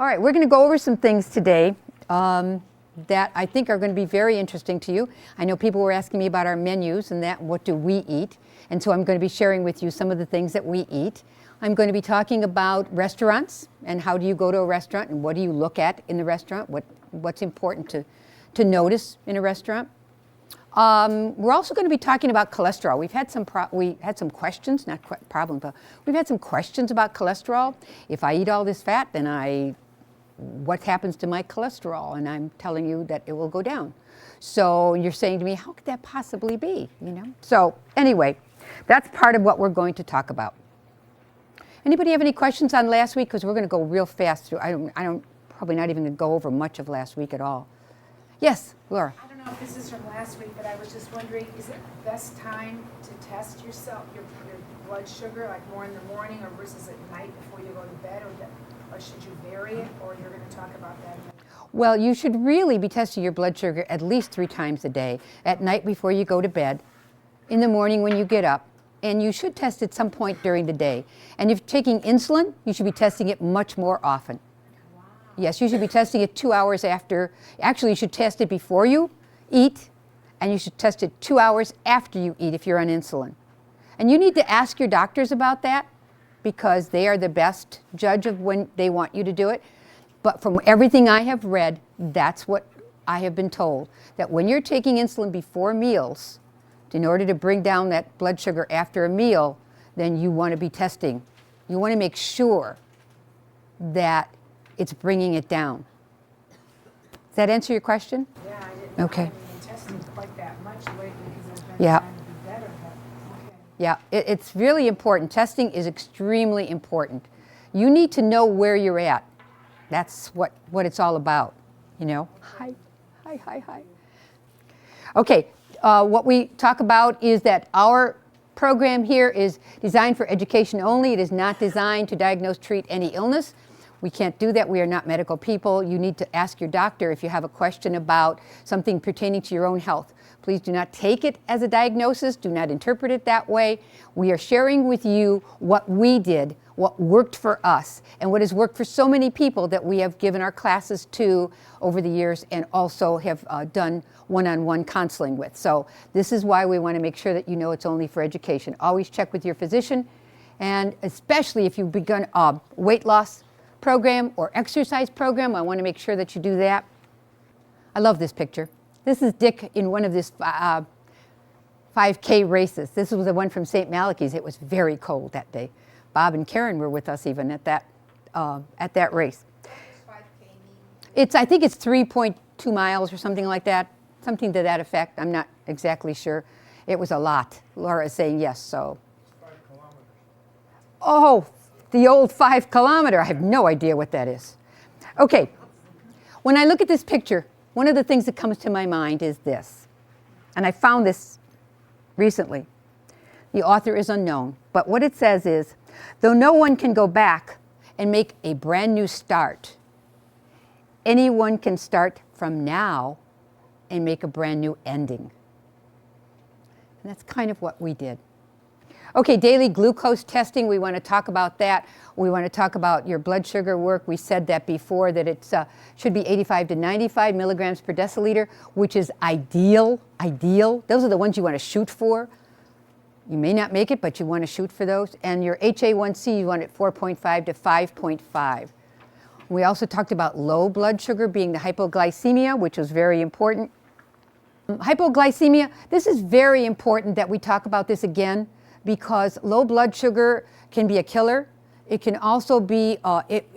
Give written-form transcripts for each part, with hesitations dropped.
All right, we're going to go over some things today that I think are going to be very interesting to you. I know people were asking me about our menus and that, what do we eat? And so I'm going to be sharing with you some of the things that we eat. I'm going to be talking about restaurants and how do you go to a restaurant and what do you look at in the restaurant, what's important to notice in a restaurant. We're also going to be talking about cholesterol. We've had some questions, not problems, but we've had some questions about cholesterol. If I eat all this fat, then what happens to my cholesterol? And I'm telling you that it will go down. So you're saying to me, how could that possibly be? So anyway, that's part of what we're going to talk about. Anybody have any questions on last week? Because we're going to go real fast through. I don't probably not even going to go over much of last week at all. Yes, Laura. I don't know if this is from last week, but I was just wondering, is it the best time to test yourself, your blood sugar, like more in the morning or versus at night before you go to bed, or should you vary it, or you're going to talk about that? Well, you should really be testing your blood sugar at least 3 times a day, at night before you go to bed, in the morning when you get up, and you should test at some point during the day. And if you're taking insulin, you should be testing it much more often. Wow. Yes, you should be testing it 2 hours after. Actually, you should test it before you eat, and you should test it 2 hours after you eat if you're on insulin. And you need to ask your doctors about that because they are the best judge of when they want you to do it. But from everything I have read, that's what I have been told, that when you're taking insulin before meals, in order to bring down that blood sugar after a meal, then you want to be testing. You want to make sure that it's bringing it down. Does that answer your question? Yeah, I didn't Okay. I haven't been testing quite that much lately because I've been Yeah. trying to be better, but okay. Yeah, it's really important. Testing is extremely important. You need to know where you're at. That's what it's all about, Hi. Okay, what we talk about is that our program here is designed for education only. It is not designed to diagnose, treat any illness. We can't do that. We are not medical people. You need to ask your doctor if you have a question about something pertaining to your own health. Please do not take it as a diagnosis. Do not interpret it that way. We are sharing with you what we did, what worked for us, and what has worked for so many people that we have given our classes to over the years and also have done one-on-one counseling with. So this is why we want to make sure that you know it's only for education. Always check with your physician, and especially if you've begun a weight loss program or exercise program, I want to make sure that you do that. I love this picture. This is Dick in one of his 5K races. This was the one from St. Malachy's. It was very cold that day. Bob and Karen were with us even at that race. I think it's 3.2 miles or something like that, something to that effect. I'm not exactly sure. It was a lot. Laura is saying yes, so. 5 kilometers. Oh, the old 5 kilometer. I have no idea what that is. Okay, when I look at this picture, one of the things that comes to my mind is this, and I found this recently. The author is unknown, but what it says is, though no one can go back and make a brand new start, anyone can start from now and make a brand new ending. And that's kind of what we did. Okay, daily glucose testing, we want to talk about that. We want to talk about your blood sugar work. We said that before, that it should be 85 to 95 milligrams per deciliter, which is ideal. Those are the ones you want to shoot for. You may not make it, but you want to shoot for those. And your HA1C, you want it 4.5 to 5.5. We also talked about low blood sugar being the hypoglycemia, which was very important. Hypoglycemia, this is very important that we talk about this again, because low blood sugar can be a killer. It can also be,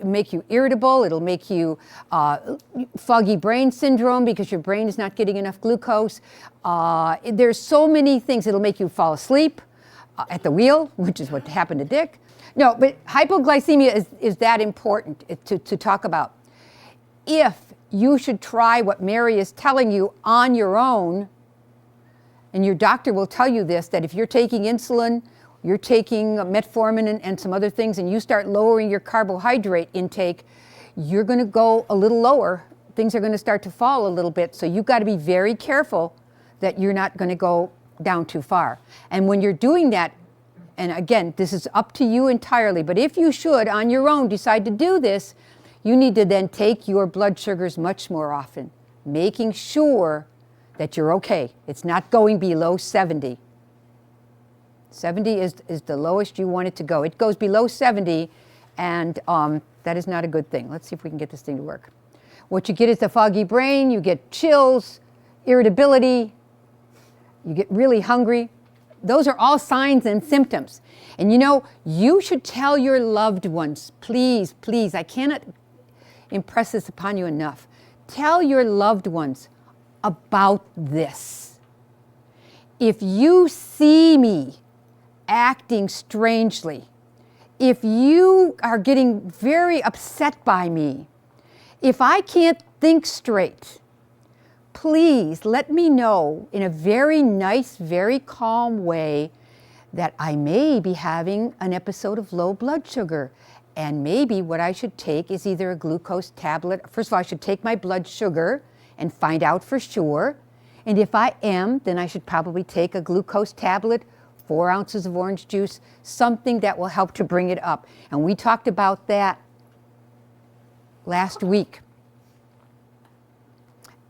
make you irritable. It'll make you foggy brain syndrome because your brain is not getting enough glucose. There's so many things. It'll make you fall asleep at the wheel, which is what happened to Dick. No, but hypoglycemia is that important to talk about. If you should try what Mary is telling you on your own, and your doctor will tell you this, that if you're taking insulin, you're taking metformin and some other things, and you start lowering your carbohydrate intake, you're going to go a little lower. Things are going to start to fall a little bit. So you've got to be very careful that you're not going to go down too far. And when you're doing that, and again, this is up to you entirely, but if you should, on your own, decide to do this, you need to then take your blood sugars much more often, making sure that you're okay. It's not going below 70. 70 is the lowest you want it to go. It goes below 70, and that is not a good thing. Let's see if we can get this thing to work. What you get is a foggy brain, you get chills, irritability, you get really hungry. Those are all signs and symptoms. And you know, you should tell your loved ones, please, please, I cannot impress this upon you enough. Tell your loved ones about this. If you see me acting strangely, if you are getting very upset by me, if I can't think straight, please let me know in a very nice, very calm way that I may be having an episode of low blood sugar. And maybe what I should take is either a glucose tablet. First of all, I should take my blood sugar and find out for sure. And if I am, then I should probably take a glucose tablet, 4 ounces of orange juice, something that will help to bring it up. And we talked about that last week.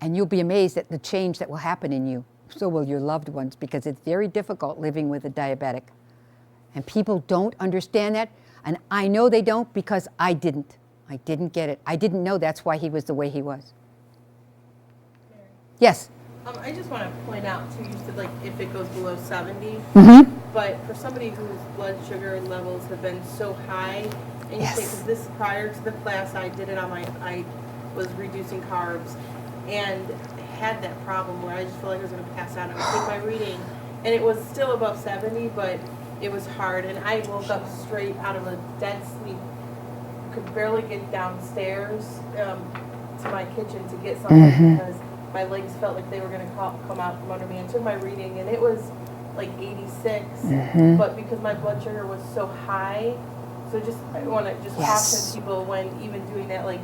And you'll be amazed at the change that will happen in you. So will your loved ones, because it's very difficult living with a diabetic. And people don't understand that. And I know they don't because I didn't. I didn't get it. I didn't know that's why he was the way he was. Yes? I just want to point out, too, you said, like, if it goes below 70. Mm-hmm. But for somebody whose blood sugar levels have been so high, and you Yes. say, because this prior to the class, I did it on I was reducing carbs, and had that problem where I just felt like I was going to pass out. I would take my reading, and it was still above 70, but it was hard. And I woke up straight out of a dead sleep, could barely get downstairs to my kitchen to get something because my legs felt like they were going to come out from under me. And took my reading, and it was like 86, but because my blood sugar was so high, so just I want to just Yes. caution people when even doing that, like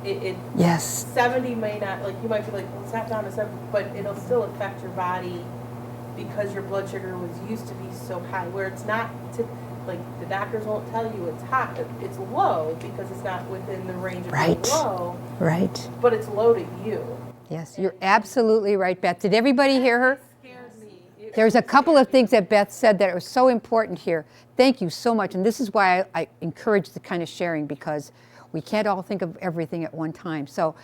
it Yes. 70 may not, like you might be like, well, it's not down to 7, but it'll still affect your body because your blood sugar was used to be so high, where it's not to, like the doctors won't tell you it's high, it's low because it's not within the range of being Right. low, Right. but it's low to you. Yes, you're absolutely right, Beth. Did everybody hear her? Scares me. There's a couple of things that Beth said that are so important here. Thank you so much. And this is why I encourage the kind of sharing, because we can't all think of everything at one time. So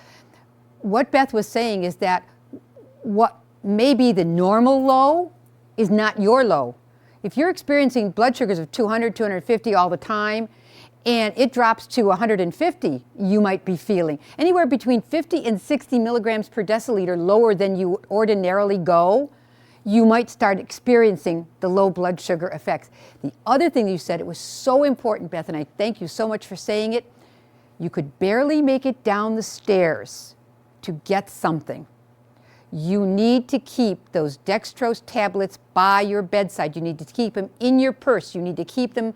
what Beth was saying is that what may be the normal low is not your low. If you're experiencing blood sugars of 200, 250 all the time, and it drops to 150, you might be feeling anywhere between 50 and 60 milligrams per deciliter lower than you ordinarily go, you might start experiencing the low blood sugar effects. The other thing you said, it was so important, Beth, and I thank you so much for saying it. You could barely make it down the stairs to get something. You need to keep those dextrose tablets by your bedside. You need to keep them in your purse. You need to keep them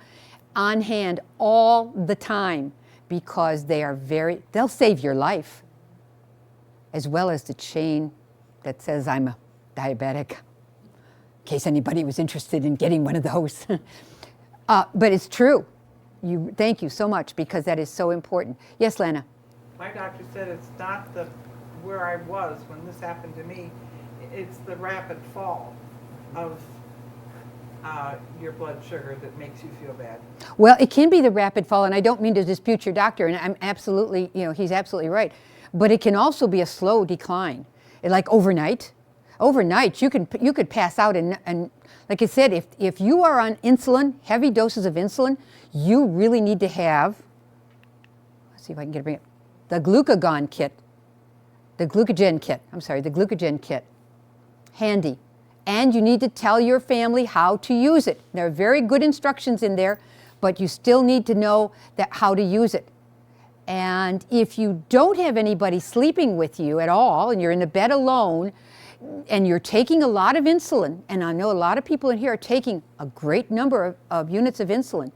on hand all the time, because they'll save your life, as well as the chain that says I'm a diabetic, in case anybody was interested in getting one of those. But it's true. Thank you so much, because that is so important. Yes, Lana? My doctor said it's not where I was when this happened to me, it's the rapid fall of your blood sugar that makes you feel bad. Well, it can be the rapid fall, and I don't mean to dispute your doctor, and I'm absolutely, he's absolutely right. But it can also be a slow decline, like overnight. Overnight, you could pass out, and like I said, if you are on insulin, heavy doses of insulin, you really need to have, let's see if I can bring it, the glucagon kit, the glucogen kit, handy. And you need to tell your family how to use it. There are very good instructions in there, but you still need to know how to use it. And if you don't have anybody sleeping with you at all, and you're in the bed alone, and you're taking a lot of insulin, and I know a lot of people in here are taking a great number of units of insulin,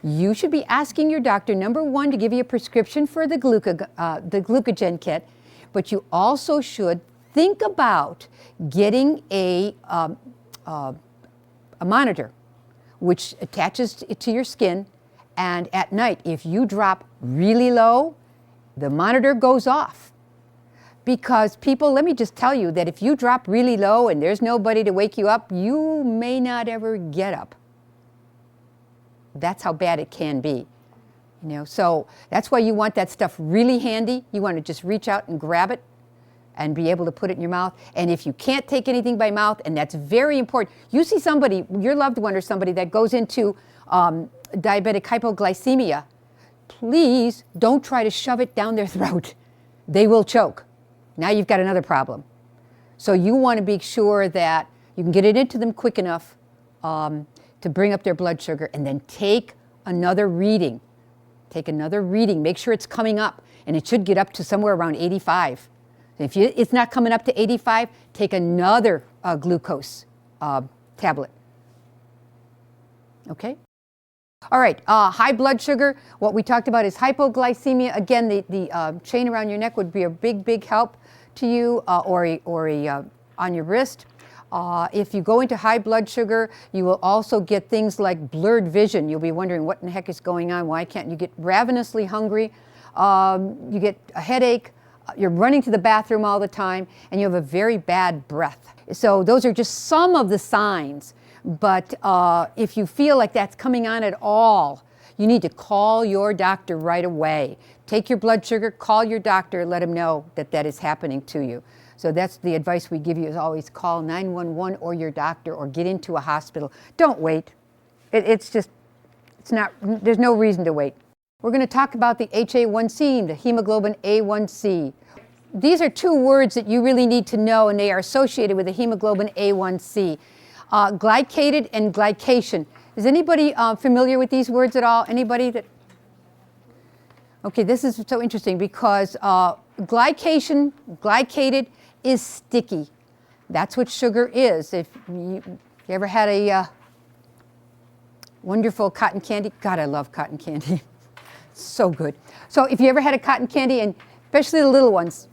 you should be asking your doctor, number one, to give you a prescription for the glucogen kit, but you also should think about getting a monitor which attaches to your skin, and at night, if you drop really low the monitor goes off. Because people, let me just tell you that if you drop really low and there's nobody to wake you up, you may not ever get up. That's how bad it can be. You know, so that's why you want that stuff really handy. You want to just reach out and grab it and be able to put it in your mouth. And if you can't take anything by mouth, and that's very important, you see somebody, your loved one or somebody that goes into diabetic hypoglycemia, please don't try to shove it down their throat. They will choke. Now you've got another problem. So you want to be sure that you can get it into them quick enough to bring up their blood sugar, and then take another reading. Take another reading. Make sure it's coming up, and it should get up to somewhere around 85. If it's not coming up to 85, take another glucose tablet. Okay? All right, high blood sugar, what we talked about is hypoglycemia. Again, the chain around your neck would be a big, big help to you, or on your wrist. If you go into high blood sugar, you will also get things like blurred vision. You'll be wondering what in the heck is going on. Why can't you get ravenously hungry? You get a headache. You're running to the bathroom all the time, and you have a very bad breath. So those are just some of the signs. But if you feel like that's coming on at all, you need to call your doctor right away. Take your blood sugar, call your doctor, let him know that that is happening to you. So that's the advice we give you, is always call 911 or your doctor, or get into a hospital. Don't wait. There's no reason to wait. We're going to talk about the HA1C, the hemoglobin A1C. These are two words that you really need to know, and they are associated with the hemoglobin A1C. Glycated and glycation. Is anybody familiar with these words at all? Anybody that? Okay, this is so interesting because glycated is sticky. That's what sugar is. If you ever had a wonderful cotton candy, God, I love cotton candy. So good. So if you ever had a cotton candy, and especially the little ones,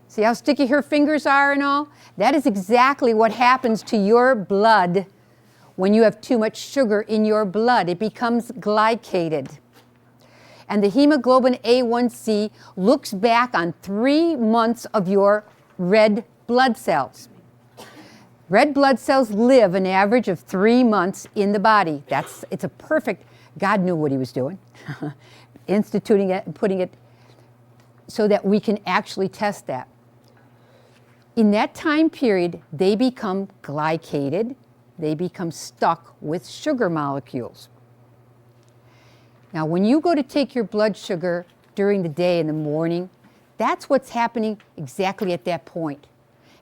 see how sticky her fingers are and all? That is exactly what happens to your blood when you have too much sugar in your blood. It becomes glycated. And the hemoglobin A1C looks back on 3 months of your red blood cells. Red blood cells live an average of 3 months in the body. It's a perfect, God knew what he was doing, instituting it and putting it so that we can actually test that. In that time period, they become glycated. They become stuck with sugar molecules. Now, when you go to take your blood sugar during the day in the morning, that's what's happening exactly at that point.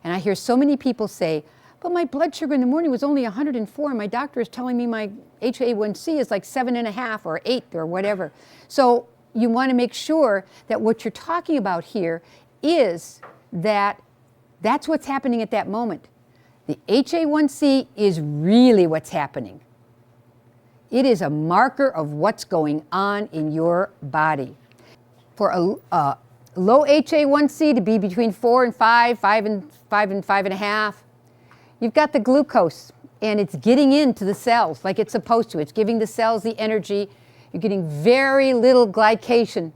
And I hear so many people say, but my blood sugar in the morning was only 104, and my doctor is telling me my HA1C is like 7.5 or 8 or whatever. So you want to make sure that what you're talking about here is that that's what's happening at that moment. The HA1C is really what's happening. It is a marker of what's going on in your body. For a low HA1C to be between 4 and 5, 5 and 5.5, you've got the glucose, and it's getting into the cells like it's supposed to. It's giving the cells the energy. You're getting very little glycation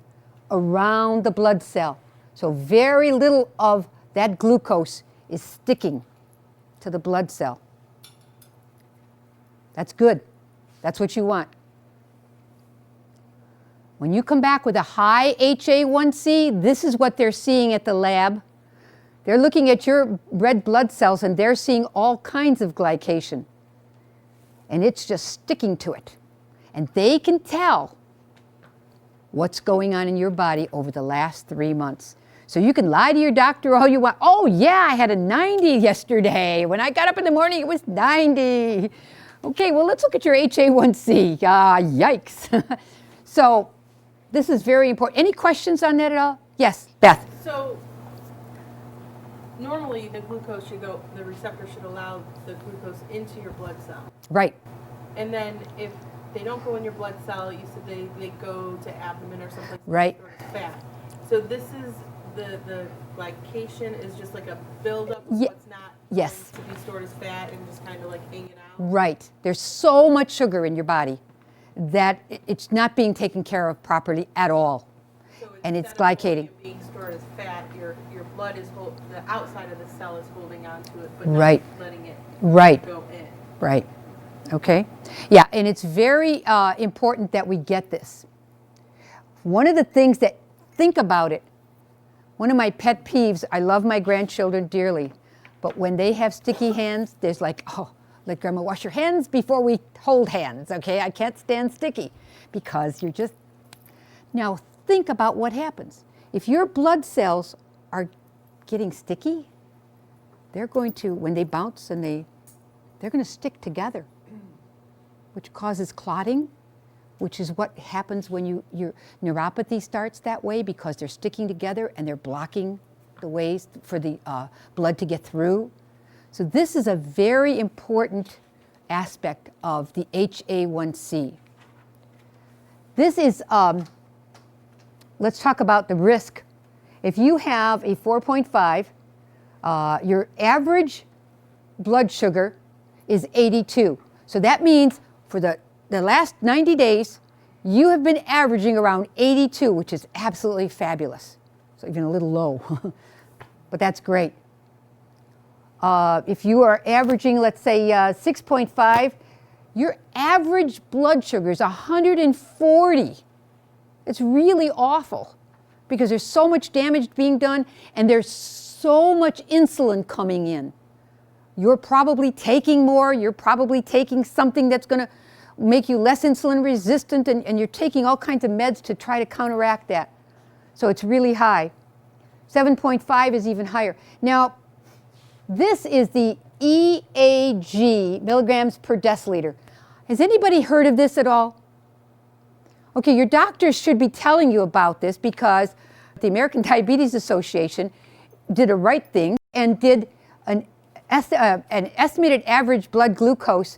around the blood cell. So very little of that glucose is sticking to the blood cell. That's good. That's what you want. When you come back with a high HA1C, this is what they're seeing at the lab. They're looking at your red blood cells, and they're seeing all kinds of glycation. And it's just sticking to it. And they can tell what's going on in your body over the last 3 months. So you can lie to your doctor all you want. Oh yeah, I had a 90 yesterday. When I got up in the morning, it was 90. Okay, well, let's look at your HA1C. Yikes. So this is very important. Any questions on that at all? Yes, Beth. So normally the glucose should go, the receptor should allow the glucose into your blood cell. Right. And then if they don't go in your blood cell, you said they go to abdomen or something. Right. Fat. So this is the glycation is just like a buildup of what's not Yes. to be stored as fat and just kind of like hanging out. Right. There's so much sugar in your body that it's not being taken care of properly at all. So And it's instead of glycating. it being stored as fat, your blood is the outside of the cell is holding on to it, but Right. not letting it Right. go in. Right. Okay. Yeah, and it's very important that we get this. One of the things that, think about it, one of my pet peeves, I love my grandchildren dearly, but when they have sticky hands, there's like, oh, let grandma wash your hands before we hold hands, okay? I can't stand sticky because you're just, now think about what happens. If your blood cells are getting sticky, they're going to, when they bounce and they're going to stick together, which causes clotting, which is what happens when your neuropathy starts that way because they're sticking together and they're blocking the ways for the blood to get through. So this is a very important aspect of the HA1C. This is, let's talk about the risk. If you have a 4.5, your average blood sugar is 82. So that means for the last 90 days, you have been averaging around 82, which is absolutely fabulous. So even a little low, but that's great. If you are averaging, let's say 6.5, your average blood sugar is 140. It's really awful because there's so much damage being done and there's so much insulin coming in. You're probably taking more, you're probably taking something that's going to make you less insulin resistant, and you're taking all kinds of meds to try to counteract that. So it's really high. 7.5 is even higher. Now, this is the EAG, milligrams per deciliter. Has anybody heard of this at all? Okay, your doctors should be telling you about this because the American Diabetes Association did a right thing and did an estimated average blood glucose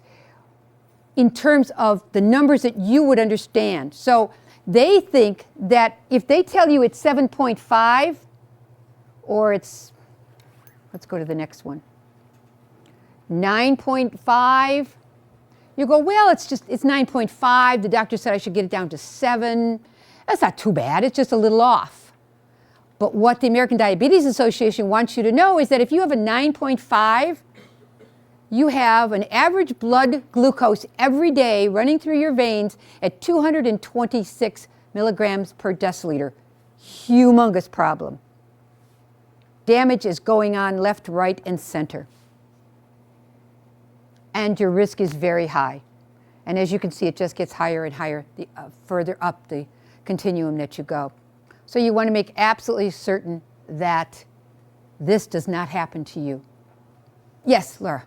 in terms of the numbers that you would understand. So they think that if they tell you it's 7.5 or it's, let's go to the next one, 9.5, you go, well, it's 9.5. The doctor said I should get it down to 7. That's not too bad. It's just a little off. But what the American Diabetes Association wants you to know is that if you have a 9.5, you have an average blood glucose every day running through your veins at 226 milligrams per deciliter. Humongous problem. Damage is going on left, right, and center. And your risk is very high. And as you can see, it just gets higher and higher the further up the continuum that you go. So you want to make absolutely certain that this does not happen to you. Yes, Laura.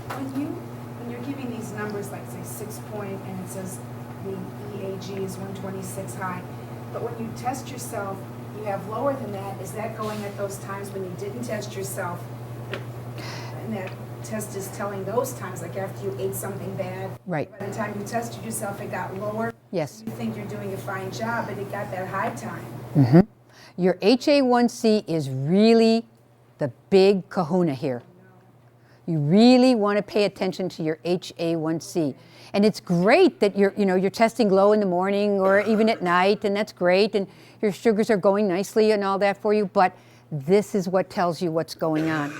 When you're giving these numbers, like say 6 point, and it says the EAG is 126 high, but when you test yourself, you have lower than that. Is that going at those times when you didn't test yourself, and that test is telling those times, like after you ate something bad? Right. By the time you tested yourself, it got lower. Yes. You think you're doing a fine job, but it got that high time. Mm-hmm. Your HA1C is really the big kahuna here. You really want to pay attention to your HA1C. And it's great that you're testing low in the morning or even at night, and that's great, and your sugars are going nicely and all that for you, but this is what tells you what's going on.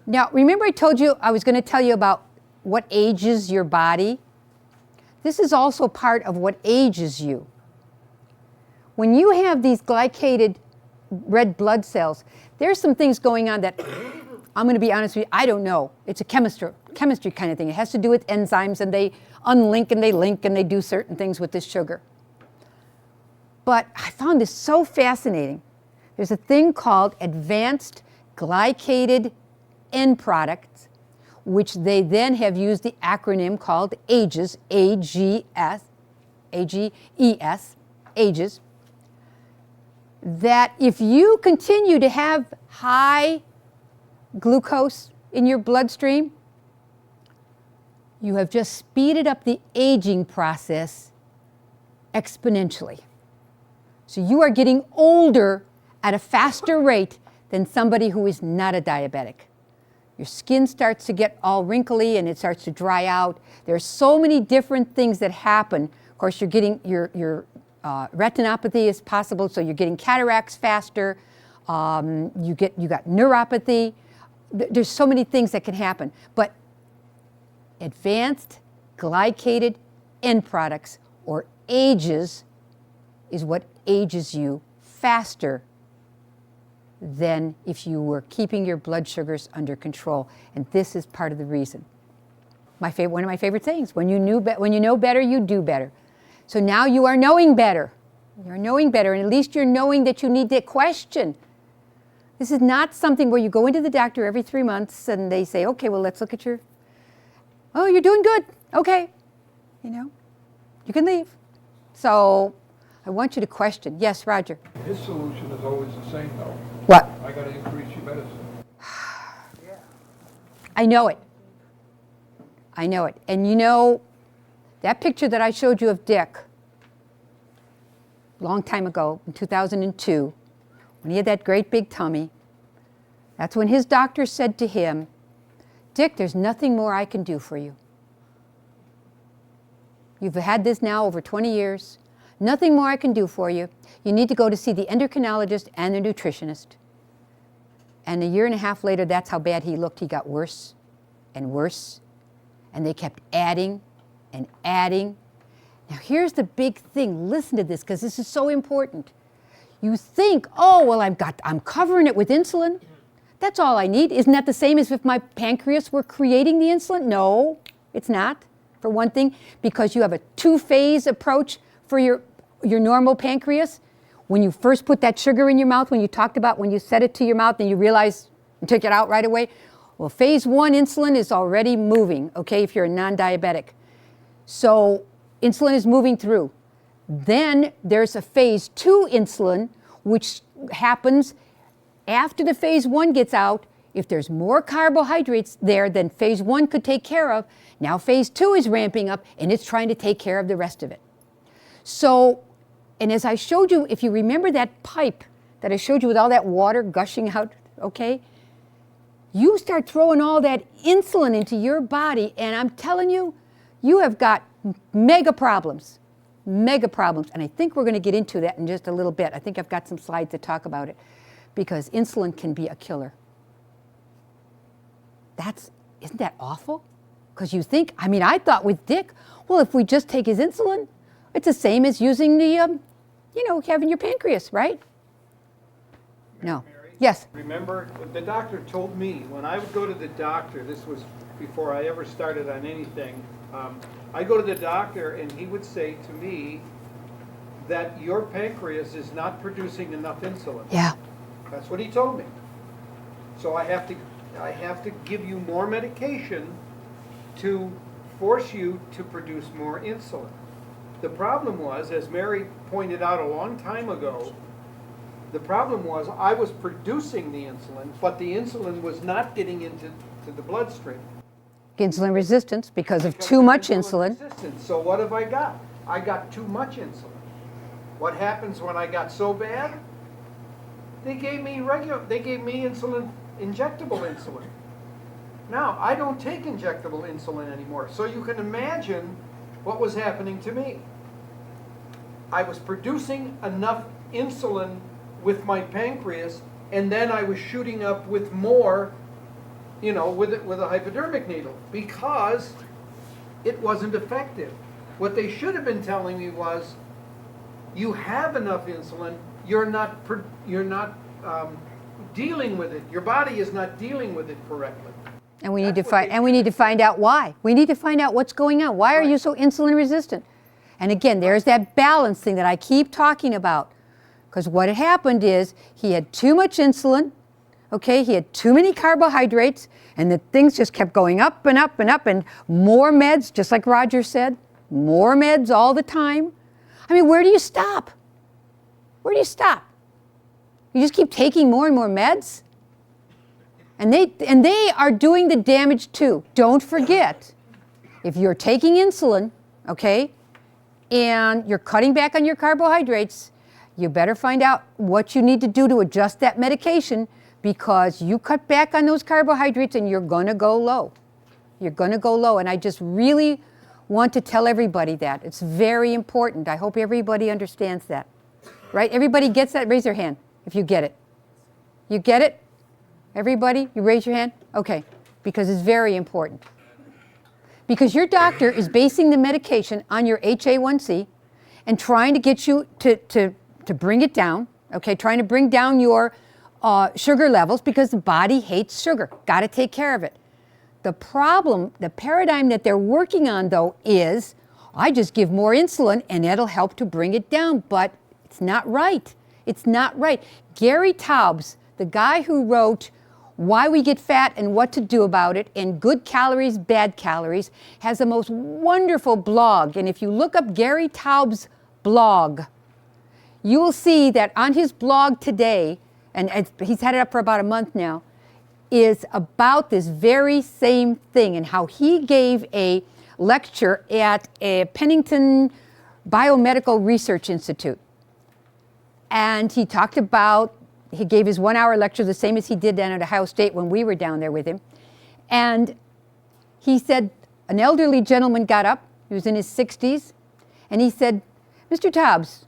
Now, remember I told you I was going to tell you about what ages your body? This is also part of what ages you. When you have these glycated red blood cells, there's some things going on that, I'm going to be honest with you, I don't know. It's a chemistry kind of thing. It has to do with enzymes, and they unlink and they link and they do certain things with this sugar. But I found this so fascinating. There's a thing called advanced glycated end products, which they then have used the acronym called AGES, A-G-S, A-G-E-S, AGES, that if you continue to have high glucose in your bloodstream, you have just speeded up the aging process exponentially. So you are getting older at a faster rate than somebody who is not a diabetic. Your skin starts to get all wrinkly and it starts to dry out. There's so many different things that happen. Of course, you're getting your retinopathy is possible, so you're getting cataracts faster. You got neuropathy. There's so many things that can happen. But advanced glycated end products, or AGEs, is what ages you faster than if you were keeping your blood sugars under control. And this is part of the reason. One of my favorite sayings: when you know better, you do better. So now you are knowing better. You're knowing better, and at least you're knowing that you need to question. This is not something where you go into the doctor every 3 months and they say, okay, well, let's look at your, oh, you're doing good. Okay. You know, you can leave. So I want you to question. Yes, Roger. His solution is always the same, though. What? I got to increase your medicine. I know it. I know it. And you know, that picture that I showed you of Dick, a long time ago, in 2002, when he had that great big tummy, that's when his doctor said to him, Dick, there's nothing more I can do for you. You've had this now over 20 years. Nothing more I can do for you. You need to go to see the endocrinologist and the nutritionist. And a year and a half later, that's how bad he looked. He got worse and worse. And they kept adding and adding. Now here's the big thing. Listen to this, because this is so important. You think, oh, well, I'm covering it with insulin. That's all I need. Isn't that the same as if my pancreas were creating the insulin? No, it's not. For one thing, because you have a two-phase approach for your normal pancreas. When you first put that sugar in your mouth, when you talked about when you set it to your mouth and you realize you took it out right away, well, phase 1 insulin is already moving, okay, if you're a non-diabetic. So insulin is moving through. Then there's a phase 2 insulin, which happens after the phase 1 gets out. If there's more carbohydrates there than phase 1 could take care of, now phase 2 is ramping up and it's trying to take care of the rest of it. So, and as I showed you, if you remember that pipe that I showed you with all that water gushing out, okay? You start throwing all that insulin into your body, and I'm telling you, you have got mega problems. Mega problems. And I think we're going to get into that in just a little bit. I think I've got some slides to talk about it, because insulin can be a killer. Isn't that awful? Because you think, I mean, I thought with Dick, well, if we just take his insulin, it's the same as using the, having your pancreas, right? No. Mary? Yes. Remember, the doctor told me, when I would go to the doctor, this was before I ever started on anything, I go to the doctor and he would say to me that your pancreas is not producing enough insulin. Yeah. That's what he told me. So I have to give you more medication to force you to produce more insulin. The problem was, as Mary pointed out a long time ago, the problem was I was producing the insulin, but the insulin was not getting into the bloodstream. Insulin resistance because of too much insulin. Resistance. So what have I got? I got too much insulin. What happens when I got so bad? They gave me insulin, injectable insulin. Now, I don't take injectable insulin anymore. So you can imagine what was happening to me. I was producing enough insulin with my pancreas, and then I was shooting up with more, with a hypodermic needle, because it wasn't effective. What they should have been telling me was, you have enough insulin, you're not dealing with it. Your body is not dealing with it correctly. And we need to find out why. We need to find out what's going on. Why are you so insulin resistant? And again, there's that balance thing that I keep talking about. Because what had happened is he had too much insulin, okay? He had too many carbohydrates, and the things just kept going up and up and up, and more meds, just like Roger said, more meds all the time. I mean, where do you stop? Where do you stop? You just keep taking more and more meds? And they are doing the damage too. Don't forget, if you're taking insulin, okay, and you're cutting back on your carbohydrates, you better find out what you need to do to adjust that medication, because you cut back on those carbohydrates and you're going to go low. You're going to go low. And I just really want to tell everybody that. It's very important. I hope everybody understands that. Right? Everybody gets that? Raise your hand if you get it. You get it? Everybody? You raise your hand? Okay. Because it's very important. Because your doctor is basing the medication on your HA1C and trying to get you to bring it down, okay? Trying to bring down your sugar levels because the body hates sugar. Got to take care of it. The problem, the paradigm that they're working on, though, is I just give more insulin and it'll help to bring it down. But it's not right. It's not right. Gary Taubes, the guy who wrote Why We Get Fat and What to Do About It, and Good Calories, Bad Calories, has the most wonderful blog. And if you look up Gary Taubes' blog, you will see that on his blog today, and he's had it up for about a month now, is about this very same thing and how he gave a lecture at a Pennington Biomedical Research Institute. And he talked about, he gave his 1-hour lecture the same as he did down at Ohio State when we were down there with him. And he said, an elderly gentleman got up, he was in his 60s, and he said, Mr. Taubes,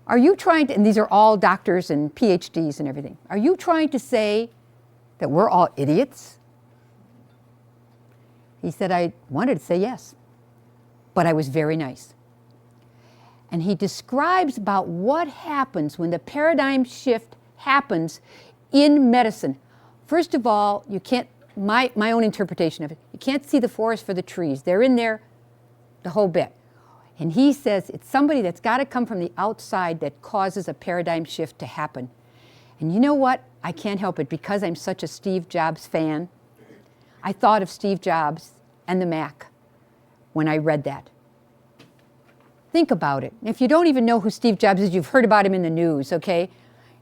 are you trying to, and these are all doctors and PhDs and everything, are you trying to say that we're all idiots? He said, I wanted to say yes, but I was very nice. And he describes about what happens when the paradigm shift happens in medicine. First of all, you can't, my own interpretation of it, you can't see the forest for the trees. They're in there the whole bit. And he says it's somebody that's got to come from the outside that causes a paradigm shift to happen. And you know what? I can't help it because I'm such a Steve Jobs fan. I thought of Steve Jobs and the Mac when I read that. Think about it. If you don't even know who Steve Jobs is, you've heard about him in the news, okay?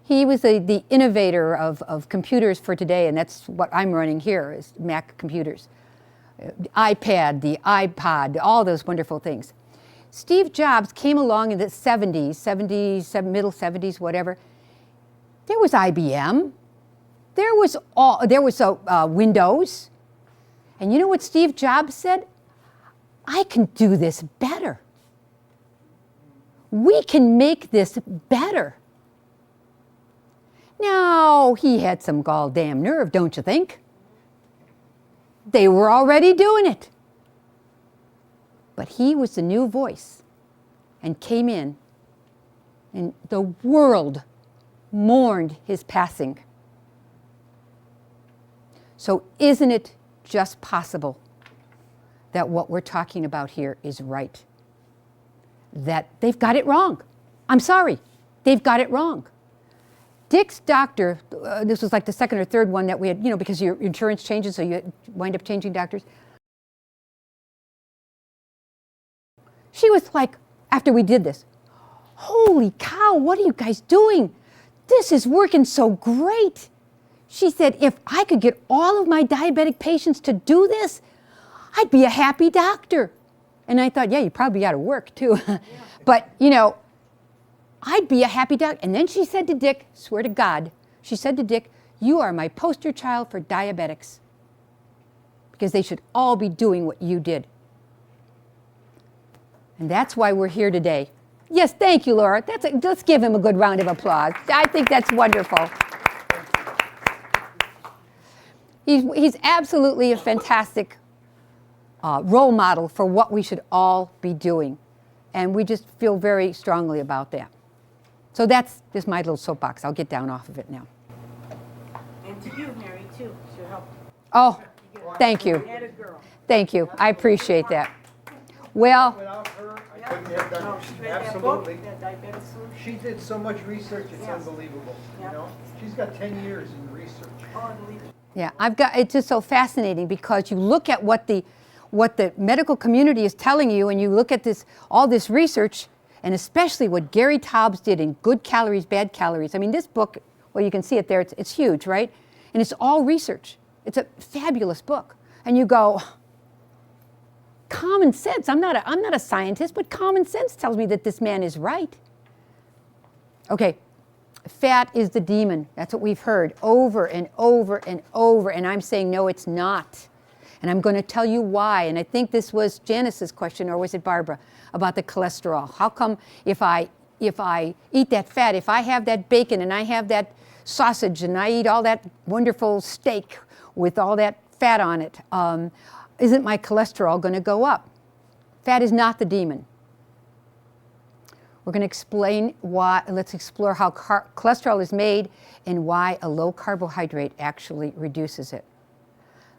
He was the innovator of computers for today, and that's what I'm running here, is Mac computers. The iPad, the iPod, all those wonderful things. Steve Jobs came along in the 70s, middle 70s, whatever. There was IBM. There was Windows. And you know what Steve Jobs said? I can do this better. We can make this better. Now, he had some gall-damn nerve, don't you think? They were already doing it. But he was the new voice and came in, and the world mourned his passing. So isn't it just possible that what we're talking about here is right? That they've got it wrong. I'm sorry, they've got it wrong. Dick's doctor, this was like the second or third one that we had, because your insurance changes, so you wind up changing doctors. She was like, after we did this, holy cow, what are you guys doing? This is working so great. She said, if I could get all of my diabetic patients to do this, I'd be a happy doctor. And I thought, yeah, you probably ought to work too. But, I'd be a happy doctor. And then she said to Dick, swear to God, she said to Dick, you are my poster child for diabetics. Because they should all be doing what you did. And that's why we're here today. Yes, thank you, Laura. Let's give him a good round of applause. I think that's wonderful. He's absolutely a fantastic role model for what we should all be doing. And we just feel very strongly about that. So that's just my little soapbox. I'll get down off of it now. And to you, Mary, too, should help. Oh, thank you. Added girl. Thank you. I appreciate that. Well, Without her, I couldn't have done No, it. she read that book, Absolutely. that diabetic solution. She did so much research, it's Yes. unbelievable, Yeah. She's got 10 years in research. Oh, I believe it. yeah, it's just so fascinating because you look at what the medical community is telling you, and you look at all this research, and especially what Gary Taubes did in Good Calories, Bad Calories. I mean, this book, well, you can see it there, it's huge, right? And it's all research. It's a fabulous book. And you go, common sense, I'm not a scientist, but common sense tells me that this man is right. Okay, fat is the demon. That's what we've heard over and over and over, and I'm saying, no, it's not. And I'm going to tell you why. And I think this was Janice's question, or was it Barbara, about the cholesterol. How come if I eat that fat, if I have that bacon and I have that sausage and I eat all that wonderful steak with all that fat on it, isn't my cholesterol going to go up? Fat is not the demon. We're going to explain why. Let's explore how cholesterol is made and why a low carbohydrate actually reduces it.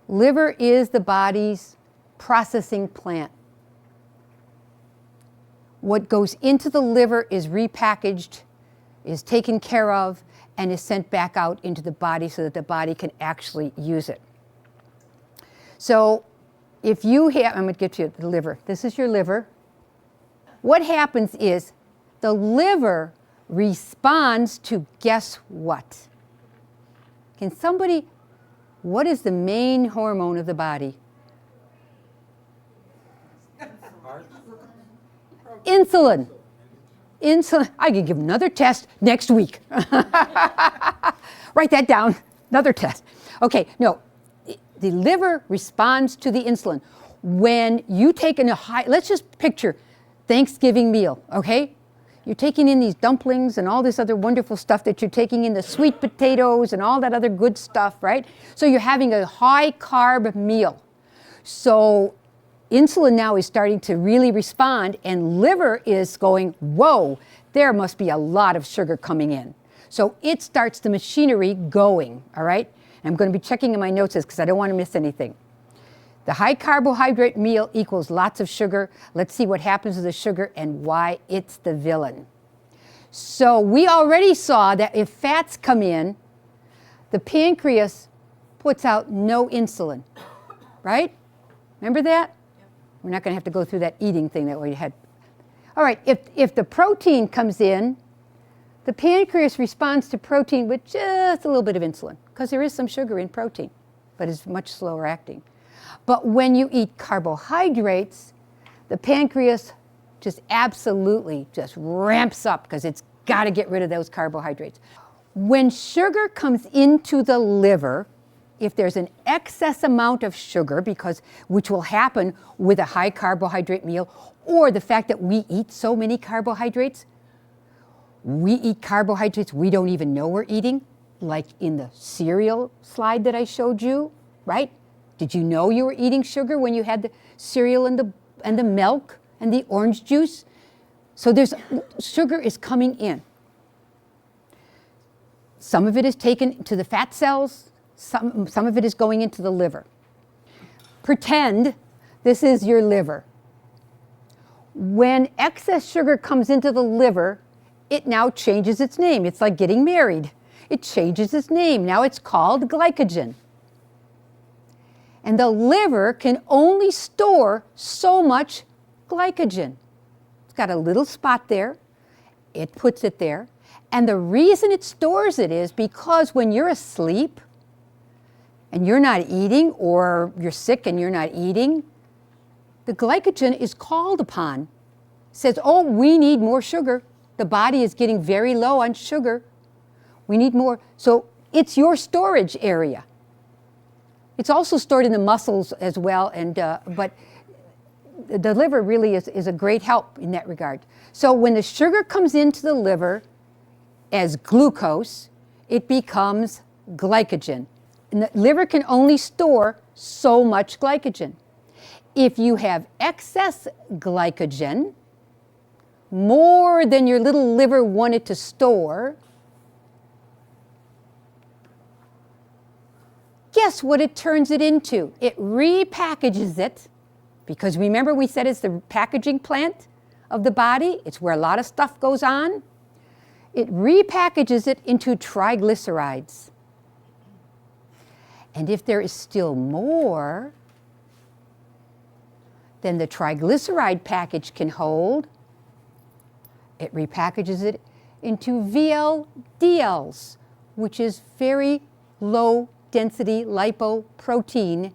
Liver is the body's processing plant. What goes into the liver is repackaged, is taken care of, and is sent back out into the body so that the body can actually use it. So if you have, I'm going to get you the liver. This is your liver. What happens is the liver responds to guess what? Can somebody, what is the main hormone of the body? Insulin. Insulin. I can give another test next week. Write that down. Another test. Okay, no. The liver responds to the insulin. When you take in a high, let's just picture Thanksgiving meal, okay? You're taking in these dumplings and all this other wonderful stuff that you're taking in, the sweet potatoes and all that other good stuff, right? So you're having a high carb meal. So insulin now is starting to really respond, and liver is going, whoa, there must be a lot of sugar coming in. So it starts the machinery going, all right? And I'm going to be checking in my notes because I don't want to miss anything. The high carbohydrate meal equals lots of sugar. Let's see what happens to the sugar and why it's the villain. So we already saw that if fats come in, the pancreas puts out no insulin, right? Remember that? We're not going to have to go through that eating thing that we had. All right, if the protein comes in, the pancreas responds to protein with just a little bit of insulin because there is some sugar in protein, but it's much slower acting. But when you eat carbohydrates, the pancreas just absolutely just ramps up because it's got to get rid of those carbohydrates. When sugar comes into the liver, if there's an excess amount of sugar, which will happen with a high carbohydrate meal, or the fact that we eat so many carbohydrates, we eat carbohydrates we don't even know we're eating, like in the cereal slide that I showed you, right? Did you know you were eating sugar when you had the cereal and the milk and the orange juice? So sugar is coming in. Some of it is taken to the fat cells, some of it is going into the liver. Pretend this is your liver. When excess sugar comes into the liver, it now changes its name. It's like getting married. It changes its name. Now it's called glycogen. And the liver can only store so much glycogen. It's got a little spot there. It puts it there. And the reason it stores it is because when you're asleep and you're not eating, or you're sick and you're not eating, the glycogen is called upon. It says, oh, we need more sugar. The body is getting very low on sugar. We need more. So it's your storage area. It's also stored in the muscles as well, but the liver really is a great help in that regard. So when the sugar comes into the liver as glucose, it becomes glycogen. And the liver can only store so much glycogen. If you have excess glycogen, more than your little liver wanted to store, guess what it turns it into? It repackages it, because remember we said it's the packaging plant of the body. It's where a lot of stuff goes on. It repackages it into triglycerides. And if there is still more than the triglyceride package can hold, it repackages it into VLDLs, which is very low density lipoprotein,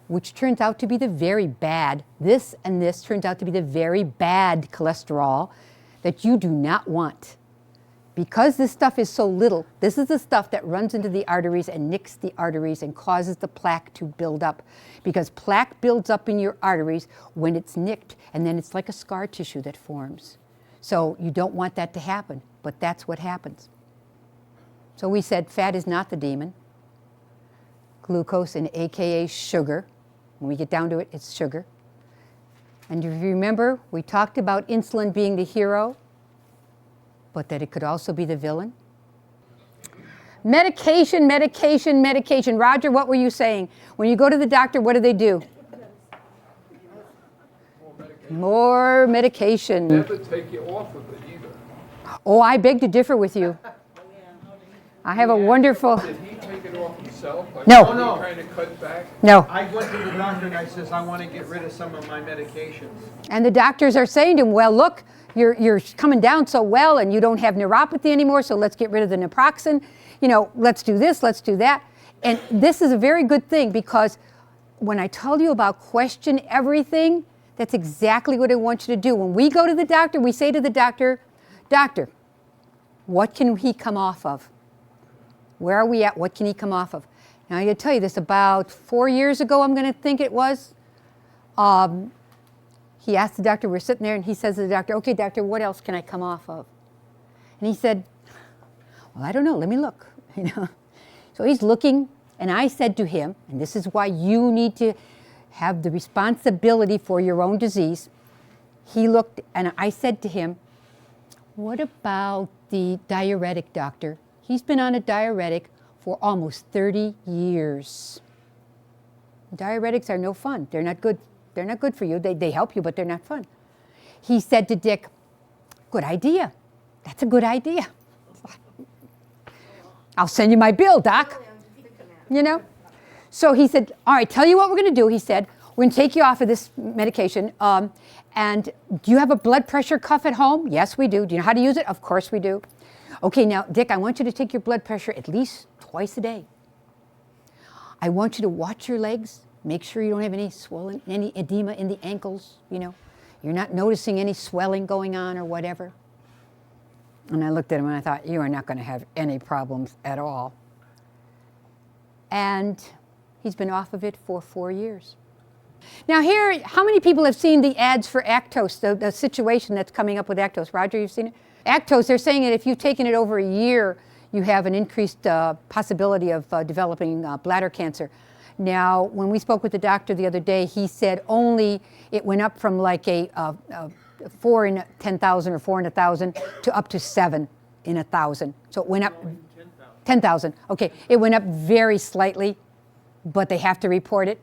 which turns out to be the very bad, this and this turns out to be the very bad cholesterol that you do not want. because this stuff is so little, this is the stuff that runs into the arteries and nicks the arteries and causes the plaque to build up. Because plaque builds up in your arteries when it's nicked, and then it's like a scar tissue that forms. So you don't want that to happen, but that's what happens. So we said fat is not the demon. Glucose, and AKA sugar. When we get down to it, it's sugar. And if you remember, we talked about insulin being the hero, but that it could also be the villain. Medication, medication, medication. Roger, what were you saying? When you go to the doctor, what do? More medication. Never take you off of it either. Oh, I beg to differ with you. I have a wonderful... Did he take it off himself? Like, No. was he No. trying to cut back? No. I went to the doctor and I says, I want to get rid of some of my medications. And the doctors are saying to him, well, look, you're coming down so well and you don't have neuropathy anymore, so let's get rid of the naproxen. You know, let's do this, let's do that. And this is a very good thing, because when I told you about question everything, that's exactly what I want you to do. When we go to the doctor, we say to the doctor, doctor, what can he come off of? Where are we at? What can he come off of? Now, I got to tell you this, about 4 years ago, I'm going to think it was, he asked the doctor, we're sitting there, and he says to the doctor, okay, doctor, what else can I come off of? And he said, well, I don't know, let me look. You know? So he's looking, and I said to him, and this is why you need to have the responsibility for your own disease. He looked, and I said to him, what about the diuretic, doctor? He's been on a diuretic for almost 30 years. Diuretics are no fun. They're not good. They're not good for you. They help you, but they're not fun. He said to Dick, good idea. That's a good idea. I'll send you my bill, Doc. You know? So he said, all right, tell you what we're going to do. He said, we're going to take you off of this medication. And do you have a blood pressure cuff at home? Yes, we do. Do you know how to use it? Of course we do. Okay, now, Dick, I want you to take your blood pressure at least twice a day. I want you to watch your legs. Make sure you don't have any swelling, any edema in the ankles, you know. You're not noticing any swelling going on or whatever. And I looked at him and I thought, you are not going to have any problems at all. And he's been off of it for 4 years. Now here, how many people have seen the ads for Actos, the situation that's coming up with Actos? Roger, you've seen it? Actos, they're saying that if you've taken it over a year, you have an increased possibility of developing bladder cancer. Now, when we spoke with the doctor the other day, he said only it went up from like a 4 in 10,000 or 4 in 1,000 to up to 7 in 1,000. So it went up 10,000. Okay, it went up very slightly, but they have to report it.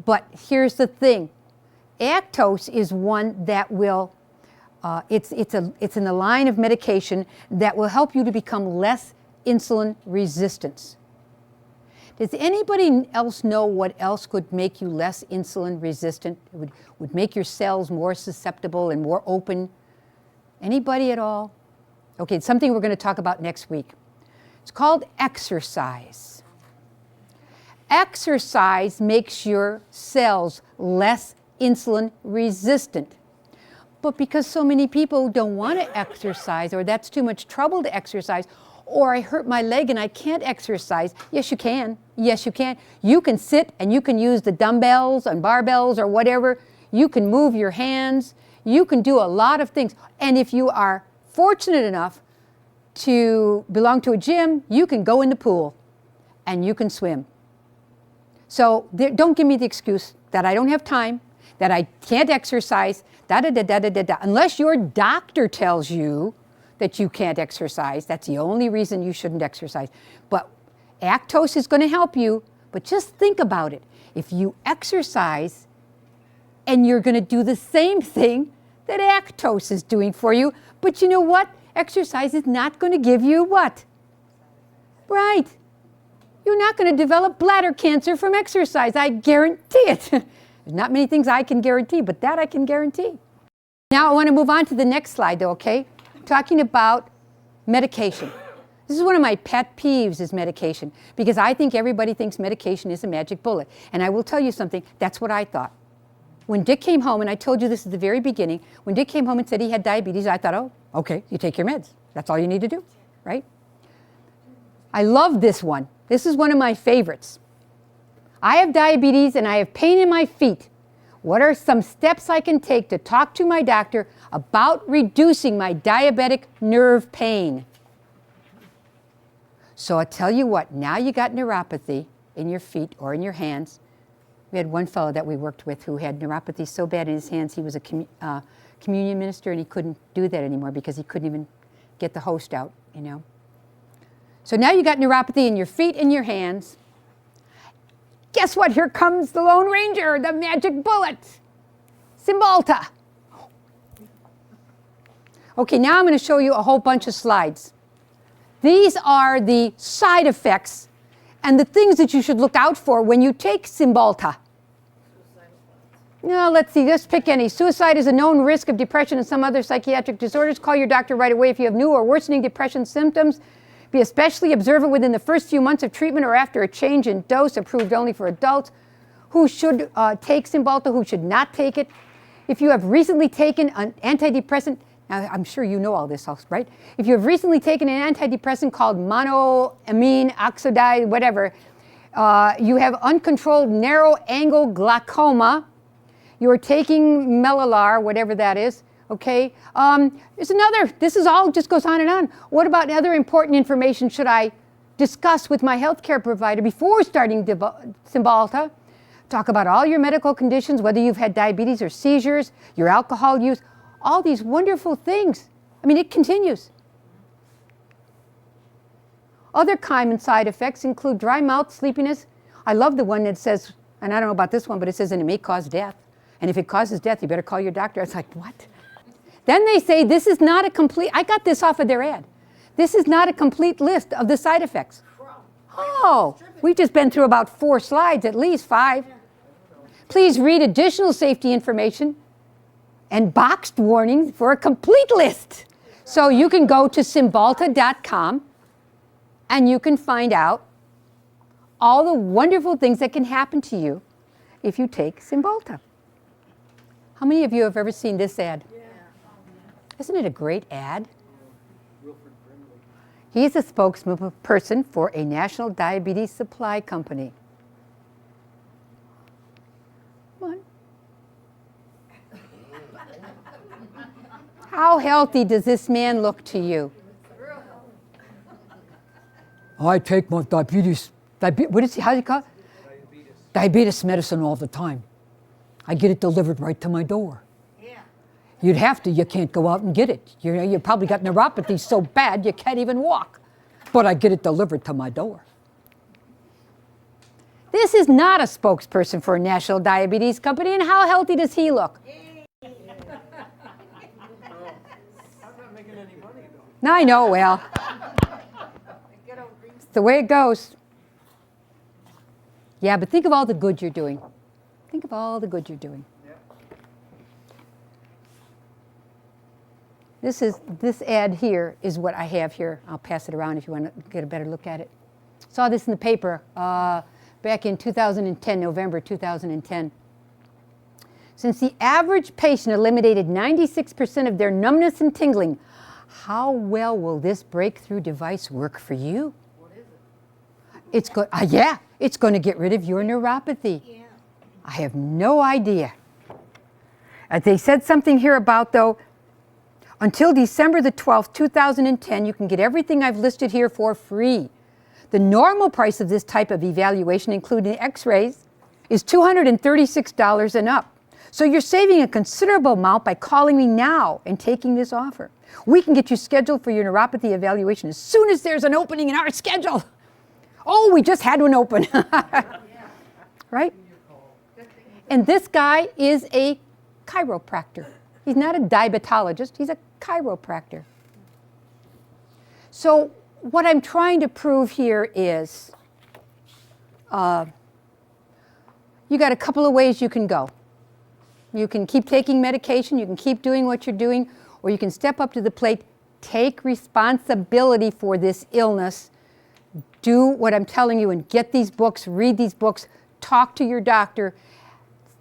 But here's the thing. Actos is one that will, it's in the line of medication that will help you to become less insulin resistant. Does anybody else know what else could make you less insulin resistant? It would make your cells more susceptible and more open? Anybody at all? Okay, it's something we're going to talk about next week. It's called exercise. Exercise makes your cells less insulin resistant. But because so many people don't want to exercise, or that's too much trouble to exercise, or I hurt my leg and I can't exercise. Yes, you can. Yes, you can. You can sit and you can use the dumbbells and barbells or whatever. You can move your hands. You can do a lot of things. And if you are fortunate enough to belong to a gym, you can go in the pool and you can swim. So don't give me the excuse that I don't have time, that I can't exercise, unless your doctor tells you that you can't exercise. That's the only reason you shouldn't exercise. But Actos is going to help you, but just think about it. If you exercise and you're going to do the same thing that Actos is doing for you, but you know what? Exercise is not going to give you what? Right. You're not going to develop bladder cancer from exercise. I guarantee it. There's not many things I can guarantee, but that I can guarantee. Now I want to move on to the next slide, though, okay? Talking about medication. This is one of my pet peeves is medication, because I think everybody thinks medication is a magic bullet. And I will tell you something, that's what I thought. When Dick came home, and I told you this at the very beginning, when Dick came home and said he had diabetes, I thought, oh, okay, you take your meds. That's all you need to do, right? I love this one. This is one of my favorites. I have diabetes and I have pain in my feet. What are some steps I can take to talk to my doctor about reducing my diabetic nerve pain? So I tell you what, now you got neuropathy in your feet or in your hands. We had one fellow that we worked with who had neuropathy so bad in his hands, he was a communion minister and he couldn't do that anymore because he couldn't even get the host out, you know. So now you got neuropathy in your feet and your hands. Guess what? Here comes the Lone Ranger, the magic bullet, Cymbalta. Okay, now I'm going to show you a whole bunch of slides. These are the side effects and the things that you should look out for when you take Cymbalta. No, let's see, just pick any. Suicide is a known risk of depression and some other psychiatric disorders. Call your doctor right away if you have new or worsening depression symptoms. Be especially observant within the first few months of treatment or after a change in dose, approved only for adults. Who should take Cymbalta, who should not take it? If you have recently taken an antidepressant, now I'm sure you know all this, right? If you have recently taken an antidepressant called monoamine oxidase, whatever, you have uncontrolled narrow angle glaucoma, you are taking Melalar, whatever that is, okay? There's another, this is all just goes on and on. What about other important information should I discuss with my healthcare provider before starting Cymbalta? Talk about all your medical conditions, whether you've had diabetes or seizures, your alcohol use, all these wonderful things. I mean, it continues. Other common side effects include dry mouth, sleepiness. I love the one that says, and I don't know about this one, but it says, and it may cause death. And if it causes death, you better call your doctor. I was like, what? Then they say this is not a complete, I got this off of their ad. This is not a complete list of the side effects. Oh, we've just been through about 4 slides, at least 5. Please read additional safety information and boxed warnings for a complete list. So you can go to Cymbalta.com and you can find out all the wonderful things that can happen to you if you take Cymbalta. How many of you have ever seen this ad? Yeah. Isn't it a great ad? He's a spokesperson for a national diabetes supply company. Come on. How healthy does this man look to you? I take my what is he, how do you call it? Diabetes medicine all the time. I get it delivered right to my door. Yeah. You'd have to, you can't go out and get it. You probably got neuropathy so bad you can't even walk. But I get it delivered to my door. This is not a spokesperson for a national diabetes company, and how healthy does he look? I'm not making any money though. No, I know, well. It's the way it goes. Yeah, but think of all the good you're doing. Think of all the good you're doing. Yep. This ad here is what I have here. I'll pass it around if you want to get a better look at it. Saw this in the paper back in 2010, November 2010. Since the average patient eliminated 96% of their numbness and tingling, how well will this breakthrough device work for you? What is it? It's going to get rid of your neuropathy. Yeah. I have no idea. They said something here about, though, until December the 12th, 2010, you can get everything I've listed here for free. The normal price of this type of evaluation, including x-rays, is $236 and up. So you're saving a considerable amount by calling me now and taking this offer. We can get you scheduled for your neuropathy evaluation as soon as there's an opening in our schedule. Oh, we just had one open. Right? And this guy is a chiropractor. He's not a diabetologist, he's a chiropractor. So what I'm trying to prove here is you got a couple of ways you can go. You can keep taking medication, you can keep doing what you're doing, or you can step up to the plate, take responsibility for this illness, do what I'm telling you and get these books, read these books, talk to your doctor,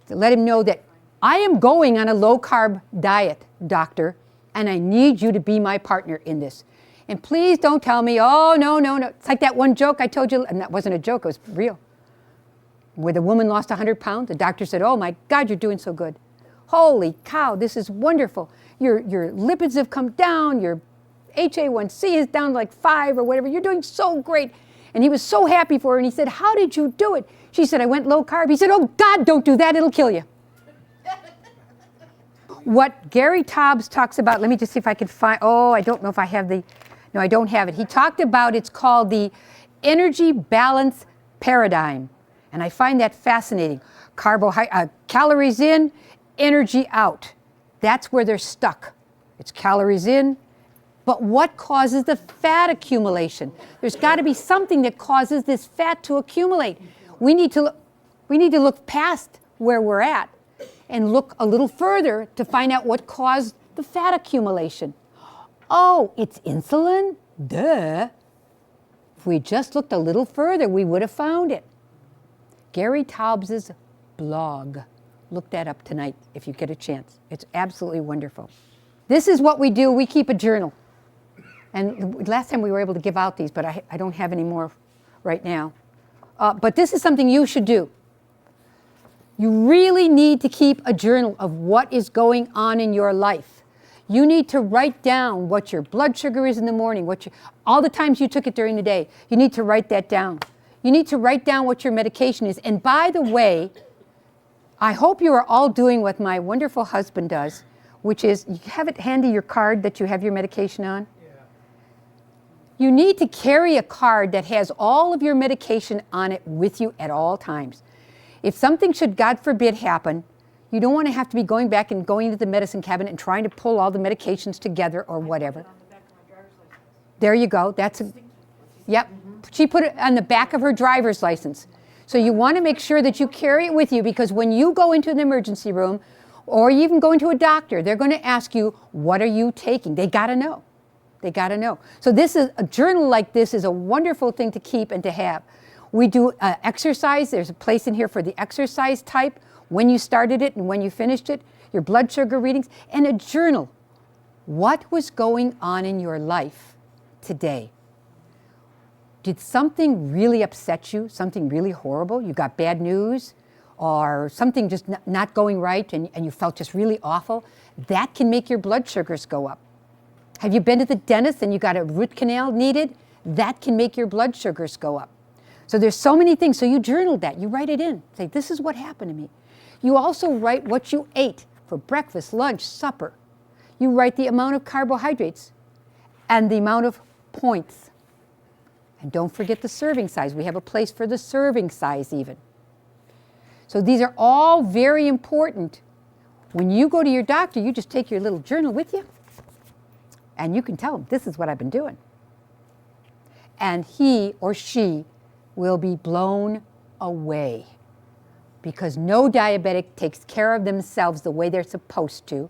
let him know that I am going on a low-carb diet, doctor, and I need you to be my partner in this. And please don't tell me, oh, no, no, no. It's like that one joke I told you, and that wasn't a joke, it was real. Where the woman lost 100 pounds, the doctor said, oh my God, you're doing so good. Holy cow, this is wonderful. Your lipids have come down, your HA1C is down to like 5 or whatever. You're doing so great. And he was so happy for her, and he said, how did you do it? She said, I went low carb. He said, oh God, don't do that, it'll kill you. What Gary Taubes talks about, let me just see if I can find, oh, I don't know if I have the, no, I don't have it. He talked about, it's called the energy balance paradigm. And I find that fascinating. Calories in, energy out. That's where they're stuck. It's calories in, but what causes the fat accumulation? There's got to be something that causes this fat to accumulate. We need to look past where we're at and look a little further to find out what caused the fat accumulation. Oh, it's insulin? Duh. If we just looked a little further, we would have found it. Gary Taubes' blog. Look that up tonight if you get a chance. It's absolutely wonderful. This is what we do. We keep a journal. And last time we were able to give out these, but I don't have any more right now. But this is something you should do. You really need to keep a journal of what is going on in your life. You need to write down what your blood sugar is in the morning, all the times you took it during the day. You need to write that down. You need to write down what your medication is. And by the way, I hope you are all doing what my wonderful husband does, which is you have it handy, your card that you have your medication on. You need to carry a card that has all of your medication on it with you at all times. If something should, God forbid, happen, you don't want to have to be going back and going into the medicine cabinet and trying to pull all the medications together or whatever. There you go. Yep. She put it on the back of her driver's license. So you want to make sure that you carry it with you, because when you go into an emergency room or you even go into a doctor, they're going to ask you, what are you taking? They got to know. They got to know. So this is a journal like this is a wonderful thing to keep and to have. We do exercise. There's a place in here for the exercise type, when you started it and when you finished it, your blood sugar readings, and a journal. What was going on in your life today? Did something really upset you? Something really horrible? You got bad news? Or something just not going right and you felt just really awful? That can make your blood sugars go up. Have you been to the dentist and you got a root canal needed? That can make your blood sugars go up. So there's so many things. So you journal that. You write it in. Say, this is what happened to me. You also write what you ate for breakfast, lunch, supper. You write the amount of carbohydrates and the amount of points. And don't forget the serving size. We have a place for the serving size even. So these are all very important. When you go to your doctor, you just take your little journal with you and you can tell him, this is what I've been doing. And he or she will be blown away, because no diabetic takes care of themselves the way they're supposed to,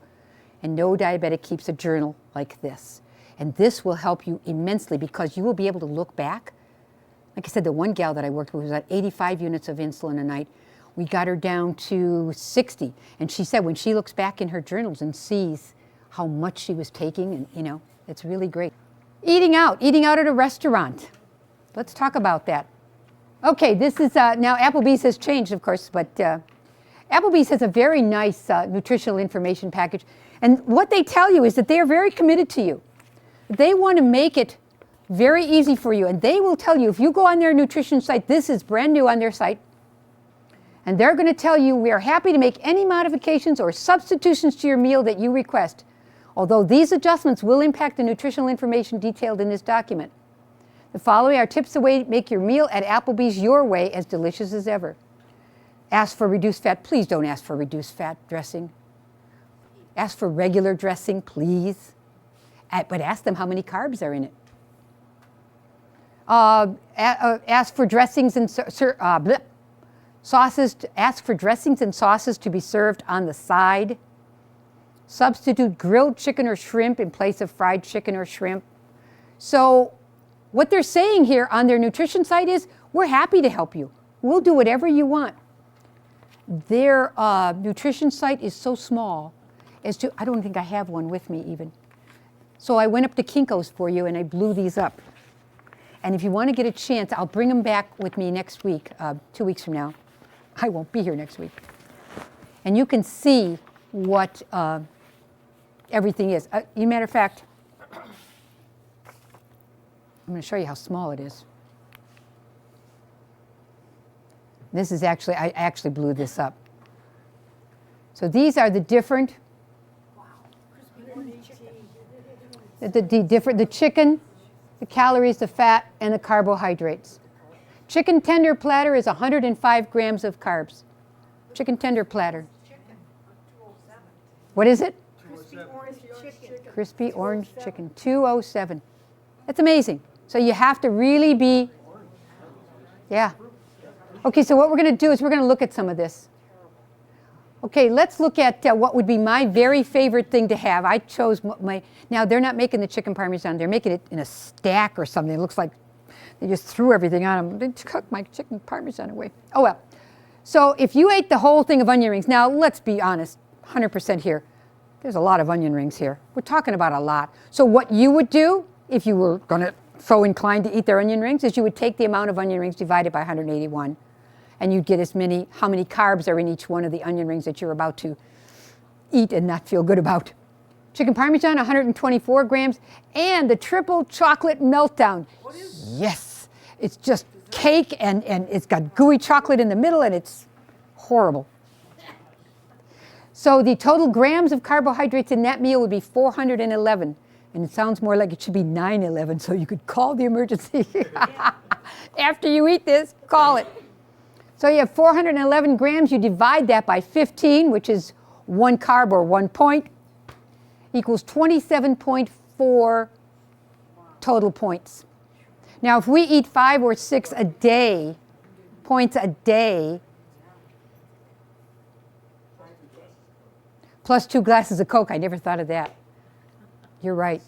and no diabetic keeps a journal like this. And this will help you immensely, because you will be able to look back. Like I said, the one gal that I worked with was at 85 units of insulin a night. We got her down to 60. And she said when she looks back in her journals and sees how much she was taking, and it's really great. Eating out at a restaurant. Let's talk about that. Okay, this is, now Applebee's has changed, of course, but Applebee's has a very nice nutritional information package. And what they tell you is that they are very committed to you. They want to make it very easy for you. And they will tell you, if you go on their nutrition site, this is brand new on their site, and they're going to tell you, we are happy to make any modifications or substitutions to your meal that you request, although these adjustments will impact the nutritional information detailed in this document. The following are tips to make your meal at Applebee's your way, as delicious as ever. Ask for reduced fat. Please don't ask for reduced fat dressing. Ask for regular dressing, please. But ask them how many carbs are in it. Ask for dressings and sauces. Ask for dressings and sauces to be served on the side. Substitute grilled chicken or shrimp in place of fried chicken or shrimp. So what they're saying here on their nutrition site is, we're happy to help you. We'll do whatever you want. Their nutrition site is so small as to, I don't think I have one with me even. So I went up to Kinko's for you and I blew these up. And if you want to get a chance, I'll bring them back with me next week, 2 weeks from now. I won't be here next week. And you can see what everything is. As a matter of fact, I'm going to show you how small it is. This is actually, I actually blew this up. So these are the different, the chicken, the calories, the fat, and the carbohydrates. Chicken tender platter is 105 grams of carbs. Chicken tender platter. What is it? Crispy orange chicken, 207. That's amazing. So you have to really be, yeah. Okay, so what we're going to do is we're going to look at some of this. Okay, let's look at what would be my very favorite thing to have. I chose now they're not making the chicken parmesan, they're making it in a stack or something. It looks like they just threw everything on them. They took my chicken parmesan away. Oh well. So if you ate the whole thing of onion rings, now let's be honest, 100% here. There's a lot of onion rings here. We're talking about a lot. So what you would do if you were going to so inclined to eat their onion rings is you would take the amount of onion rings divided by 181. And you'd get how many carbs are in each one of the onion rings that you're about to eat and not feel good about. Chicken Parmesan, 124 grams, and the triple chocolate meltdown. Yes, it's just cake and it's got gooey chocolate in the middle and it's horrible. So the total grams of carbohydrates in that meal would be 411. And it sounds more like it should be 911, so you could call the emergency. After you eat this, call it. So you have 411 grams, you divide that by 15, which is 1 carb or 1 point, equals 27.4 total points. Now if we eat 5 or 6 a day, points a day, plus 2 glasses of Coke, I never thought of that. You're right.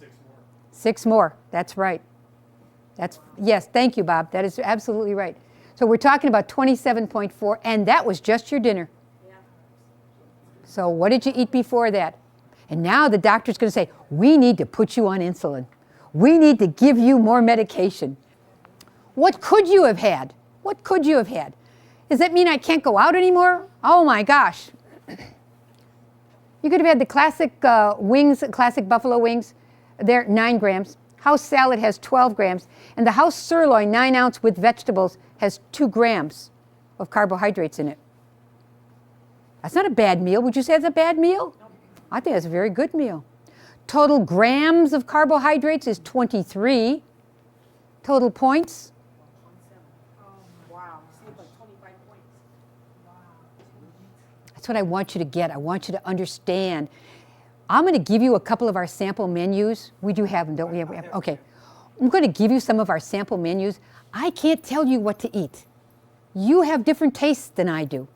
6 more, that's right. Yes, thank you, Bob, that is absolutely right. So we're talking about 27.4, and that was just your dinner. Yeah. So what did you eat before that? And now the doctor's going to say, we need to put you on insulin. We need to give you more medication. What could you have had? What could you have had? Does that mean I can't go out anymore? Oh my gosh. You could have had the classic wings, classic buffalo wings. They're 9 grams. House salad has 12 grams. And the house sirloin, 9 ounce with vegetables, has 2 grams of carbohydrates in it. That's not a bad meal. Would you say it's a bad meal? No. I think that's a very good meal. Total grams of carbohydrates is 23. Total points? Wow. Saved like 25 points. That's what I want you to get. I want you to understand. I'm going to give you a couple of our sample menus. We do have them, don't we? Okay. I'm going to give you some of our sample menus. I can't tell you what to eat. You have different tastes than I do.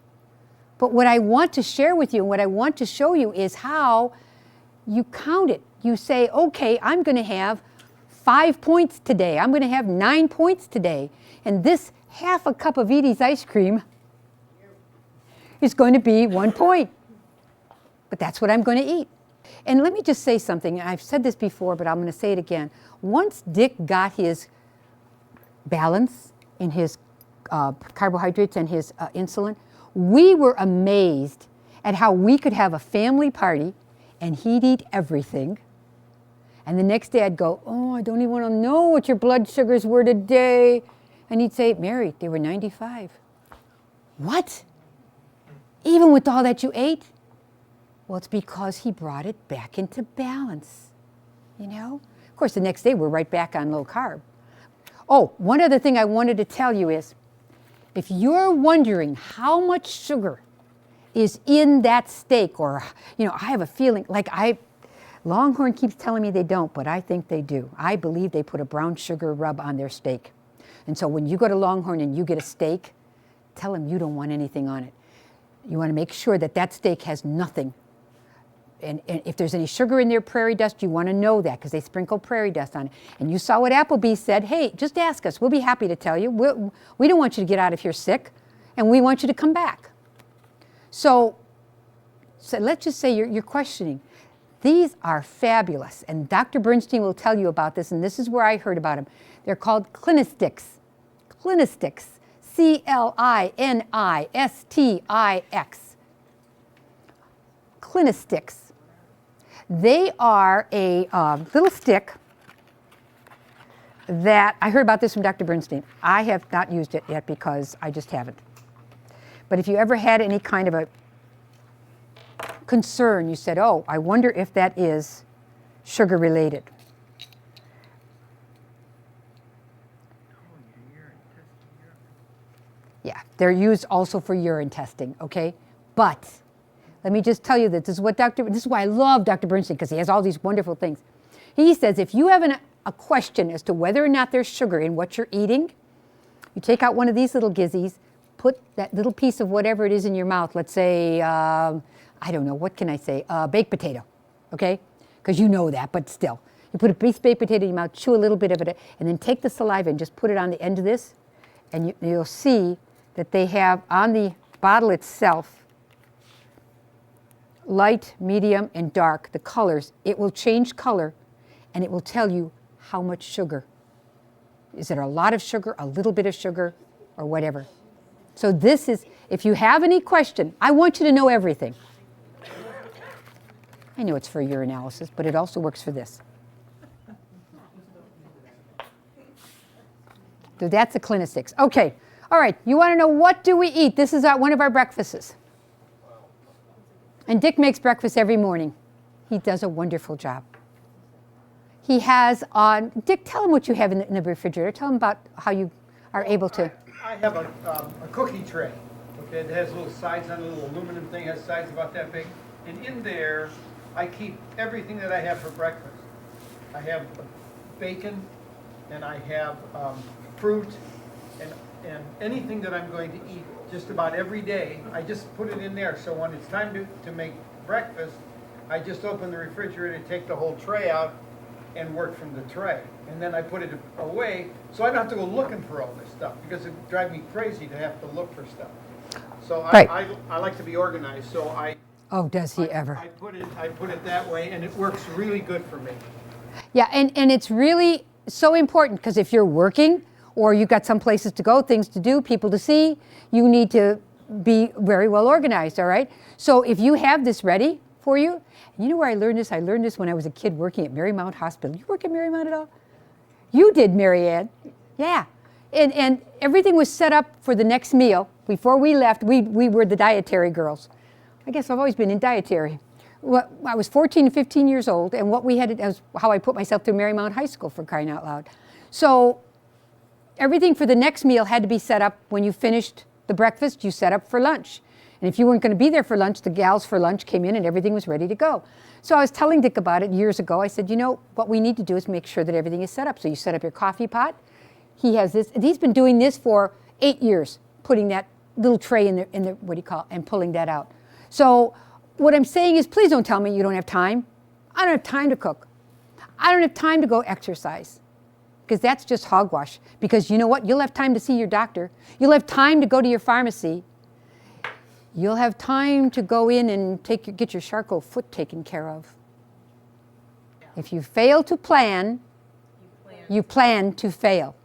But what I want to share with you and what I want to show you is how you count it. You say, okay, I'm going to have 5 points today. I'm going to have 9 points today. And this half a cup of Edie's ice cream is going to be 1 point. But that's what I'm going to eat. And let me just say something. I've said this before, but I'm going to say it again. Once Dick got his balance in his carbohydrates and his insulin, we were amazed at how we could have a family party and he'd eat everything. And the next day I'd go, oh, I don't even want to know what your blood sugars were today. And he'd say, Mary, they were 95. What? Even with all that you ate? Well, it's because he brought it back into balance, you know? Of course, the next day we're right back on low carb. Oh, one other thing I wanted to tell you is, if you're wondering how much sugar is in that steak, or, you know, I have a feeling, Longhorn keeps telling me they don't, but I think they do. I believe they put a brown sugar rub on their steak. And so when you go to Longhorn and you get a steak, tell them you don't want anything on it. You want to make sure that that steak has nothing. And if there's any sugar in their prairie dust, you want to know that because they sprinkle prairie dust on it. And you saw what Applebee's said, hey, just ask us. We'll be happy to tell you. We don't want you to get out of here sick, and we want you to come back. So let's just say you're questioning. These are fabulous, and Dr. Bernstein will tell you about this, and this is where I heard about them. They're called Clinistix. Clinistix. C-L-I-N-I-S-T-I-X. Clinistix. They are a little stick that, I heard about this from Dr. Bernstein. I have not used it yet because I just haven't. But if you ever had any kind of a concern, you said, oh, I wonder if that is sugar related. Yeah, they're used also for urine testing, okay? But let me just tell you that this is why I love Dr. Bernstein, because he has all these wonderful things. He says if you have a question as to whether or not there's sugar in what you're eating, you take out one of these little gizzies, put that little piece of whatever it is in your mouth, let's say, I don't know, what can I say? Baked potato, okay? Because you know that, but still. You put a piece of baked potato in your mouth, chew a little bit of it, and then take the saliva and just put it on the end of this, and you'll see that they have on the bottle itself light, medium, and dark, the colors. It will change color, and it will tell you how much sugar. Is it a lot of sugar, a little bit of sugar, or whatever? So this is, if you have any question, I want you to know everything. I know it's for urinalysis, but it also works for this. So that's the Clinistix. Okay, all right, you want to know what do we eat? This is one of our breakfasts. And Dick makes breakfast every morning. He does a wonderful job. He has on, Dick, tell him what you have in the refrigerator. Tell him about how you are able to. I have a cookie tray. Okay, it has little sides on it, a little aluminum thing, has sides about that big. And in there, I keep everything that I have for breakfast. I have bacon, and I have fruit, and anything that I'm going to eat just about every day, I just put it in there. So when it's time to make breakfast, I just open the refrigerator, take the whole tray out, and work from the tray. And then I put it away, so I don't have to go looking for all this stuff, because it drives me crazy to have to look for stuff. So Right. I like to be organized, so Oh, does he ever? I put it that way, and it works really good for me. Yeah, and it's really so important, because if you're working or you've got some places to go, things to do, people to see, you need to be very well organized, all right? So if you have this ready for you, you know where I learned this? I learned this when I was a kid working at Marymount Hospital. You work at Marymount at all? You did, Mary Ann. Yeah. And everything was set up for the next meal. Before we left, we were the dietary girls. I guess I've always been in dietary. Well, I was 14 to 15 years old, and what we had, was how I put myself through Marymount High School, for crying out loud. So everything for the next meal had to be set up. When you finished the breakfast, you set up for lunch. And if you weren't going to be there for lunch, the gals for lunch came in and everything was ready to go. So I was telling Dick about it years ago. I said, you know, what we need to do is make sure that everything is set up. So you set up your coffee pot. He has this, and he's been doing this for 8 years, putting that little tray in the what do you call it, and pulling that out. So what I'm saying is, please don't tell me you don't have time. I don't have time to cook. I don't have time to go exercise, because that's just hogwash. Because you know what? You'll have time to see your doctor. You'll have time to go to your pharmacy. You'll have time to go in and get your Charcot foot taken care of. If you fail to plan, you plan to fail.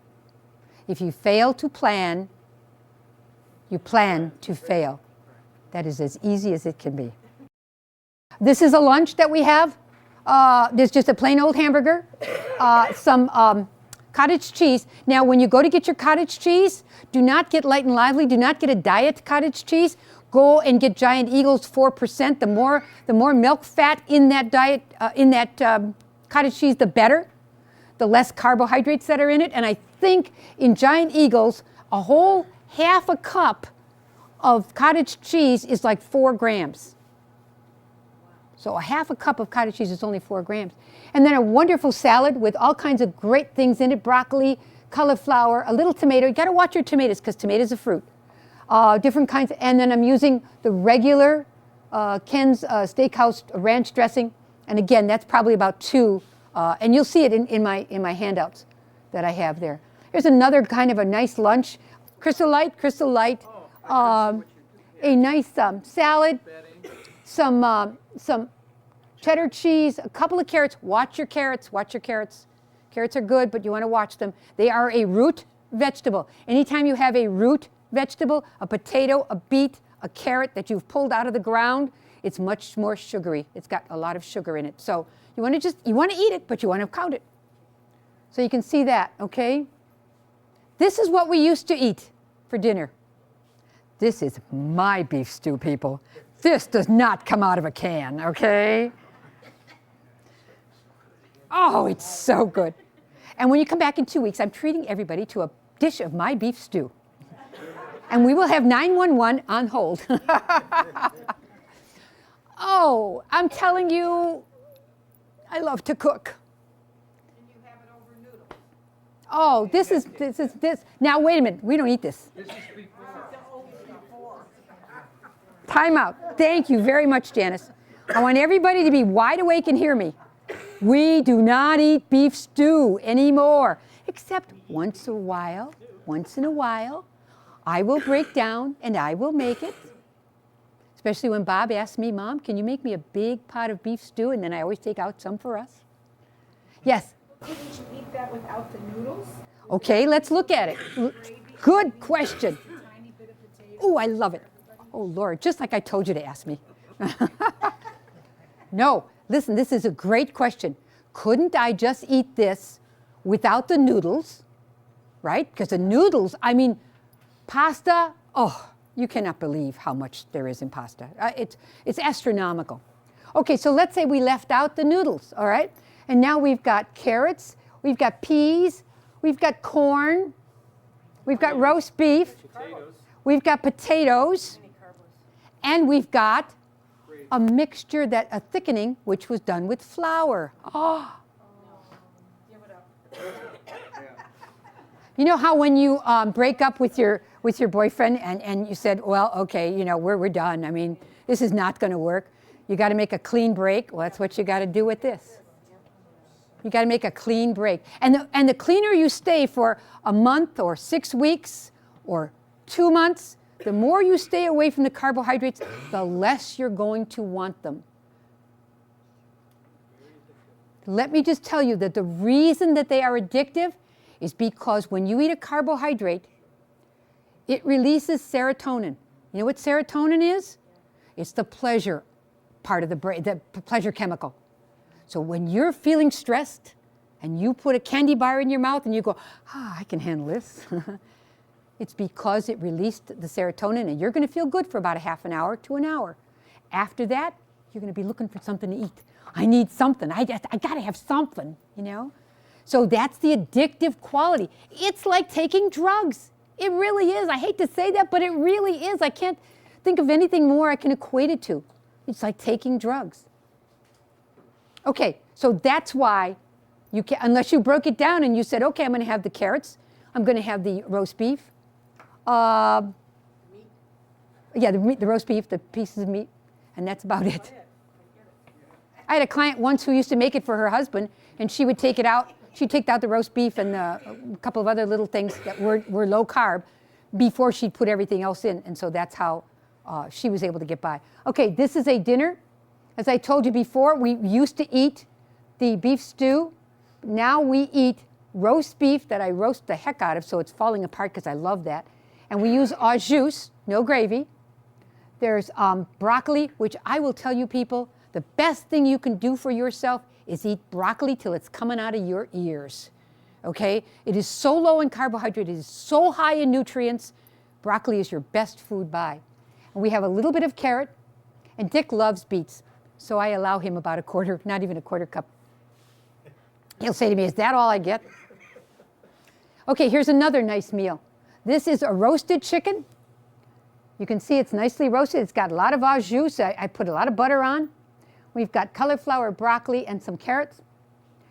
If you fail to plan, you plan to fail. That is as easy as it can be. This is a lunch that we have. There's just a plain old hamburger, some cottage cheese. Now, when you go to get your cottage cheese, do not get Light and Lively. Do not get a diet cottage cheese. Go and get Giant Eagle's 4%. The more milk fat in that diet, cottage cheese, the better. The less carbohydrates that are in it. And I think in Giant Eagle's, a whole half a cup of cottage cheese is like 4 grams. So a half a cup of cottage cheese is only 4 grams. And then a wonderful salad with all kinds of great things in it: broccoli, cauliflower, a little tomato. You got to watch your tomatoes, because tomatoes are fruit. Different kinds. And then I'm using the regular Ken's Steakhouse ranch dressing. And again, that's probably about 2. And you'll see it in my handouts that I have there. Here's another kind of a nice lunch. Crystal Light. A nice salad, some cheddar cheese, a couple of carrots. Watch your carrots, watch your carrots. Carrots are good, but you want to watch them. They are a root vegetable. Anytime you have a root vegetable, a potato, a beet, a carrot that you've pulled out of the ground, it's much more sugary. It's got a lot of sugar in it. So you want to eat it, but you want to count it. So you can see that, okay? This is what we used to eat for dinner. This is my beef stew, people. This does not come out of a can, okay? Oh, it's so good. And when you come back in 2 weeks, I'm treating everybody to a dish of my beef stew. And we will have 911 on hold. Oh, I'm telling you, I love to cook. And you have it over noodles. Oh, this. Now, wait a minute. We don't eat this. This is before. Time out. Thank you very much, Janice. I want everybody to be wide awake and hear me. We do not eat beef stew anymore, except once in a while, I will break down and I will make it. Especially when Bob asks me, Mom, can you make me a big pot of beef stew? And then I always take out some for us. Yes? Couldn't you eat that without the noodles? Okay, let's look at it. Good question. Tiny bit of potato. Oh, I love it. Oh, Lord, just like I told you to ask me. No, listen, this is a great question. Couldn't I just eat this without the noodles, right? Because the noodles, I mean, pasta, oh, you cannot believe how much there is in pasta. It's astronomical. Okay, so let's say we left out the noodles, all right? And now we've got carrots, we've got peas, we've got corn, we've got roast beef, Potatoes. we've got potatoes, and we've got a mixture a thickening, which was done with flour. Oh. You know how when you break up with your boyfriend and you said, well, okay, you know, we're done. I mean, this is not going to work. You got to make a clean break. Well, that's what you got to do with this. You got to make a clean break. And the cleaner you stay for a month or 6 weeks or 2 months, the more you stay away from the carbohydrates, the less you're going to want them. Let me just tell you that the reason that they are addictive is because when you eat a carbohydrate, it releases serotonin. You know what serotonin is? It's the pleasure part of the brain, the pleasure chemical. So when you're feeling stressed and you put a candy bar in your mouth and you go, I can handle this. It's because it released the serotonin, and you're going to feel good for about a half an hour to an hour. After that, you're going to be looking for something to eat. I need something. I got to have something, you know? So that's the addictive quality. It's like taking drugs. It really is. I hate to say that, but it really is. I can't think of anything more I can equate it to. It's like taking drugs. Okay, so that's why you can't, unless you broke it down and you said, okay, I'm going to have the carrots, I'm going to have the roast beef, yeah, the roast beef, the pieces of meat, and that's about it. I had a client once who used to make it for her husband, and she would take it out. She'd take out the roast beef and a couple of other little things that were low carb before she'd put everything else in, and so that's how she was able to get by. Okay, this is a dinner. As I told you before, we used to eat the beef stew. Now we eat roast beef that I roast the heck out of, so it's falling apart because I love that. And we use au jus, no gravy. There's broccoli, which I will tell you people, the best thing you can do for yourself is eat broccoli till it's coming out of your ears, okay? It is so low in carbohydrate, it is so high in nutrients. Broccoli is your best food buy. And we have a little bit of carrot, and Dick loves beets, so I allow him about a quarter, not even a quarter cup. He'll say to me, is that all I get? Okay, here's another nice meal. This is a roasted chicken. You can see it's nicely roasted. It's got a lot of au jus. I put a lot of butter on. We've got cauliflower, broccoli, and some carrots.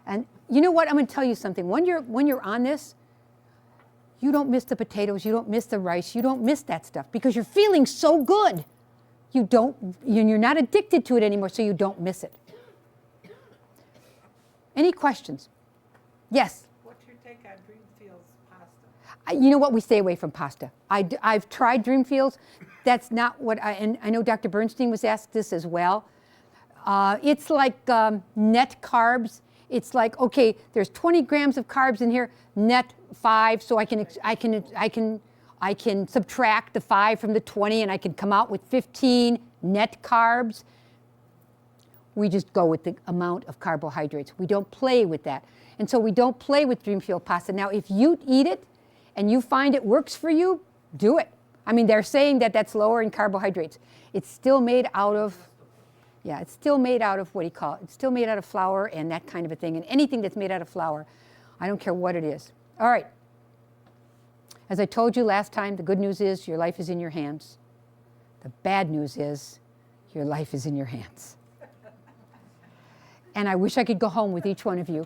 And you know what? I'm going to tell you something. When you're on this, you don't miss the potatoes. You don't miss the rice. You don't miss that stuff because you're feeling so good. You're not addicted to it anymore, so you don't miss it. Any questions? Yes? What's your take on Dreamfield's pasta? You know what? We stay away from pasta. I've tried Dreamfields. That's not what and I know Dr. Bernstein was asked this as well. It's like net carbs. It's like, okay, there's 20 grams of carbs in here, net 5, so I can subtract the 5 from the 20 and I can come out with 15 net carbs. We just go with the amount of carbohydrates. We don't play with that. And so we don't play with Dreamfield pasta. Now, if you eat it and you find it works for you, do it. I mean, they're saying that that's lower in carbohydrates. It's still made out of, yeah, it's still made out of, what do you call it? It's still made out of flour and that kind of a thing. And anything that's made out of flour, I don't care what it is. All right. As I told you last time, the good news is your life is in your hands. The bad news is your life is in your hands. And I wish I could go home with each one of you.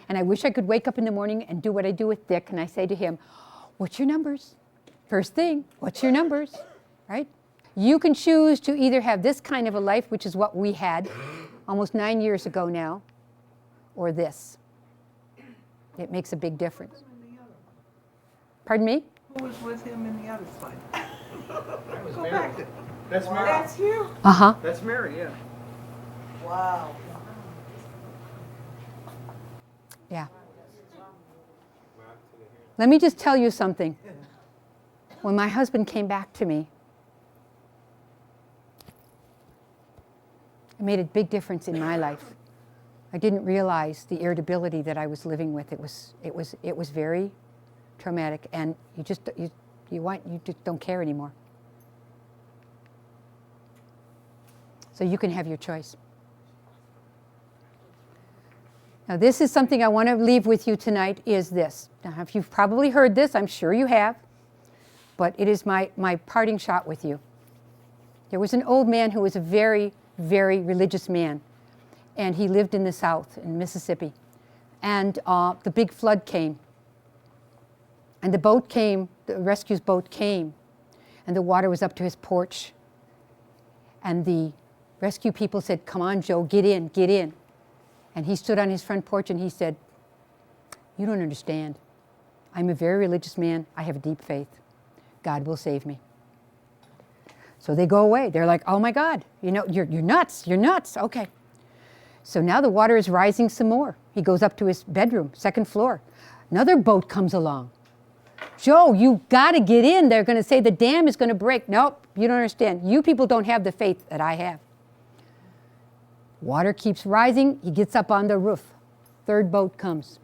And I wish I could wake up in the morning and do what I do with Dick, and I say to him, what's your numbers? First thing, what's your numbers, right? You can choose to either have this kind of a life, which is what we had almost 9 years ago now, or this. It makes a big difference. Pardon me? Who was with him in the other slide? That was Go Mary. back to, That's Mary. that's you? Uh-huh. That's Mary, yeah. Wow. Yeah. Let me just tell you something. When my husband came back to me, it made a big difference in my life. I didn't realize the irritability that I was living with. It was very traumatic, and you just don't care anymore. So you can have your choice. Now, this is something I want to leave with you tonight, is this. Now, if you've probably heard this, I'm sure you have, but it is my parting shot with you. There was an old man who was a very, very religious man, and he lived in the South, in Mississippi. And the big flood came, and the boat came, the rescue boat came, and the water was up to his porch. And the rescue people said, come on, Joe, get in, get in. And he stood on his front porch and he said, you don't understand. I'm a very religious man. I have a deep faith. God will save me. So they go away. They're like, oh my God, you know, you're nuts, you're nuts. Okay. So now the water is rising some more. He goes up to his bedroom, second floor. Another boat comes along. Joe, you got to get in. They're going to say the dam is going to break. Nope, you don't understand. You people don't have the faith that I have. Water keeps rising. He gets up on the roof. Third boat comes.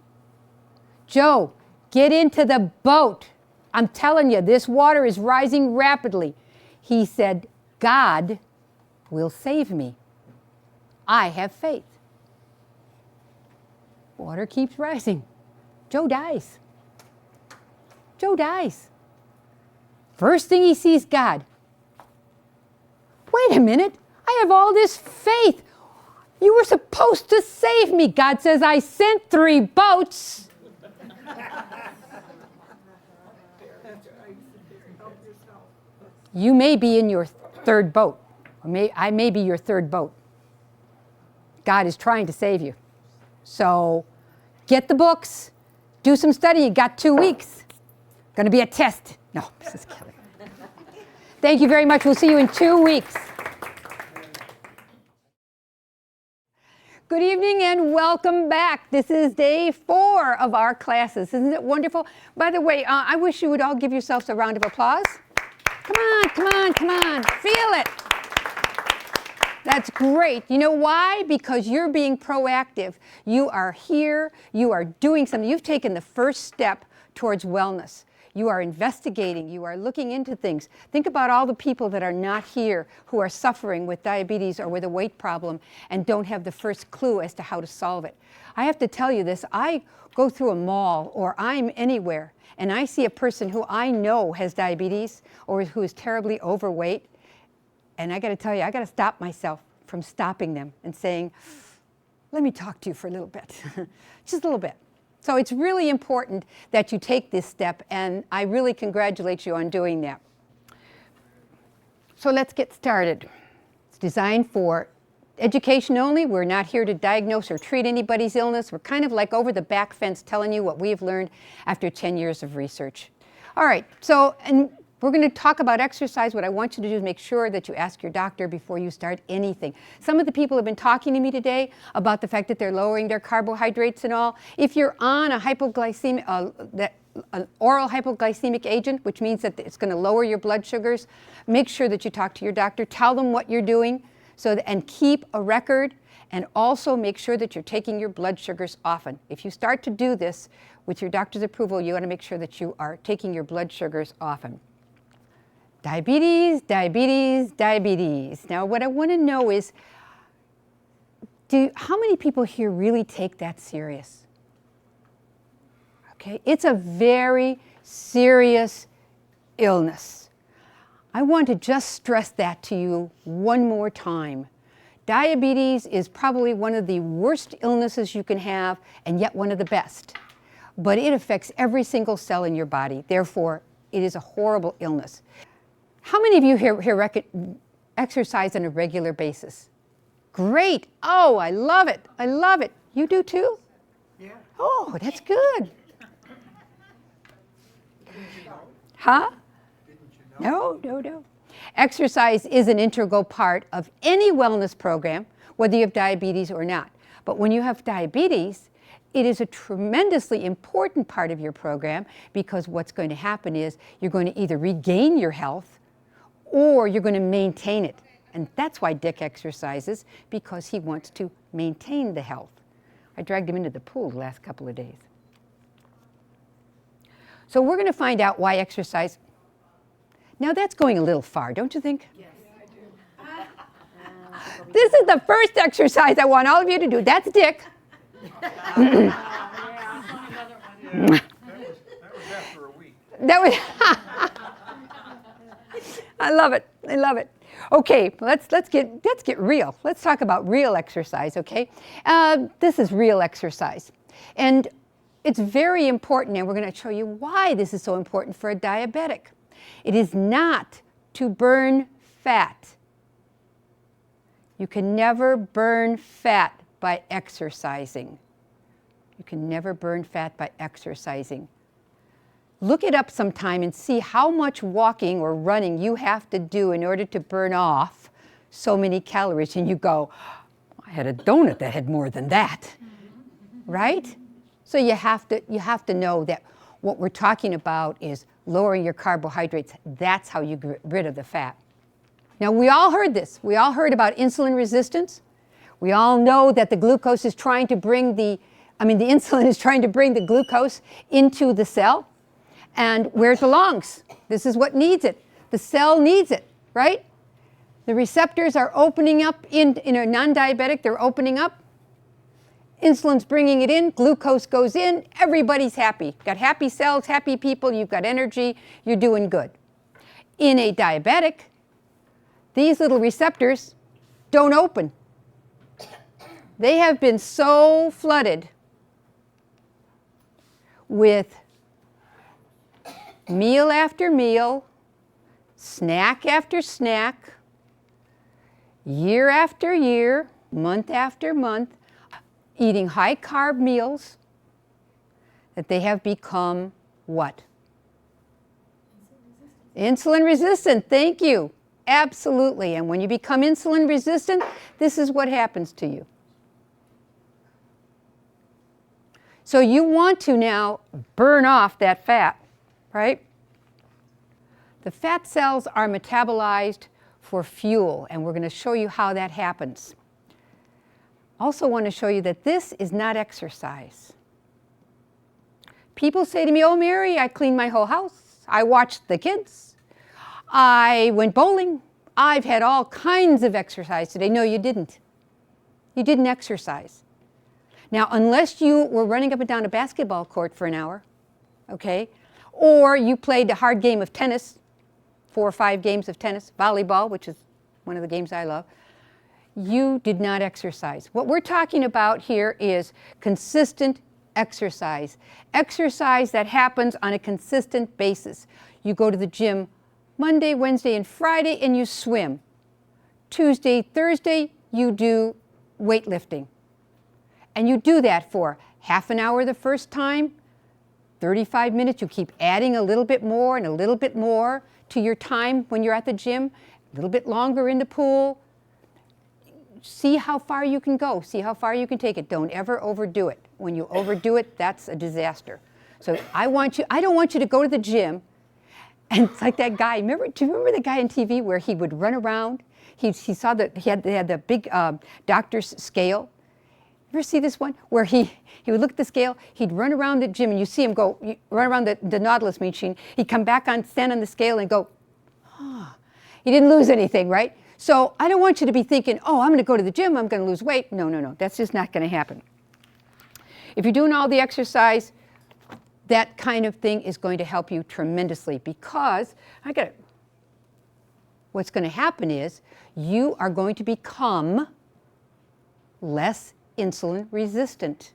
Joe, get into the boat. I'm telling you, this water is rising rapidly. He said, God will save me. I have faith. Water keeps rising. Joe dies. Joe dies. First thing he sees, God. Wait a minute. I have all this faith. You were supposed to save me. God says, I sent 3 boats. You may be in your 3rd boat. I may be your 3rd boat. God is trying to save you. So get the books, do some study. You got 2 weeks. Going to be a test. No, Mrs. Kelly. Thank you very much. We'll see you in 2 weeks. Good evening and welcome back. This is day 4 of our classes. Isn't it wonderful? By the way, I wish you would all give yourselves a round of applause. Come on, come on, come on. Feel it. That's great. You know why? Because you're being proactive. You are here. You are doing something. You've taken the first step towards wellness. You are investigating. You are looking into things. Think about all the people that are not here who are suffering with diabetes or with a weight problem and don't have the first clue as to how to solve it. I have to tell you this. I go through a mall or I'm anywhere and I see a person who I know has diabetes or who is terribly overweight. And I got to tell you, I got to stop myself from stopping them and saying, let me talk to you for a little bit, just a little bit. So it's really important that you take this step, and I really congratulate you on doing that. So let's get started. It's designed for education only. We're not here to diagnose or treat anybody's illness. We're kind of like over the back fence telling you what we've learned after 10 years of research. All right, so and We're going to talk about exercise. What I want you to do is make sure that you ask your doctor before you start anything. Some of the people have been talking to me today about the fact that they're lowering their carbohydrates and all. If you're on a hypoglycemic, an oral hypoglycemic agent, which means that it's going to lower your blood sugars, make sure that you talk to your doctor. Tell them what you're doing, and keep a record, and also make sure that you're taking your blood sugars often. If you start to do this with your doctor's approval, you want to make sure that you are taking your blood sugars often. Diabetes, diabetes, diabetes. Now, what I want to know is, how many people here really take that serious? Okay, it's a very serious illness. I want to just stress that to you one more time. Diabetes is probably one of the worst illnesses you can have, and yet one of the best. But it affects every single cell in your body. Therefore, it is a horrible illness. How many of you here exercise on a regular basis? Great. Oh, I love it. I love it. You do too? Yeah. Oh, that's good. Huh? No. Exercise is an integral part of any wellness program, whether you have diabetes or not. But when you have diabetes, it is a tremendously important part of your program, because what's going to happen is you're going to either regain your health or you're going to maintain it. And that's why Dick exercises, because he wants to maintain the health. I dragged him into the pool the last couple of days. So we're going to find out why exercise. Now that's going a little far, don't you think? Yes, I do. This is the first exercise I want all of you to do. That's Dick. That was after a week. That was. I love it. I love it. Okay, let's get real. Let's talk about real exercise. Okay, this is real exercise, and it's very important. And we're going to show you why this is so important for a diabetic. It is not to burn fat. You can never burn fat by exercising. You can never burn fat by exercising. Look it up sometime and see how much walking or running you have to do in order to burn off so many calories. And you go, I had a donut that had more than that, right? So you have to know that what we're talking about is lowering your carbohydrates. That's how you get rid of the fat. Now, we all heard this. We all heard about insulin resistance. We all know that the glucose is trying to bring the insulin is trying to bring the glucose into the cell and where it belongs. This is what needs it. The cell needs it, right? The receptors are opening up in a non-diabetic, they're opening up. Insulin's bringing it in, glucose goes in, everybody's happy. You've got happy cells, happy people, you've got energy, you're doing good. In a diabetic, these little receptors don't open. They have been so flooded with meal after meal, snack after snack, year after year, month after month, eating high carb meals, that they have become what? Insulin resistant. Thank you. Absolutely. And when you become insulin resistant, this is what happens to you. So you want to now burn off that fat, right? The fat cells are metabolized for fuel, and we're going to show you how that happens. Also want to show you that this is not exercise. People say to me, oh, Mary, I cleaned my whole house. I watched the kids. I went bowling. I've had all kinds of exercise today. No, you didn't. You didn't exercise. Now, unless you were running up and down a basketball court for an hour, okay, or you played a hard game of tennis, 4 or 5 games of tennis, volleyball, which is one of the games I love, you did not exercise. What we're talking about here is consistent exercise. Exercise that happens on a consistent basis. You go to the gym Monday, Wednesday, and Friday, and you swim. Tuesday, Thursday, you do weightlifting. And you do that for half an hour the first time, 35 minutes, you keep adding a little bit more and a little bit more to your time when you're at the gym, a little bit longer in the pool. See how far you can go. See how far you can take it. Don't ever overdo it. When you overdo it, that's a disaster. So I don't want you to go to the gym and it's like that guy. Do you remember the guy on TV where he would run around? He saw that they had the big doctor's scale. You ever see this one where he would look at the scale, he'd run around the gym and you see him run around the Nautilus machine. He'd come back stand on the scale and go, oh. He didn't lose anything, right? So I don't want you to be thinking, oh, I'm going to go to the gym, I'm going to lose weight. No, no, no, that's just not going to happen. If you're doing all the exercise, that kind of thing is going to help you tremendously because what's going to happen is you are going to become less insulin resistant.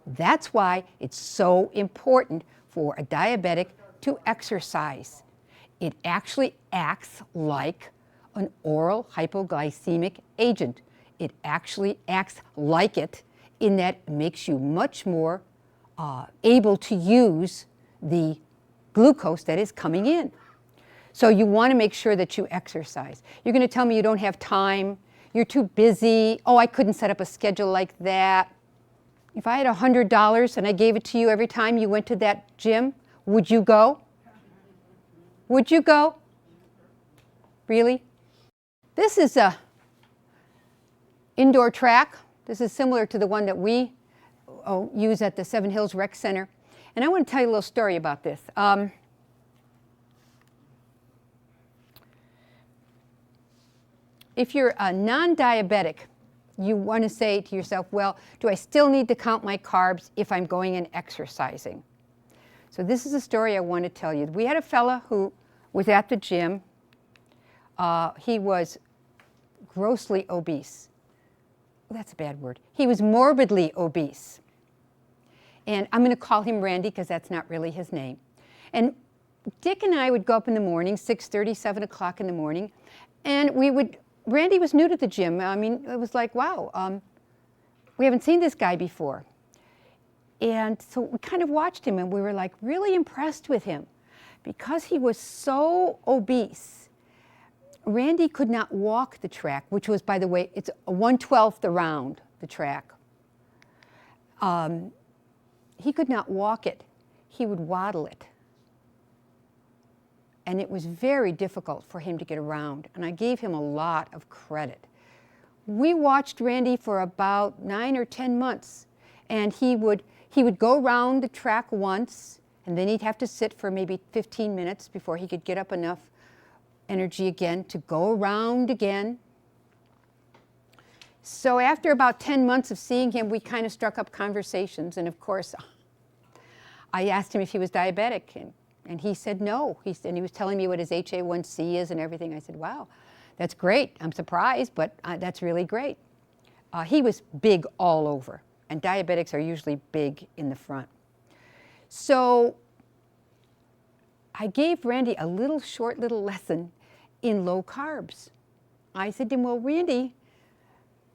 That's why it's so important for a diabetic to exercise. It actually acts like an oral hypoglycemic agent. It actually acts like it in that it makes you much more able to use the glucose that is coming in. So you want to make sure that you exercise. You're going to tell me you don't have time, you're too busy, oh, I couldn't set up a schedule like that. If I had $100 and I gave it to you every time you went to that gym, would you go? Would you go? Really? This is a indoor track. This is similar to the one that we use at the Seven Hills Rec Center. And I want to tell you a little story about this. If you're a non-diabetic, you want to say to yourself, well, do I still need to count my carbs if I'm going and exercising? So this is a story I want to tell you. We had a fella who was at the gym. He was grossly obese. Well, that's a bad word. He was morbidly obese. And I'm going to call him Randy because that's not really his name. And Dick and I would go up in the morning, 6:30, 7 o'clock in the morning, and Randy was new to the gym. I mean, it was like, wow, we haven't seen this guy before. And so we kind of watched him and we were like really impressed with him because he was so obese. Randy could not walk the track, which was, by the way, it's a 1/12 around the track. He could not walk it. He would waddle it. And it was very difficult for him to get around. And I gave him a lot of credit. We watched Randy for about 9 or 10 months. And he would go around the track once, and then he'd have to sit for maybe 15 minutes before he could get up enough energy again to go around again. So after about 10 months of seeing him, we kind of struck up conversations. And of course, I asked him if he was diabetic. And he said no. And he was telling me what his HA1C is and everything. I said, wow, that's great. I'm surprised, but that's really great. He was big all over. And diabetics are usually big in the front. So I gave Randy a short little lesson in low carbs. I said to him, well, Randy,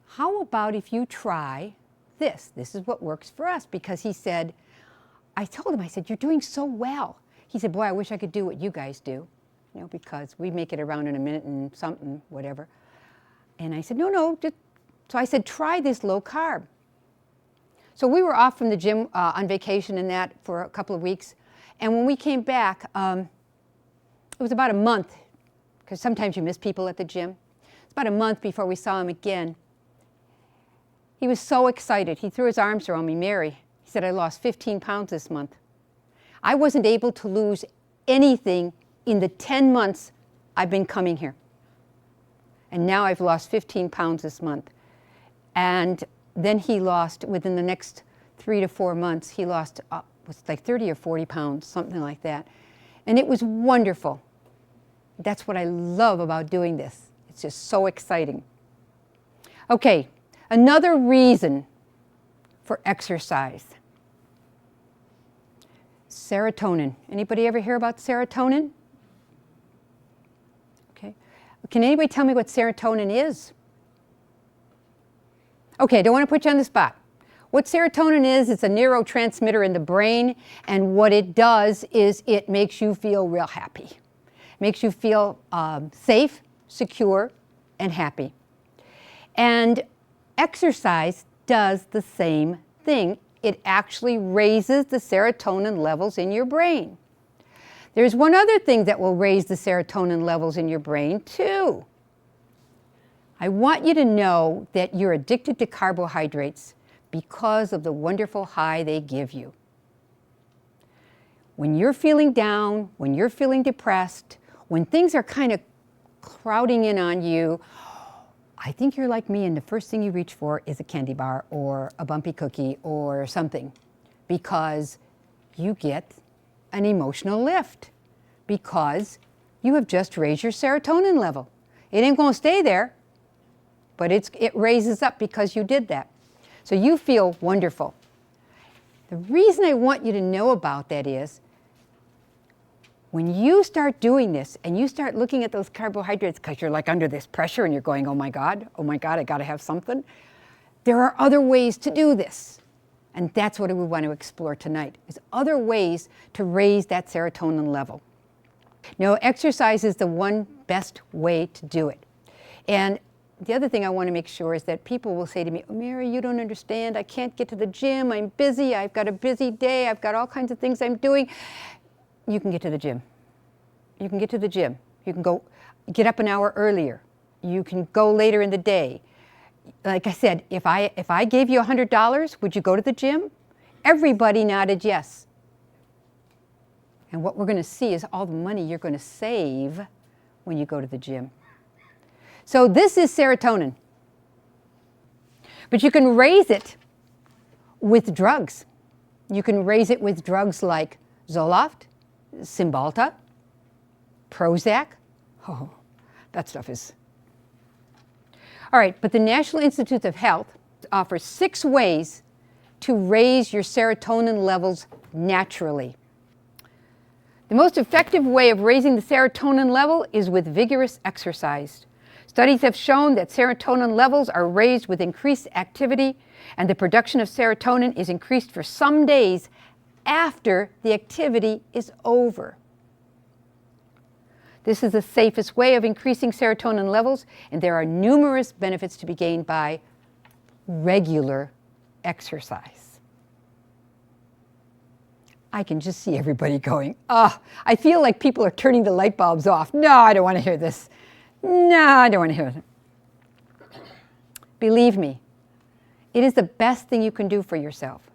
how about if you try this? This is what works for us. Because I told him, I said, you're doing so well. He said, boy, I wish I could do what you guys do, because we make it around in a minute and something, whatever. And I said, no. So I said, try this low carb. So we were off from the gym on vacation and that for a couple of weeks. And when we came back, it was about a month, because sometimes you miss people at the gym. It's about a month before we saw him again. He was so excited. He threw his arms around me, Mary. He said, I lost 15 pounds this month. I wasn't able to lose anything in the 10 months I've been coming here. And now I've lost 15 pounds this month. And then he lost, within the next 3 to 4 months, he lost, was like 30 or 40 pounds, something like that. And it was wonderful. That's what I love about doing this. It's just so exciting. Okay, another reason for exercise. Serotonin. Anybody ever hear about serotonin? Okay. Can anybody tell me what serotonin is? Okay, I don't want to put you on the spot. What serotonin is, it's a neurotransmitter in the brain, and what it does is it makes you feel real happy. Makes you feel safe, secure, and happy. And exercise does the same thing. It actually raises the serotonin levels in your brain. There's one other thing that will raise the serotonin levels in your brain too. I want you to know that you're addicted to carbohydrates because of the wonderful high they give you. When you're feeling down, when you're feeling depressed, when things are kind of crowding in on you, I think you're like me and the first thing you reach for is a candy bar or a bumpy cookie or something, because you get an emotional lift, because you have just raised your serotonin level. It ain't gonna stay there, but it raises up because you did that. So you feel wonderful. The reason I want you to know about that is when you start doing this and you start looking at those carbohydrates because you're like under this pressure and you're going, oh my God, I gotta have something. There are other ways to do this. And that's what we want to explore tonight, is other ways to raise that serotonin level. Now, exercise is the one best way to do it. And the other thing I want to make sure is that people will say to me, oh, Mary, you don't understand. I can't get to the gym. I'm busy. I've got a busy day. I've got all kinds of things I'm doing. You can get to the gym. You can get to the gym. You can go get up an hour earlier. You can go later in the day. Like I said, if I gave you $100, would you go to the gym? Everybody nodded yes. And what we're going to see is all the money you're going to save when you go to the gym. So this is serotonin. But you can raise it with drugs. You can raise it with drugs like Zoloft, Cymbalta, Prozac. Oh, that stuff is... All right, but the National Institutes of Health offers 6 ways to raise your serotonin levels naturally. The most effective way of raising the serotonin level is with vigorous exercise. Studies have shown that serotonin levels are raised with increased activity, and the production of serotonin is increased for some days after the activity is over. This is the safest way of increasing serotonin levels, and there are numerous benefits to be gained by regular exercise. I can just see everybody going, oh, I feel like people are turning the light bulbs off. No, I don't want to hear this. No, I don't want to hear it. Believe me, it is the best thing you can do for yourself.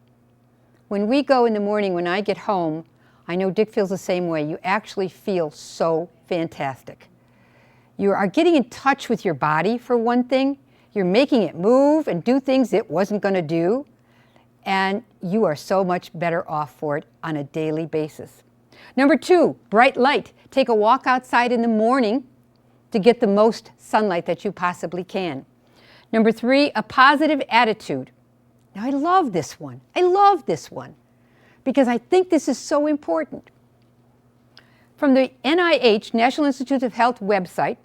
When we go in the morning, when I get home, I know Dick feels the same way. You actually feel so fantastic. You are getting in touch with your body, for one thing. You're making it move and do things it wasn't going to do. And you are so much better off for it on a daily basis. Number 2, bright light. Take a walk outside in the morning to get the most sunlight that you possibly can. Number 3, a positive attitude. Now, I love this one. I love this one because I think this is so important. From the NIH, National Institutes of Health website,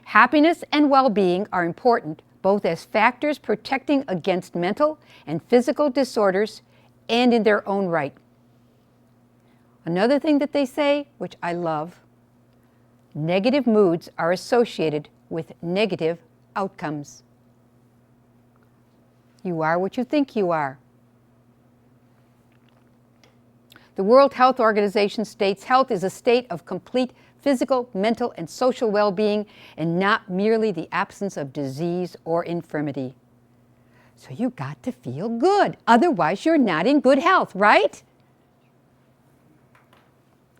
happiness and well-being are important both as factors protecting against mental and physical disorders and in their own right. Another thing that they say, which I love, negative moods are associated with negative outcomes. You are what you think you are. The World Health Organization states health is a state of complete physical, mental, and social well-being, and not merely the absence of disease or infirmity. So you got to feel good. Otherwise, you're not in good health, right?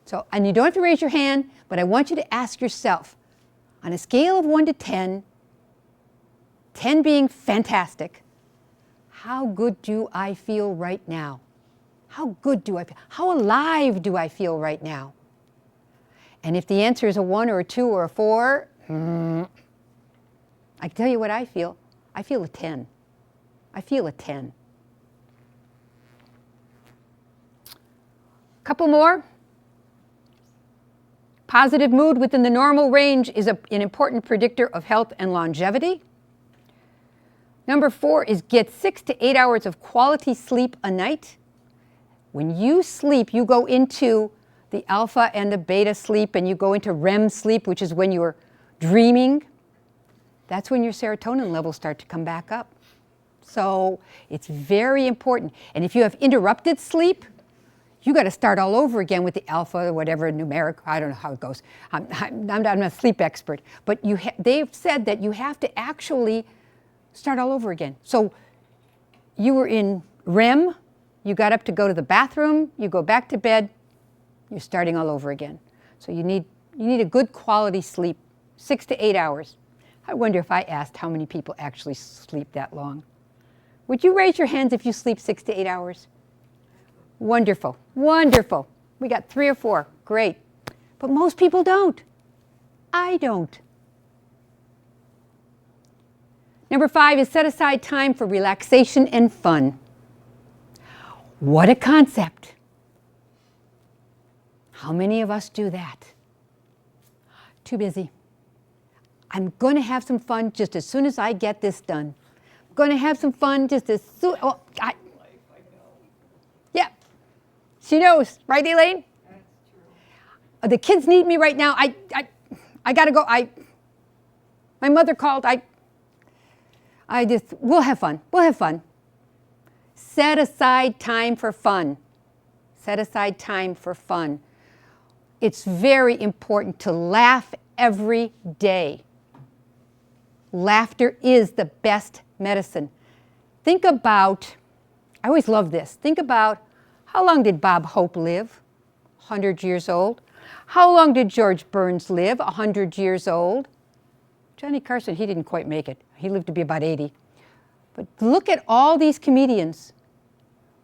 So, and you don't have to raise your hand, but I want you to ask yourself, on a scale of 1 to 10, 10 being fantastic, how good do I feel right now? How good do I feel? How alive do I feel right now? And if the answer is a 1 or a 2 or a 4, I can tell you what I feel. I feel a 10. I feel a 10. Couple more. Positive mood within the normal range is an important predictor of health and longevity. Number 4 is get 6 to 8 hours of quality sleep a night. When you sleep, you go into the alpha and the beta sleep, and you go into REM sleep, which is when you're dreaming. That's when your serotonin levels start to come back up. So it's very important. And if you have interrupted sleep, you got to start all over again with the alpha or whatever numeric. I don't know how it goes. I'm not a sleep expert, but they've said that you have to actually start all over again. So you were in REM, you got up to go to the bathroom, you go back to bed, you're starting all over again. So you need a good quality sleep, 6 to 8 hours. I wonder if I asked how many people actually sleep that long. Would you raise your hands if you sleep 6 to 8 hours? Wonderful, wonderful. We got 3 or 4, great. But most people don't. I don't. Number 5 is set aside time for relaxation and fun. What a concept. How many of us do that? Too busy. I'm going to have some fun just as soon as I get this done. I'm going to have some fun just as soon. Oh, yeah. She knows, right, Elaine? That's true. The kids need me right now. I got to go. My mother called. We'll have fun. We'll have fun. Set aside time for fun. Set aside time for fun. It's very important to laugh every day. Laughter is the best medicine. Think about, I always love this, think about how long did Bob Hope live? 100 years old. How long did George Burns live? 100 years old. Johnny Carson, he didn't quite make it. He lived to be about 80. But look at all these comedians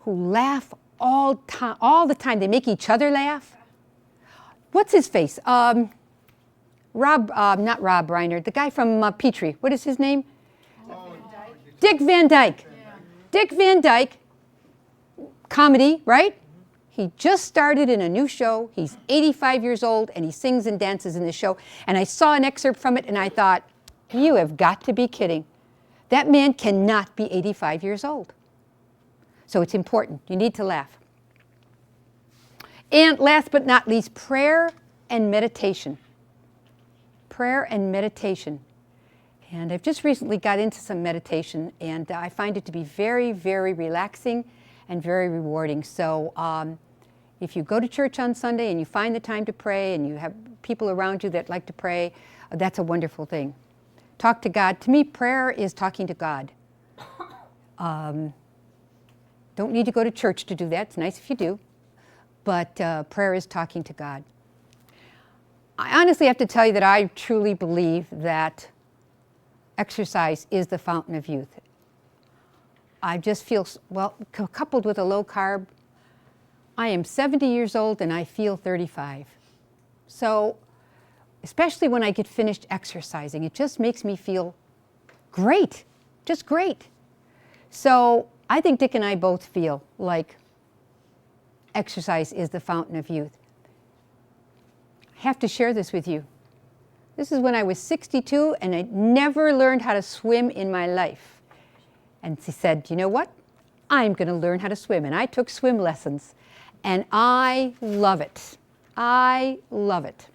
who laugh all the time. They make each other laugh. What's his face? Not Rob Reiner, the guy from Petrie. What is his name? Dick Van Dyke. Yeah. Dick Van Dyke, comedy, right? He just started in a new show. He's 85 years old, and he sings and dances in the show. And I saw an excerpt from it, and I thought, you have got to be kidding. That man cannot be 85 years old. So it's important. You need to laugh. And last but not least, prayer and meditation. Prayer and meditation. And I've just recently got into some meditation, and I find it to be very, very relaxing and very rewarding. So if you go to church on Sunday and you find the time to pray and you have people around you that like to pray, that's a wonderful thing. Talk to God. To me, prayer is talking to God. Don't need to go to church to do that. It's nice if you do. But prayer is talking to God. I honestly have to tell you that I truly believe that exercise is the fountain of youth. I just feel, well, coupled with a low carb, I am 70 years old and I feel 35. So, especially when I get finished exercising, it just makes me feel great, just great. So, I think Dick and I both feel like exercise is the fountain of youth. I have to share this with you. This is when I was 62 and I never learned how to swim in my life. And she said, you know what? I'm going to learn how to swim. And I took swim lessons. And I love it. I love it.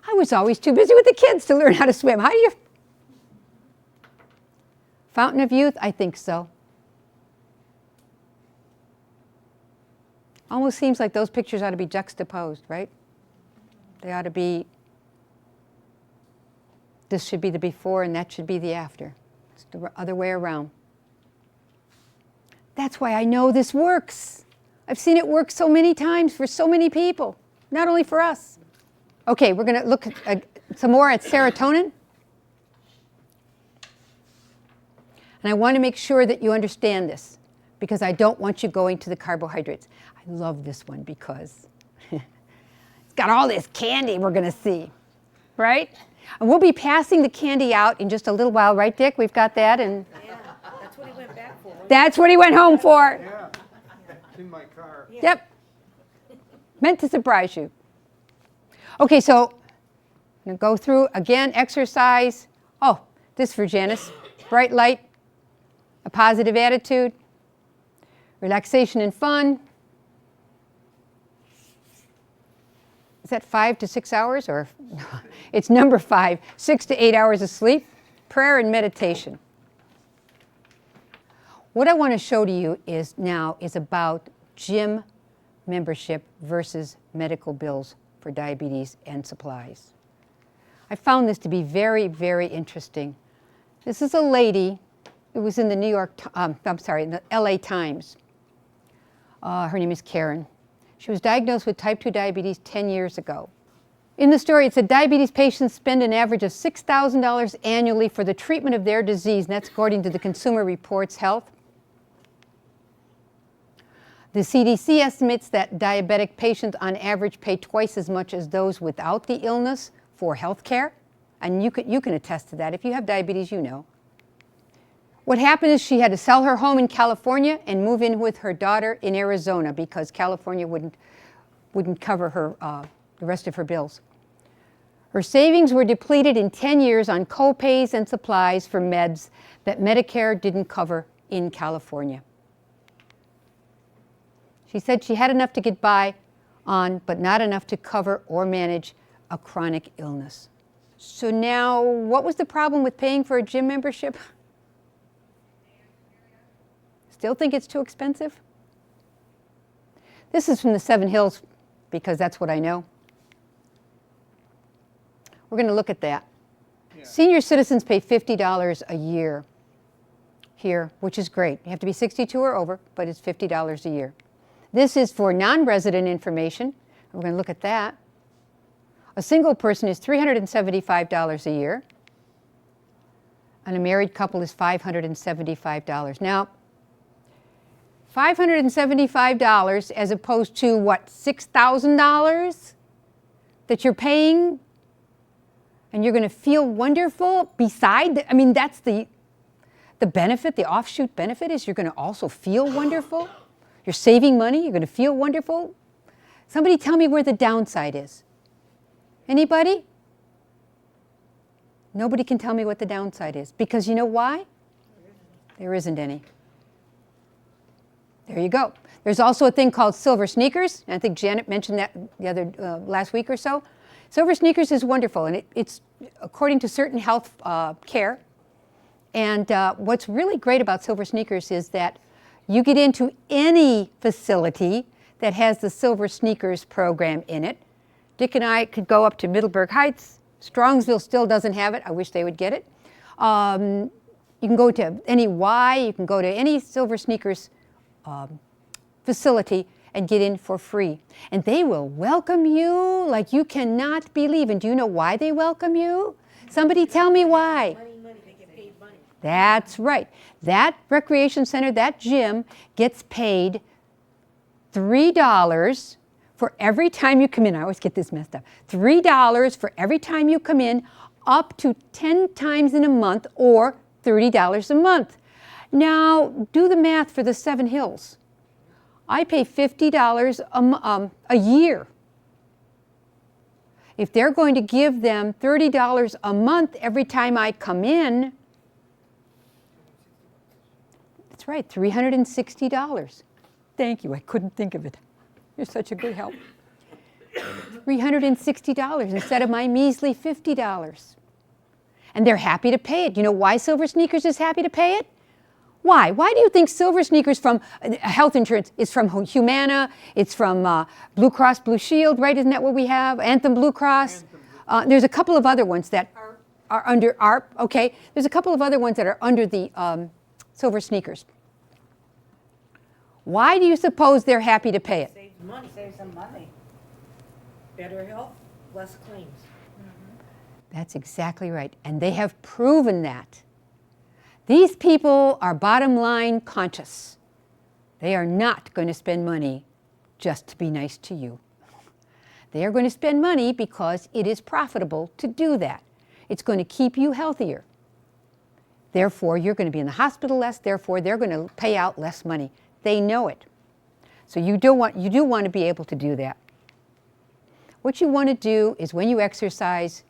I was always too busy with the kids to learn how to swim. How do you? Fountain of youth? I think so. Almost seems like those pictures ought to be juxtaposed, right? They ought to be, this should be the before and that should be the after. It's the other way around. That's why I know this works. I've seen it work so many times for so many people, not only for us. Okay, we're going to look at, some more at serotonin. And I want to make sure that you understand this because I don't want you going to the carbohydrates. I love this one because it's got all this candy we're going to see, right? And we'll be passing the candy out in just a little while, right, Dick? We've got that. And Yeah, that's what he went back for. that's what he went home for. Yeah, it's in my car. Yep. Meant to surprise you. Okay, so I'm going to go through again, exercise. Oh, this for Janice. Bright light. a positive attitude, relaxation and fun. Is that 5 to 6 hours, or it's number 5, 6 to 8 hours of sleep, prayer and meditation. What I want to show to you is about gym membership versus medical bills for diabetes and supplies. I found this to be very, very interesting. This is a lady, it was in the in the LA Times. Her name is Karen. She was diagnosed with type 2 diabetes 10 years ago. In the story, it said diabetes patients spend an average of $6,000 annually for the treatment of their disease, and that's according to the Consumer Reports Health. The CDC estimates that diabetic patients on average pay twice as much as those without the illness for health care. And you can attest to that. If you have diabetes, you know. What happened is she had to sell her home in California and move in with her daughter in Arizona because California wouldn't cover her, the rest of her bills. Her savings were depleted in 10 years on co-pays and supplies for meds that Medicare didn't cover in California. She said she had enough to get by on, but not enough to cover or manage a chronic illness. So now, what was the problem with paying for a gym membership? Still think it's too expensive? This is from the Seven Hills, because that's what I know. We're going to look at that. Yeah. Senior citizens pay $50 a year here, which is great. You have to be 62 or over, but it's $50 a year. This is for non-resident information. We're going to look at that. A single person is $375 a year, and a married couple is $575. Now, $575 as opposed to what, $6,000 that you're paying, and you're going to feel wonderful that's the benefit, the offshoot benefit is you're going to also feel wonderful. You're saving money, you're going to feel wonderful. Somebody tell me where the downside is. Anybody? Nobody can tell me what the downside is. Because you know why? There isn't any. There you go. There's also a thing called silver sneakers. And I think Janet mentioned that the other last week or so. Silver sneakers is wonderful, and it's according to certain health care. And what's really great about silver sneakers is that you get into any facility that has the Silver Sneakers program in it. Dick and I could go up to Middleburg Heights. Strongsville still doesn't have it. I wish they would get it. You can go to any Y. You can go to any Silver Sneakers facility and get in for free. And they will welcome you like you cannot believe. And do you know why they welcome you? Somebody tell me why. They get paid money. That's right. That recreation center, that gym, gets paid $3 for every time you come in. I always get this messed up. $3 for every time you come in, up to 10 times in a month, or $30 a month. Now, do the math for the Seven Hills. I pay $50 a year. If they're going to give them $30 a month every time I come in, that's right, $360. Thank you, I couldn't think of it. You're such a good help. $360 instead of my measly $50. And they're happy to pay it. You know why Silver Sneakers is happy to pay it? Why? Why do you think Silver Sneakers from health insurance is from Humana? It's from Blue Cross Blue Shield, right? Isn't that what we have? Anthem Blue Cross. There's a couple of other ones that are under ARP. Okay, there's a couple of other ones that are under the Silver Sneakers. Why do you suppose they're happy to pay it? Saves money. Saves some money. Better health, less claims. That's exactly right. And they have proven that. These people are bottom line conscious. They are not going to spend money just to be nice to you. They are going to spend money because it is profitable to do that. It's going to keep you healthier. Therefore, you're going to be in the hospital less. Therefore, they're going to pay out less money. They know it. So you do want to be able to do that. What you want to do is when you exercise,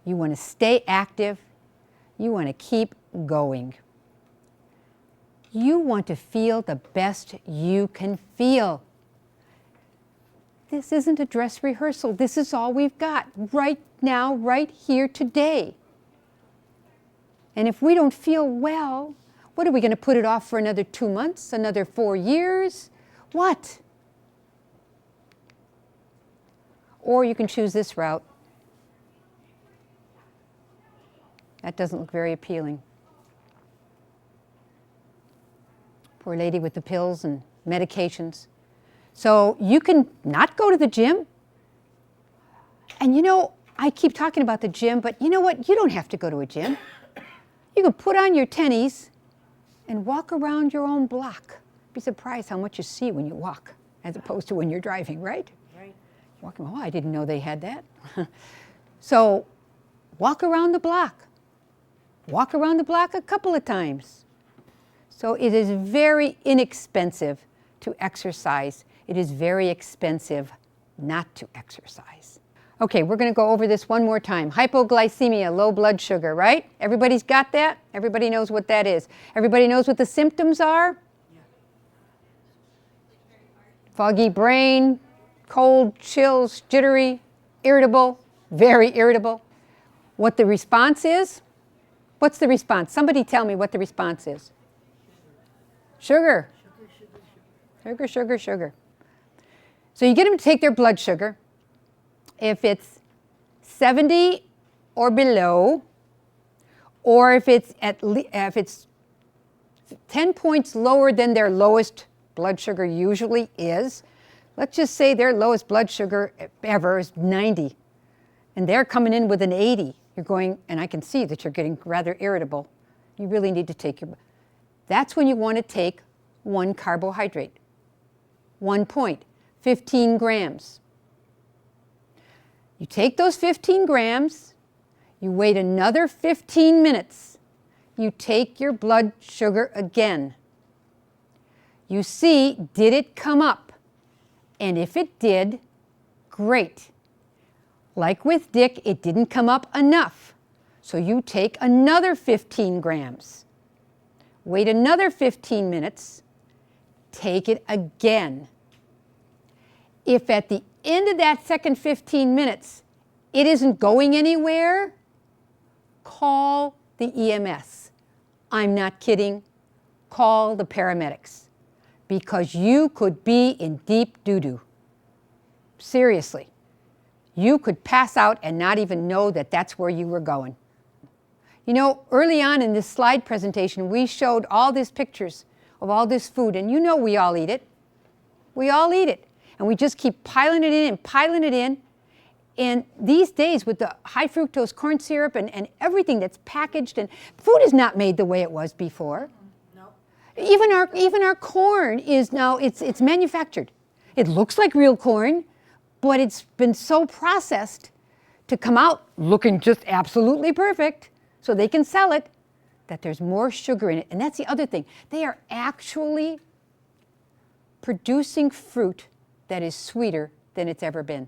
you want to stay active. You want to keep going. You want to feel the best you can feel. This isn't a dress rehearsal. This is all we've got right now, right here today. And if we don't feel well, what are we going to put it off for another 2 months, another 4 years? What? Or you can choose this route. That doesn't look very appealing. Poor lady with the pills and medications. So you can not go to the gym. And you know, I keep talking about the gym, but you know what? You don't have to go to a gym. You can put on your tennies and walk around your own block. Be surprised how much you see when you walk, as opposed to when you're driving, right? Right. Walking, oh, I didn't know they had that. So walk around the block. Walk around the block a couple of times. So it is very inexpensive to exercise. It is very expensive not to exercise. Okay, we're going to go over this one more time. Hypoglycemia, low blood sugar, right? Everybody's got that? Everybody knows what that is. Everybody knows what the symptoms are? Foggy brain, cold, chills, jittery, irritable, very irritable. What the response is? What's the response? Somebody tell me what the response is. Sugar. Sugar, sugar, sugar. So you get them to take their blood sugar. If it's 70 or below, or if it's if it's 10 points lower than their lowest blood sugar usually is, let's just say their lowest blood sugar ever is 90, and they're coming in with an 80. You're going, and I can see that you're getting rather irritable. You really need to take your, that's when you want to take one carbohydrate. 1 point, 15 grams. You take those 15 grams, you wait another 15 minutes, you take your blood sugar again. You see, did it come up? And if it did, great. Like with Dick, it didn't come up enough. So you take another 15 grams. Wait another 15 minutes, take it again. If at the end of that second 15 minutes, it isn't going anywhere, call the EMS. I'm not kidding. Call the paramedics, because you could be in deep doo-doo. Seriously. You could pass out and not even know that that's where you were going. You know, early on in this slide presentation, we showed all these pictures of all this food, and you know we all eat it. We all eat it. And we just keep piling it in and piling it in. And these days, with the high fructose corn syrup and everything that's packaged, and food is not made the way it was before. No. Even our corn is now, it's manufactured. It looks like real corn, but it's been so processed to come out looking just absolutely perfect so they can sell it, that there's more sugar in it. And that's the other thing. They are actually producing fruit that is sweeter than it's ever been.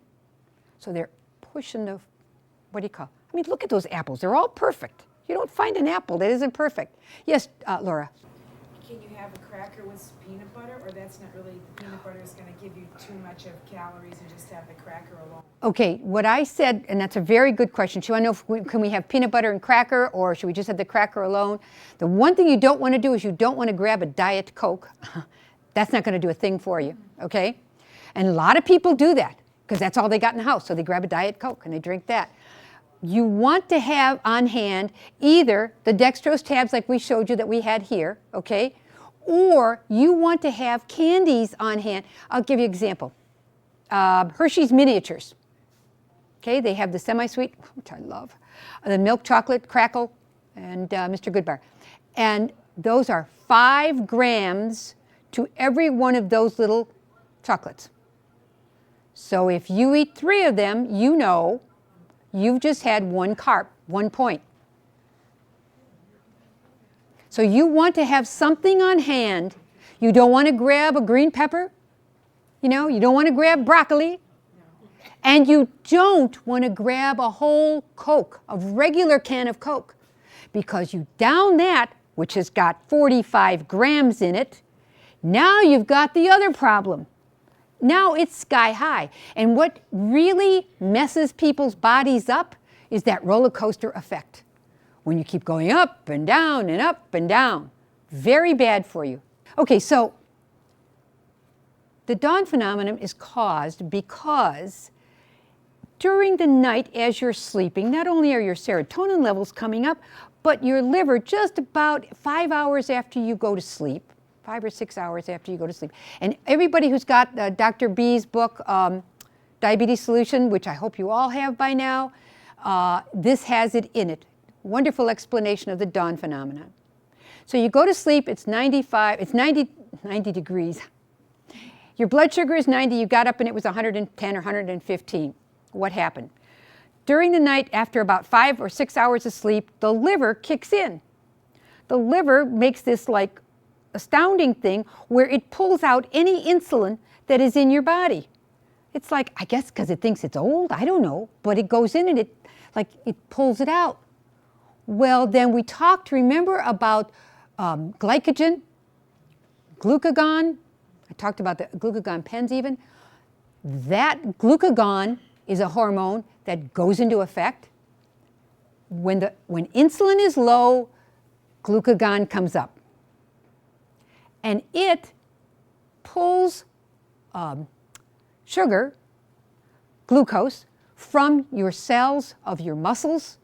So they're pushing the, what do you call? I mean, look at those apples. They're all perfect. You don't find an apple that isn't perfect. Yes, Laura. Can you have a cracker with peanut butter, or that's not really, the peanut butter is going to give you too much of calories and just have the cracker alone? Okay, what I said, and that's a very good question. She want to know if can we have peanut butter and cracker, or should we just have the cracker alone? The one thing you don't want to do is you don't want to grab a Diet Coke. That's not going to do a thing for you, okay? And a lot of people do that because that's all they got in the house. So they grab a Diet Coke and they drink that. You want to have on hand either the dextrose tabs like we showed you that we had here, okay? Or you want to have candies on hand. I'll give you an example. Hershey's Miniatures. Okay, they have the semi-sweet, which I love, the milk chocolate crackle, and Mr. Goodbar. And those are 5 grams to every one of those little chocolates. So if you eat 3 of them, you know you've just had 1 carb, 1 point. So you want to have something on hand. You don't want to grab a green pepper. You know, you don't want to grab broccoli. And you don't want to grab a whole Coke, a regular can of Coke, because you down that which has got 45 grams in it, now you've got the other problem. Now it's sky high. And what really messes people's bodies up is that roller coaster effect. When you keep going up and down and up and down. Very bad for you. Okay, so the dawn phenomenon is caused because during the night as you're sleeping, not only are your serotonin levels coming up, but your liver just about 5 hours after you go to sleep, 5 or 6 hours after you go to sleep. And everybody who's got Dr. B's book, Diabetes Solution, which I hope you all have by now, this has it in it. Wonderful explanation of the dawn phenomenon. So you go to sleep, it's 90 degrees. Your blood sugar is 90, you got up and it was 110 or 115. What happened? During the night, after about 5 or 6 hours of sleep, the liver kicks in. The liver makes this like astounding thing where it pulls out any insulin that is in your body. It's like, I guess because it thinks it's old, I don't know, but it goes in and it pulls it out. Well, then we talked, remember, about glycogen, glucagon. I talked about the glucagon pens even. That glucagon is a hormone that goes into effect. When insulin is low, glucagon comes up. And it pulls sugar, glucose, from your cells of your muscles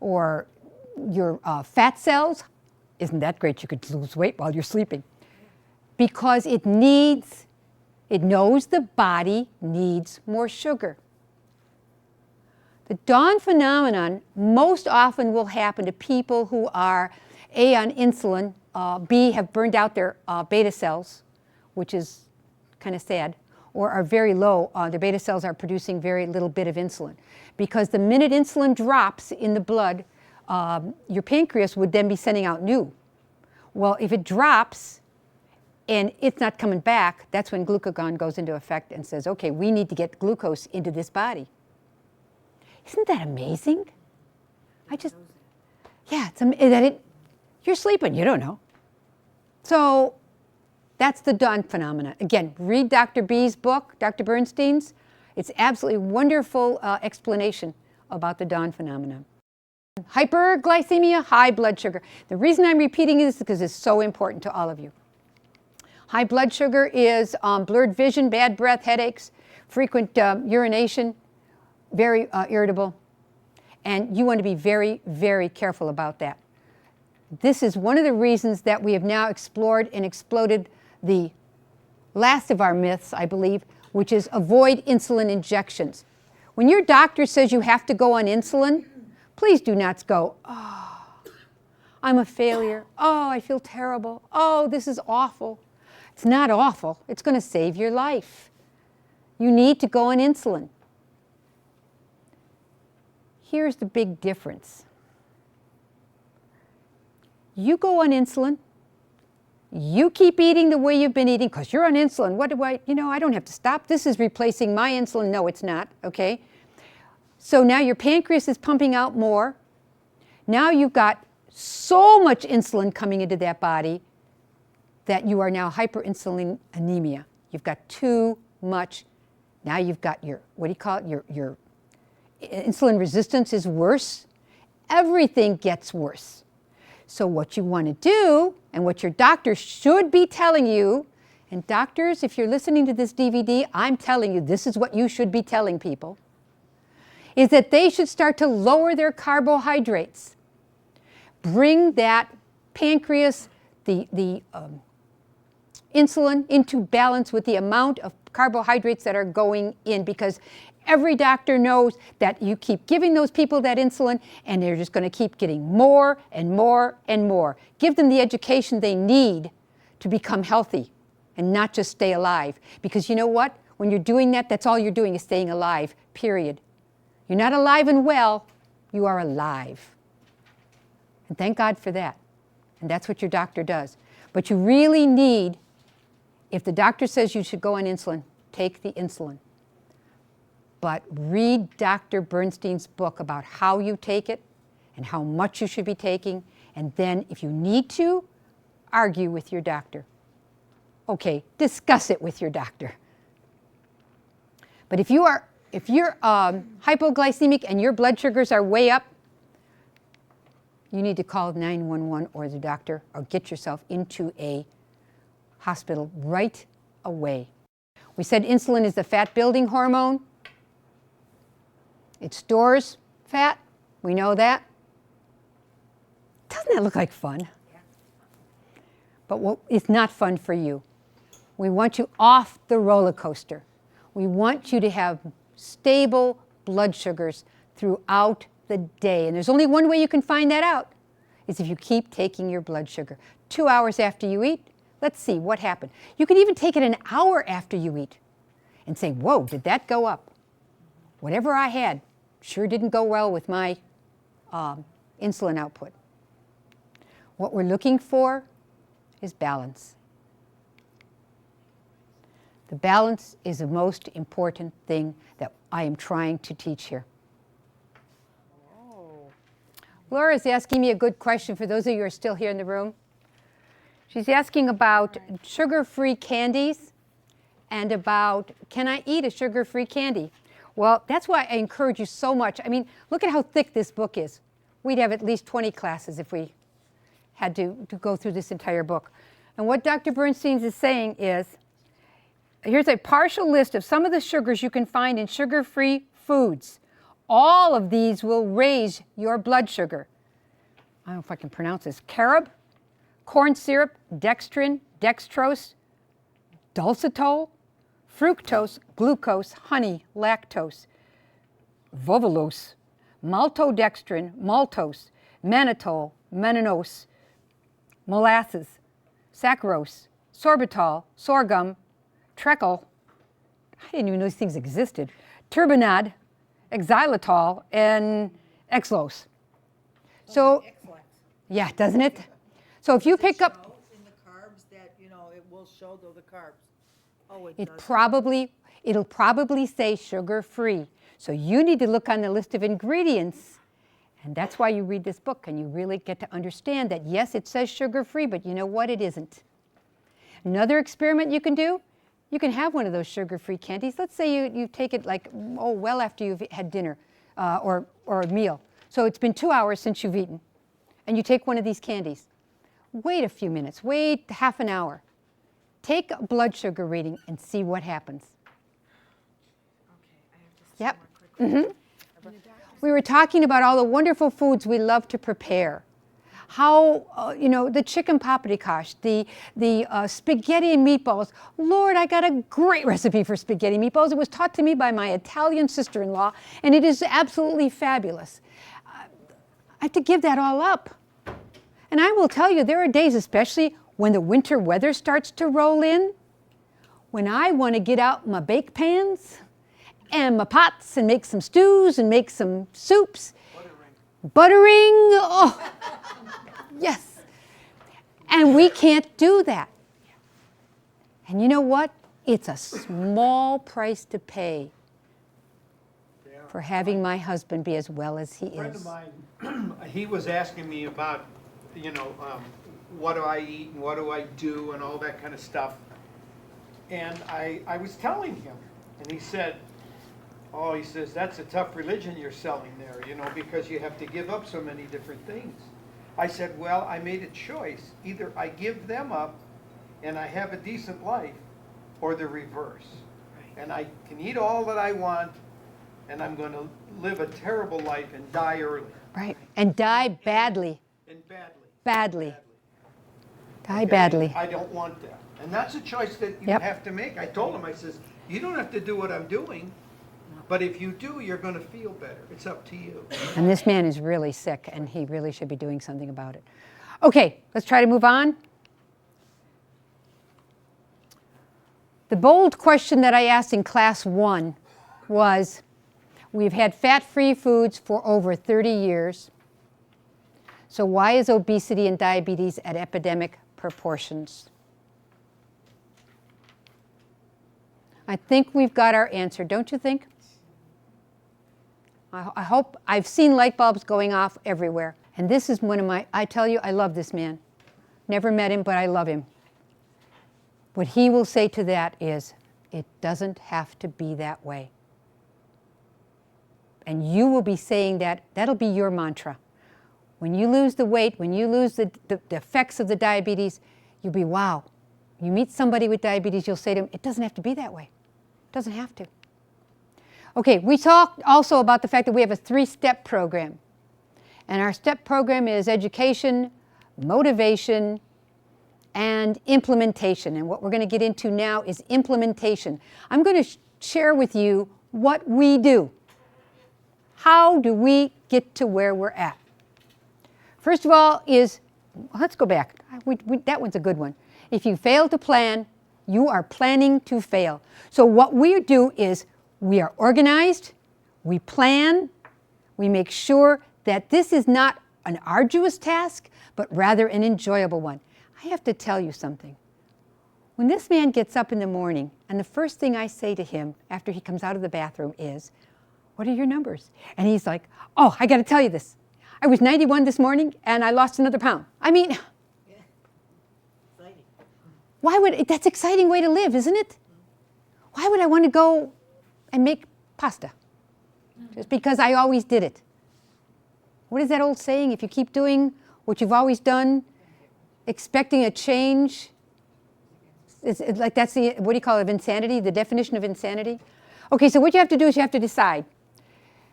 or your fat cells. Isn't that great? You could lose weight while you're sleeping. Because it knows the body needs more sugar. The dawn phenomenon most often will happen to people who are A, on insulin, B, have burned out their beta cells, which is kind of sad, or are very low. Their beta cells are producing very little bit of insulin. Because the minute insulin drops in the blood, your pancreas would then be sending out new. Well, if it drops and it's not coming back, that's when glucagon goes into effect and says, okay, we need to get glucose into this body. Isn't that amazing? You're sleeping, you don't know. So that's the dawn phenomena. Again, read Dr. B's book, Dr. Bernstein's. It's absolutely wonderful explanation about the dawn phenomenon. Hyperglycemia, high blood sugar. The reason I'm repeating this is because it's so important to all of you. High blood sugar is blurred vision, bad breath, headaches, frequent urination, very irritable. And you want to be very, very careful about that. This is one of the reasons that we have now explored and exploded the last of our myths, I believe, which is avoid insulin injections. When your doctor says you have to go on insulin, please do not go, oh, I'm a failure. Oh, I feel terrible. Oh, this is awful. It's not awful. It's going to save your life. You need to go on insulin. Here's the big difference. You go on insulin. You keep eating the way you've been eating because you're on insulin. What do I don't have to stop. This is replacing my insulin. No, it's not, okay? So now your pancreas is pumping out more. Now you've got so much insulin coming into that body that you are now hyperinsulinemia. You've got too much. Now you've got your insulin resistance is worse. Everything gets worse. So what you want to do, and what your doctor should be telling you, and doctors, if you're listening to this DVD, I'm telling you this is what you should be telling people, is that they should start to lower their carbohydrates. Bring that pancreas, the insulin into balance with the amount of carbohydrates that are going in, because every doctor knows that you keep giving those people that insulin and they're just going to keep getting more and more and more. Give them the education they need to become healthy and not just stay alive. Because you know what? When you're doing that, that's all you're doing is staying alive, period. You're not alive and well, you are alive. And thank God for that. And that's what your doctor does. But you really need, if the doctor says you should go on insulin, take the insulin. But read Dr. Bernstein's book about how you take it and how much you should be taking And then if you need to, argue with your doctor. Okay, discuss it with your doctor. But if you're hypoglycemic and your blood sugars are way up, you need to call 911 or the doctor or get yourself into a hospital right away. We said insulin is the fat-building hormone. It stores fat. We know that. Doesn't that look like fun? Yeah. But it's not fun for you. We want you off the roller coaster. We want you to have stable blood sugars throughout the day. And there's only one way you can find that out, is if you keep taking your blood sugar. 2 hours after you eat, let's see what happened. You can even take it an hour after you eat and say, whoa, did that go up? Whatever I had sure didn't go well with my insulin output. What we're looking for is balance. The balance is the most important thing that I am trying to teach here. Laura's asking me a good question for those of you who are still here in the room. She's asking about sugar-free candies and about, can I eat a sugar-free candy? Well, that's why I encourage you so much. I mean, look at how thick this book is. We'd have at least 20 classes if we had to go through this entire book. And what Dr. Bernstein is saying is, here's a partial list of some of the sugars you can find in sugar-free foods. All of these will raise your blood sugar. I don't know if I can pronounce this. Carob, corn syrup, dextrin, dextrose, dulcitol, fructose, glucose, honey, lactose, vovolose, maltodextrin, maltose, mannitol, mannose, molasses, saccharose, sorbitol, sorghum, treacle, I didn't even know these things existed, turbinade, xylitol, and Exlos. So, yeah, doesn't it? So if you pick up, in the carbs that, it will show though the carbs. Oh, it'll probably say sugar-free. So you need to look on the list of ingredients, and that's why you read this book, and you really get to understand that, yes, it says sugar-free, but you know what? It isn't. Another experiment you can do, you can have one of those sugar-free candies. Let's say you take it well after you've had dinner or a meal. So it's been 2 hours since you've eaten, and you take one of these candies. Wait a few minutes, wait half an hour. Take a blood sugar reading and see what happens. Okay, I have just Yep. one more quick question. We were talking about all the wonderful foods we love to prepare. How, the chicken paprikash, the spaghetti and meatballs. Lord, I got a great recipe for spaghetti meatballs. It was taught to me by my Italian sister-in-law, and it is absolutely fabulous. I have to give that all up. And I will tell you, there are days, especially when the winter weather starts to roll in, when I want to get out my bake pans and my pots and make some stews and make some soups. Buttering, oh, yes. And we can't do that. And you know what? It's a small price to pay for having my husband be as well as he A friend of is. mine, he was asking me about, what do I eat and what do I do and all that kind of stuff. And I was telling him, and he said, he says, that's a tough religion you're selling there, because you have to give up so many different things. I said, well, I made a choice. Either I give them up and I have a decent life, or the reverse. And I can eat all that I want, and I'm going to live a terrible life and die early. Right. And die badly. And badly. Badly. Die Okay? badly. I don't want that. And that's a choice that you Yep. have to make. I told him, I says, you don't have to do what I'm doing, but if you do, you're going to feel better. It's up to you. And this man is really sick, and he really should be doing something about it. Okay, let's try to move on. The bold question that I asked in class 1 was, we've had fat-free foods for over 30 years, so why is obesity and diabetes at epidemic proportions? I think we've got our answer, don't you think? I hope I've seen light bulbs going off everywhere. And this is one of my, I tell you, I love this man. Never met him, but I love him. What he will say to that is, it doesn't have to be that way. And you will be saying that, that'll be your mantra. When you lose the weight, when you lose the effects of the diabetes, you'll be, wow. You meet somebody with diabetes, you'll say to them, it doesn't have to be that way. It doesn't have to. Okay, we talked also about the fact that we have a 3-step program. And our step program is education, motivation, and implementation. And what we're going to get into now is implementation. I'm going to share with you what we do. How do we get to where we're at? First of all is, let's go back. That one's a good one. If you fail to plan, you are planning to fail. So what we do is we are organized, we plan, we make sure that this is not an arduous task, but rather an enjoyable one. I have to tell you something. When this man gets up in the morning, and the first thing I say to him after he comes out of the bathroom is, what are your numbers? And he's like, oh, I got to tell you this. I was 91 this morning, and I lost another pound. I mean, Exciting. why would, that's an exciting way to live, isn't it? Why would I want to go and make pasta? Just because I always did it. What is that old saying? If you keep doing what you've always done, expecting a change, it's like that's the, what do you call it, of insanity, the definition of insanity? Okay, so what you have to do is you have to decide.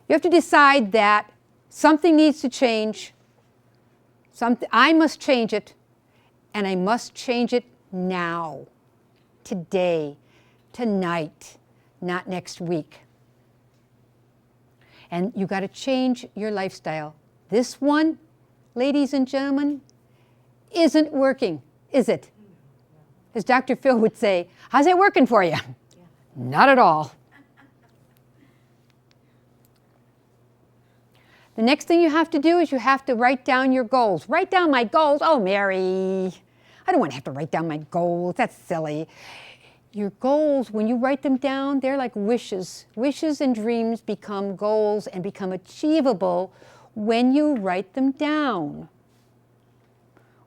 You have to decide that something needs to change, I must change it, and I must change it now, today, tonight, not next week. And you got to change your lifestyle. This one, ladies and gentlemen, isn't working, is it? As Dr. Phil would say, how's it working for you? Not at all. The next thing you have to do is you have to write down your goals. Write down my goals. Oh, Mary, I don't want to have to write down my goals. That's silly. Your goals, when you write them down, they're like wishes. Wishes and dreams become goals and become achievable when you write them down.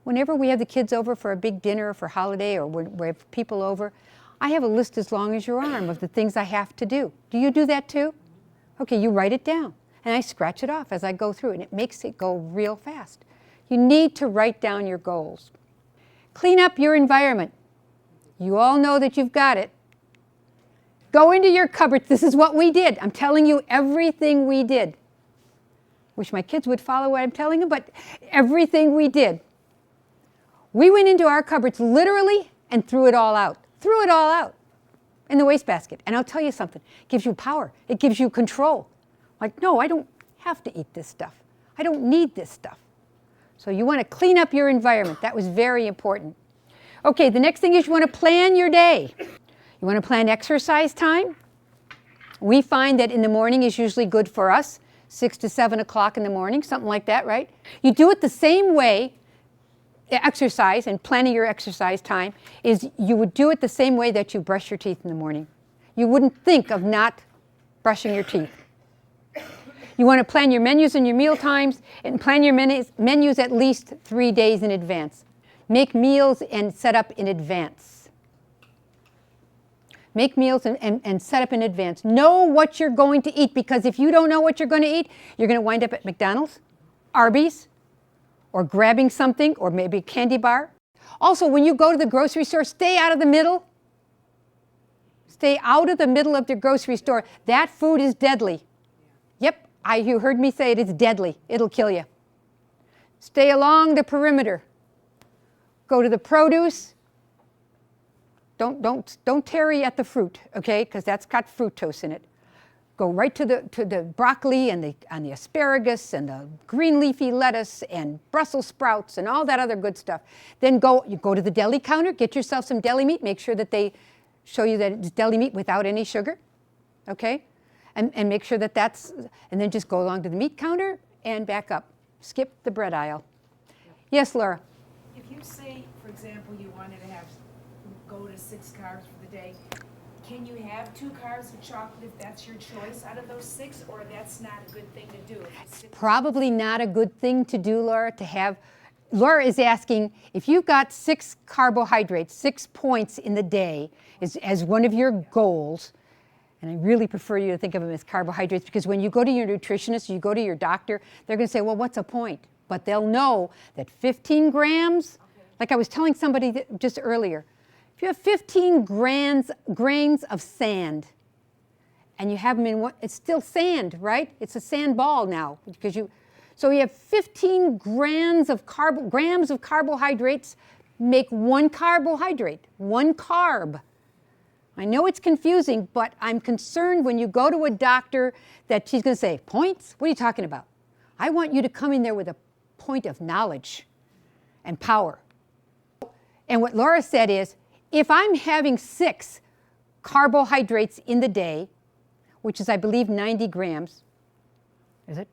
Whenever we have the kids over for a big dinner or for holiday or we have people over, I have a list as long as your arm of the things I have to do. Do you do that too? Okay, you write it down. And I scratch it off as I go through, and it makes it go real fast. You need to write down your goals. Clean up your environment. You all know that you've got it. Go into your cupboards. This is what we did. I'm telling you everything we did. Wish my kids would follow what I'm telling them, but everything we did. We went into our cupboards literally and threw it all out. Threw it all out in the wastebasket. And I'll tell you something. It gives you power. It gives you control. Like, no, I don't have to eat this stuff. I don't need this stuff. So you want to clean up your environment. That was very important. Okay, the next thing is you want to plan your day. You want to plan exercise time. We find that in the morning is usually good for us, 6 to 7 o'clock in the morning, something like that, right? You do it the same way, exercise and planning your exercise time, is you would do it the same way that you brush your teeth in the morning. You wouldn't think of not brushing your teeth. You want to plan your menus and your meal times and plan your menus at least 3 days in advance. Make meals and set up in advance. Make meals and set up in advance. Know what you're going to eat, because if you don't know what you're going to eat, you're going to wind up at McDonald's, Arby's, or grabbing something, or maybe a candy bar. Also, when you go to the grocery store, stay out of the middle. Stay out of the middle of the grocery store. That food is deadly. Yep, you heard me say it, it's deadly. It'll kill you. Stay along the perimeter. Go to the produce. Don't tarry at the fruit, okay? Because that's got fructose in it. Go right to the broccoli and the asparagus and the green leafy lettuce and Brussels sprouts and all that other good stuff. Then you go to the deli counter, get yourself some deli meat. Make sure that they show you that it's deli meat without any sugar, okay? And make sure that and then just go along to the meat counter and back up. Skip the bread aisle. Yes, Laura? If you say, for example, you wanted to go to 6 carbs for the day, can you have 2 carbs of chocolate if that's your choice out of those 6, or that's not a good thing to do? If you stick- Probably not a good thing to do, Laura, to have. Laura is asking if you've got 6 carbohydrates, 6 points in the day as one of your goals, and I really prefer you to think of them as carbohydrates, because when you go to your nutritionist, you go to your doctor, they're going to say, well, what's a point? But they'll know that 15 grams, like I was telling somebody just earlier, if you have 15 grains of sand, and you have them in one, it's still sand, right? It's a sand ball now, because so you have 15 grams of carbohydrates make 1 carbohydrate, 1 carb. I know it's confusing, but I'm concerned when you go to a doctor that she's going to say, points? What are you talking about? I want you to come in there with a point of knowledge and power. And what Laura said is, if I'm having 6 carbohydrates in the day, which is, I believe, 90 grams, is it?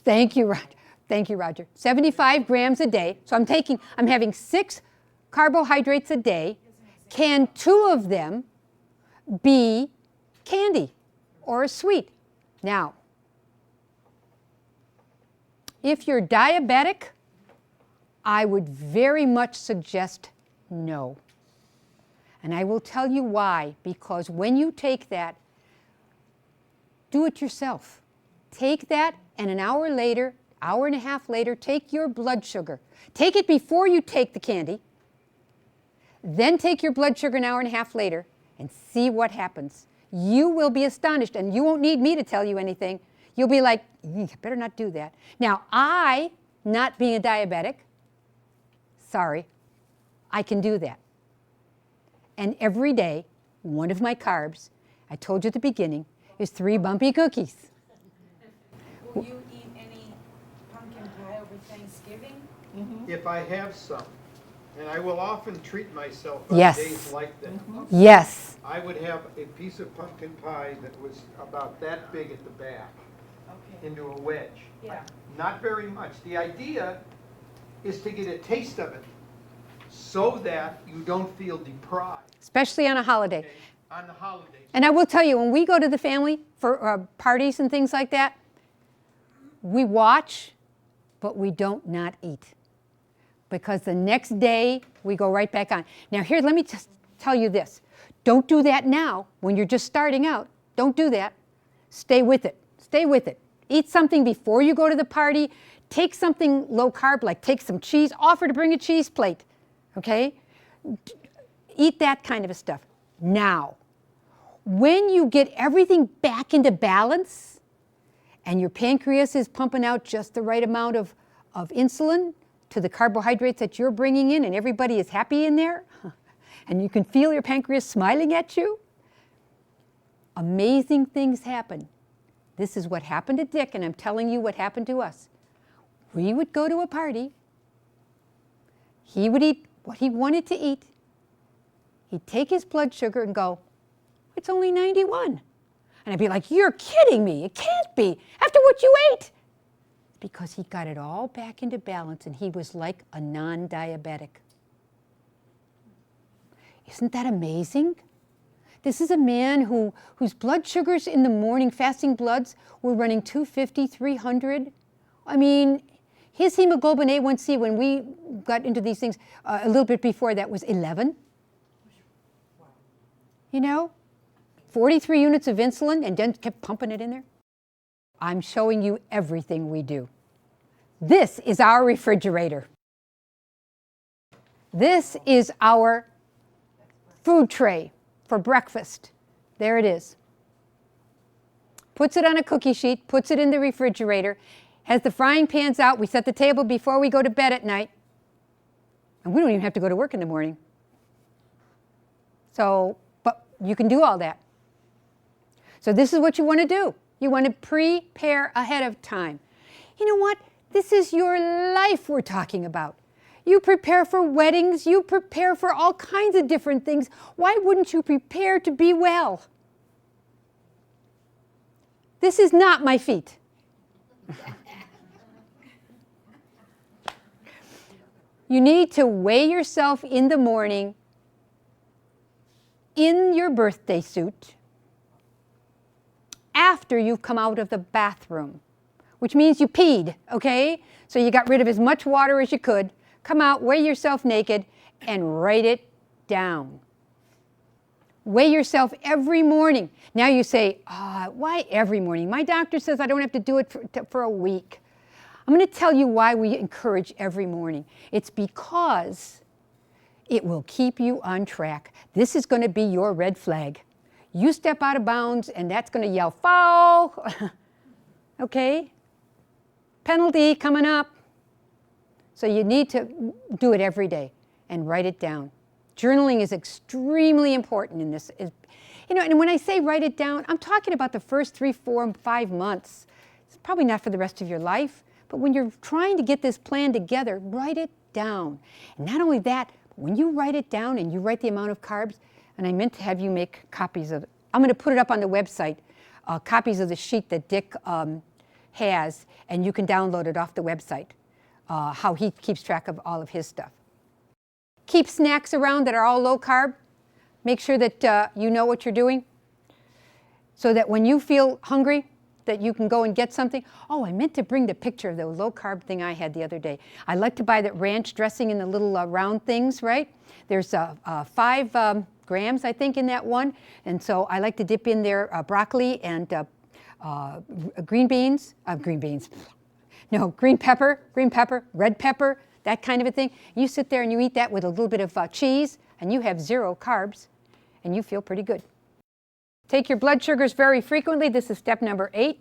Thank you, Roger. Thank you, Roger. 75 grams a day. So I'm having 6 carbohydrates a day. Can 2 of them be candy or a sweet? Now, if you're diabetic, I would very much suggest no. And I will tell you why. Because when you take that, do it yourself. Take that, and an hour later, hour and a half later, take your blood sugar. Take it before you take the candy. Then take your blood sugar an hour and a half later and see what happens. You will be astonished, and you won't need me to tell you anything. You'll be like, I better not do that. Now, I, not being a diabetic, sorry, I can do that. And every day, one of my carbs, I told you at the beginning, is 3 bumpy cookies. Will you eat any pumpkin pie over Thanksgiving? If I have some, and I will often treat myself on Yes. days like that. Yes. I would have a piece of pumpkin pie that was about that big at the back, Okay, into a wedge. yeah. Not very much. The idea is to get a taste of it so that you don't feel deprived, Especially on a holiday. okay, on the holidays. And I will tell you, when we go to the family for parties and things like that, we watch, but we don't not eat. Because the next day, we go right back on. Now here, let me just tell you this. Don't do that now when you're just starting out. Don't do that. Stay with it. Stay with it. Eat something before you go to the party. Take something low carb, like take some cheese. Offer to bring a cheese plate, okay? Eat that kind of stuff. Now, when you get everything back into balance and your pancreas is pumping out just the right amount of insulin to the carbohydrates that you're bringing in, and everybody is happy in there, and you can feel your pancreas smiling at you, amazing things happen. This is what happened to Dick, and I'm telling you what happened to us. We would go to a party. He would eat what he wanted to eat. He'd take his blood sugar and go, it's only 91. And I'd be like, you're kidding me. It can't be. After what you ate. Because he got it all back into balance, and he was like a non-diabetic. Isn't that amazing? This is a man whose blood sugars in the morning, fasting bloods, were running 250, 300. I mean, his hemoglobin A1C, when we got into these things a little bit before that, was 11. You know, 43 units of insulin, and then kept pumping it in there. I'm showing you everything we do. This is our refrigerator. This is our food tray for breakfast. There it is. Puts it on a cookie sheet, puts it in the refrigerator, has the frying pans out. We set the table before we go to bed at night. And we don't even have to go to work in the morning. So, but you can do all that. So this is what you want to do. You want to prepare ahead of time. You know what? This is your life we're talking about. You prepare for weddings. You prepare for all kinds of different things. Why wouldn't you prepare to be well? This is not my feet. You need to weigh yourself in the morning in your birthday suit after you've come out of the bathroom, which means you peed, okay? So you got rid of as much water as you could. Come out, weigh yourself naked, and write it down. Weigh yourself every morning. Now you say, why every morning? My doctor says I don't have to do it for a week. I'm going to tell you why we encourage every morning. It's because it will keep you on track. This is going to be your red flag. You step out of bounds and that's going to yell, foul. Okay? Penalty coming up. So you need to do it every day and write it down. Journaling is extremely important in this. And when I say write it down, I'm talking about the first 3, 4, 5 months. It's probably not for the rest of your life, but when you're trying to get this plan together, write it down. And not only that, but when you write it down and you write the amount of carbs, and I meant to have you make copies of it. I'm going to put it up on the website, copies of the sheet that Dick has, and you can download it off the website, how he keeps track of all of his stuff. Keep snacks around that are all low carb. Make sure that you know what you're doing so that when you feel hungry, that you can go and get something. Oh, I meant to bring the picture of the low carb thing I had the other day. I like to buy that ranch dressing in the little round things, right? There's 5 grams, I think, in that one. And so I like to dip in there broccoli and green pepper, red pepper, that kind of a thing. You sit there and you eat that with a little bit of cheese, and you have 0 carbs, and you feel pretty good. Take your blood sugars very frequently. This is step number 8.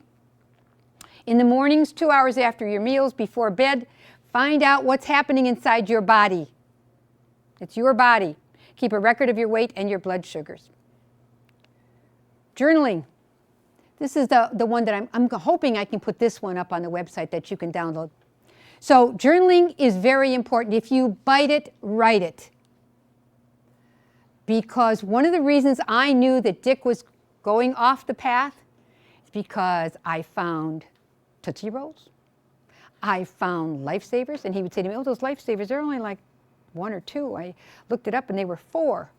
In the mornings, 2 hours after your meals, before bed, find out what's happening inside your body. It's your body. Keep a record of your weight and your blood sugars. Journaling. This is the one that I'm hoping I can put this one up on the website that you can download. So journaling is very important. If you bite it, write it. Because one of the reasons I knew that Dick was going off the path is because I found Tootsie Rolls. I found Lifesavers, and he would say to me, oh, those Lifesavers, they're only like 1 or 2. I looked it up and they were 4.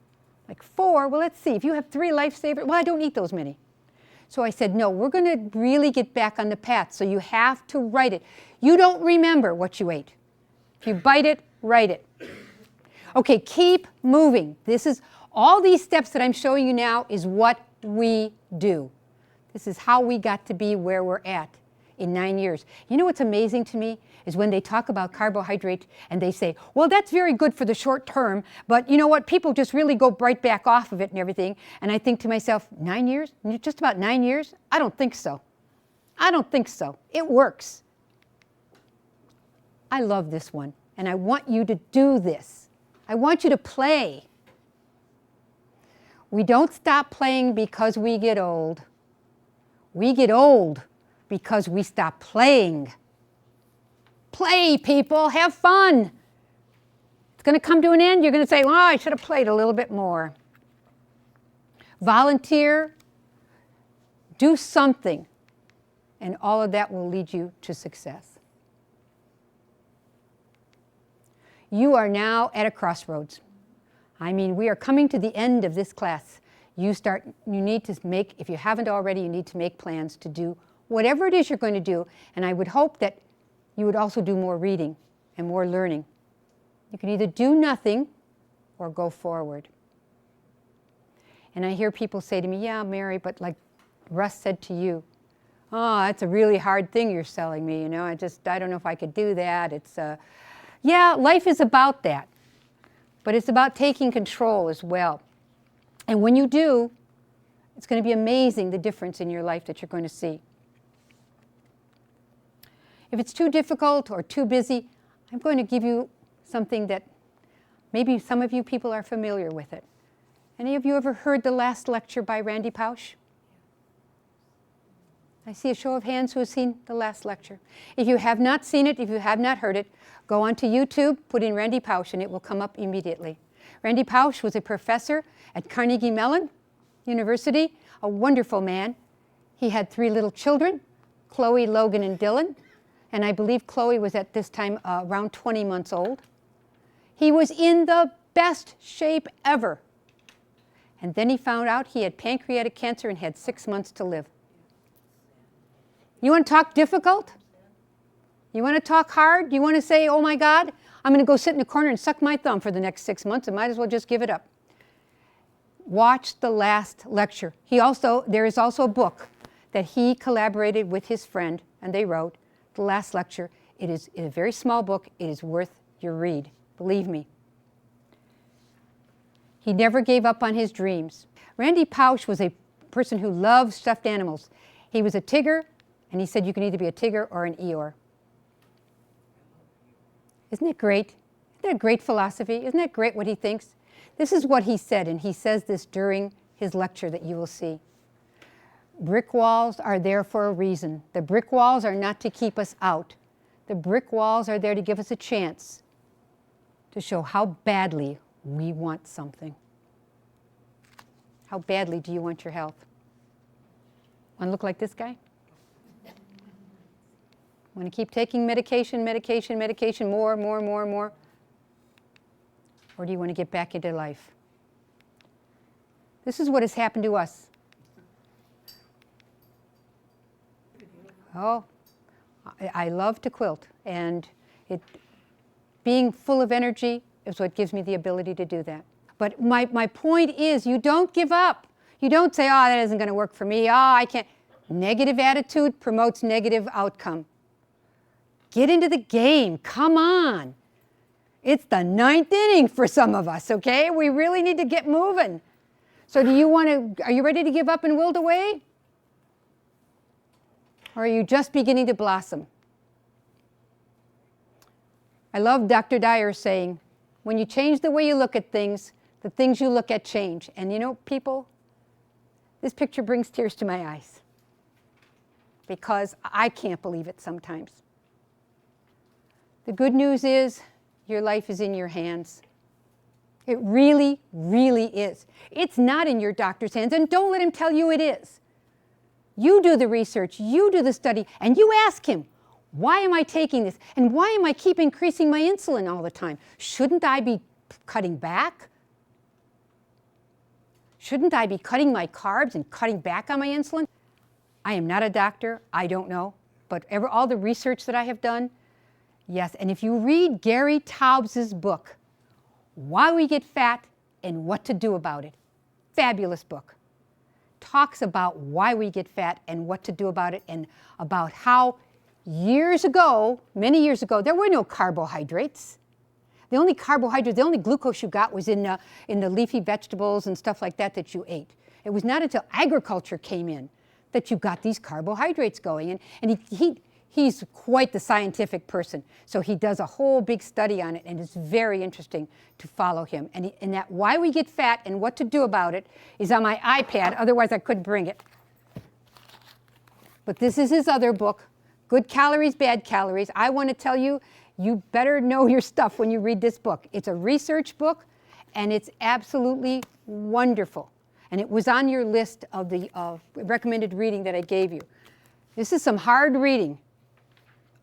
Like 4? Well, let's see. If you have 3 Lifesavers, well, I don't eat those many. So I said, no, we're going to really get back on the path. So you have to write it. You don't remember what you ate. If you bite it, write it. Okay, keep moving. This is all these steps that I'm showing you now is what we do. This is how we got to be where we're at in 9 years. You know what's amazing to me is when they talk about carbohydrate and they say, well, that's very good for the short term, but you know what, people just really go right back off of it and everything. And I think to myself, 9 years? Just about 9 years? I don't think so. I don't think so. It works. I love this one, and I want you to do this. I want you to play. We don't stop playing because we get old. We get old because we stop playing. Play, people. Have fun. It's going to come to an end. You're going to say, well, I should have played a little bit more. Volunteer. Do something. And all of that will lead you to success. You are now at a crossroads. I mean, we are coming to the end of this class. You need to make, if you haven't already, you need to make plans to do whatever it is you're going to do. And I would hope that you would also do more reading and more learning. You can either do nothing or go forward. And I hear people say to me, yeah, Mary, but like Russ said to you, oh, that's a really hard thing you're selling me, you know, I don't know if I could do that. Yeah, life is about that. But it's about taking control as well. And when you do, it's going to be amazing the difference in your life that you're going to see. If it's too difficult or too busy, I'm going to give you something that maybe some of you people are familiar with it. Any of you ever heard the last lecture by Randy Pausch? I see a show of hands who has seen the last lecture. If you have not seen it, if you have not heard it, go onto YouTube, put in Randy Pausch, and it will come up immediately. Randy Pausch was a professor at Carnegie Mellon University, a wonderful man. He had 3 little children, Chloe, Logan, and Dylan. And I believe Chloe was at this time around 20 months old. He was in the best shape ever. And then he found out he had pancreatic cancer and had 6 months to live. You want to talk difficult? You want to talk hard? You want to say, oh my God, I'm going to go sit in a corner and suck my thumb for the next 6 months and might as well just give it up. Watch the last lecture. There is also a book that he collaborated with his friend and they wrote, the last lecture. It is a very small book. It is worth your read. Believe me. He never gave up on his dreams. Randy Pausch was a person who loved stuffed animals. He was a Tigger, and he said you can either be a Tigger or an Eeyore. Isn't it great? Isn't that a great philosophy? Isn't that great what he thinks? This is what he said, and he says this during his lecture that you will see. Brick walls are there for a reason. The brick walls are not to keep us out. The brick walls are there to give us a chance to show how badly we want something. How badly do you want your health? Want to look like this guy? Want to keep taking medication, more? Or do you want to get back into life? This is what has happened to us. Oh, I love to quilt, and being full of energy is what gives me the ability to do that. But my point is, you don't give up. You don't say, oh, that isn't going to work for me. Oh, I can't. Negative attitude promotes negative outcome. Get into the game. Come on. It's the 9th inning for some of us, okay? We really need to get moving. So are you ready to give up and wilt away? Or are you just beginning to blossom? I love Dr. Dyer saying, when you change the way you look at things, the things you look at change. And you know, people, this picture brings tears to my eyes because I can't believe it sometimes. The good news is your life is in your hands. It really, really is. It's not in your doctor's hands, and don't let him tell you it is. You do the research, you do the study, and you ask him, why am I taking this? And why am I keep increasing my insulin all the time? Shouldn't I be cutting back? Shouldn't I be cutting my carbs and cutting back on my insulin? I am not a doctor, I don't know, but all the research that I have done, yes. And if you read Gary Taubes' book, Why We Get Fat and What to Do About It, fabulous book. Talks about why we get fat and what to do about it, and about how years ago, many years ago, there were no carbohydrates. The only carbohydrates, the only glucose you got was in the leafy vegetables and stuff like that that you ate. It was not until agriculture came in that you got these carbohydrates going. And he's quite the scientific person. So he does a whole big study on it, and it's very interesting to follow him. And that Why We Get Fat and What to Do About It is on my iPad, otherwise I couldn't bring it. But this is his other book, Good Calories, Bad Calories. I want to tell you, you better know your stuff when you read this book. It's a research book, and it's absolutely wonderful. And it was on your list of the recommended reading that I gave you. This is some hard reading.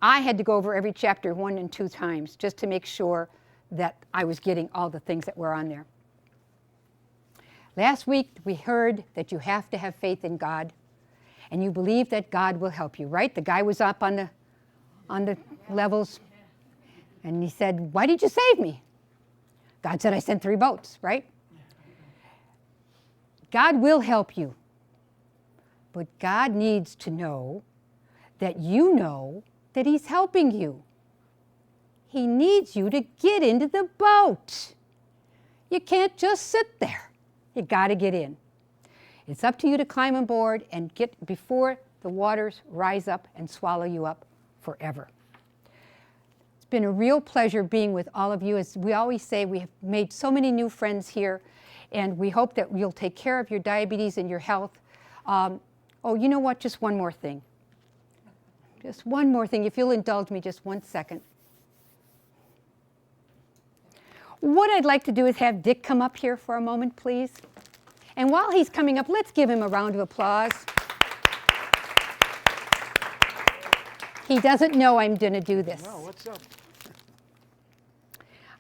I had to go over every chapter 1 and 2 times just to make sure that I was getting all the things that were on there. Last week, we heard that you have to have faith in God, and you believe that God will help you, right? The guy was up on the levels, and he said, why did you save me? God said, I sent 3 boats, right? God will help you, but God needs to know that you know that he's helping you. He needs you to get into the boat. You can't just sit there. You got to get in. It's up to you to climb aboard and get before the waters rise up and swallow you up forever. It's been a real pleasure being with all of you. As we always say, we have made so many new friends here, and we hope that you'll take care of your diabetes and your health. Oh, you know what? Just one more thing. Just one more thing, if you'll indulge me just 1 second. What I'd like to do is have Dick come up here for a moment, please. And while he's coming up, let's give him a round of applause. He doesn't know I'm going to do this. Wow, what's up?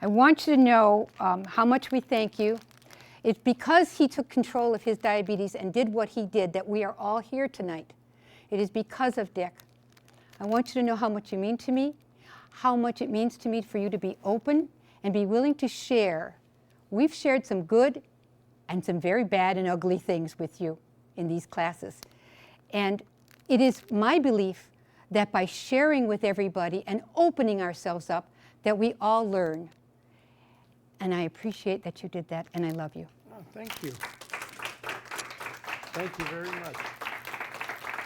I want you to know how much we thank you. It's because he took control of his diabetes and did what he did that we are all here tonight. It is because of Dick. I want you to know how much you mean to me, how much it means to me for you to be open and be willing to share. We've shared some good and some very bad and ugly things with you in these classes. And it is my belief that by sharing with everybody and opening ourselves up, that we all learn. And I appreciate that you did that, and I love you. Oh, thank you. Thank you very much.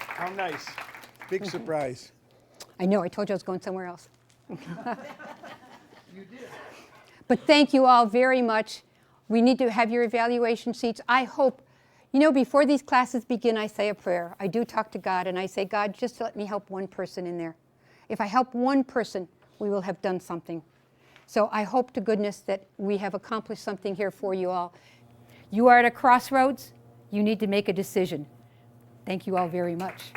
How nice. Big surprise. I know, I told you I was going somewhere else. You did. But thank you all very much. We need to have your evaluation sheets. I hope, before these classes begin, I say a prayer. I do talk to God, and I say, God, just let me help one person in there. If I help one person, we will have done something. So I hope to goodness that we have accomplished something here for you all. You are at a crossroads. You need to make a decision. Thank you all very much.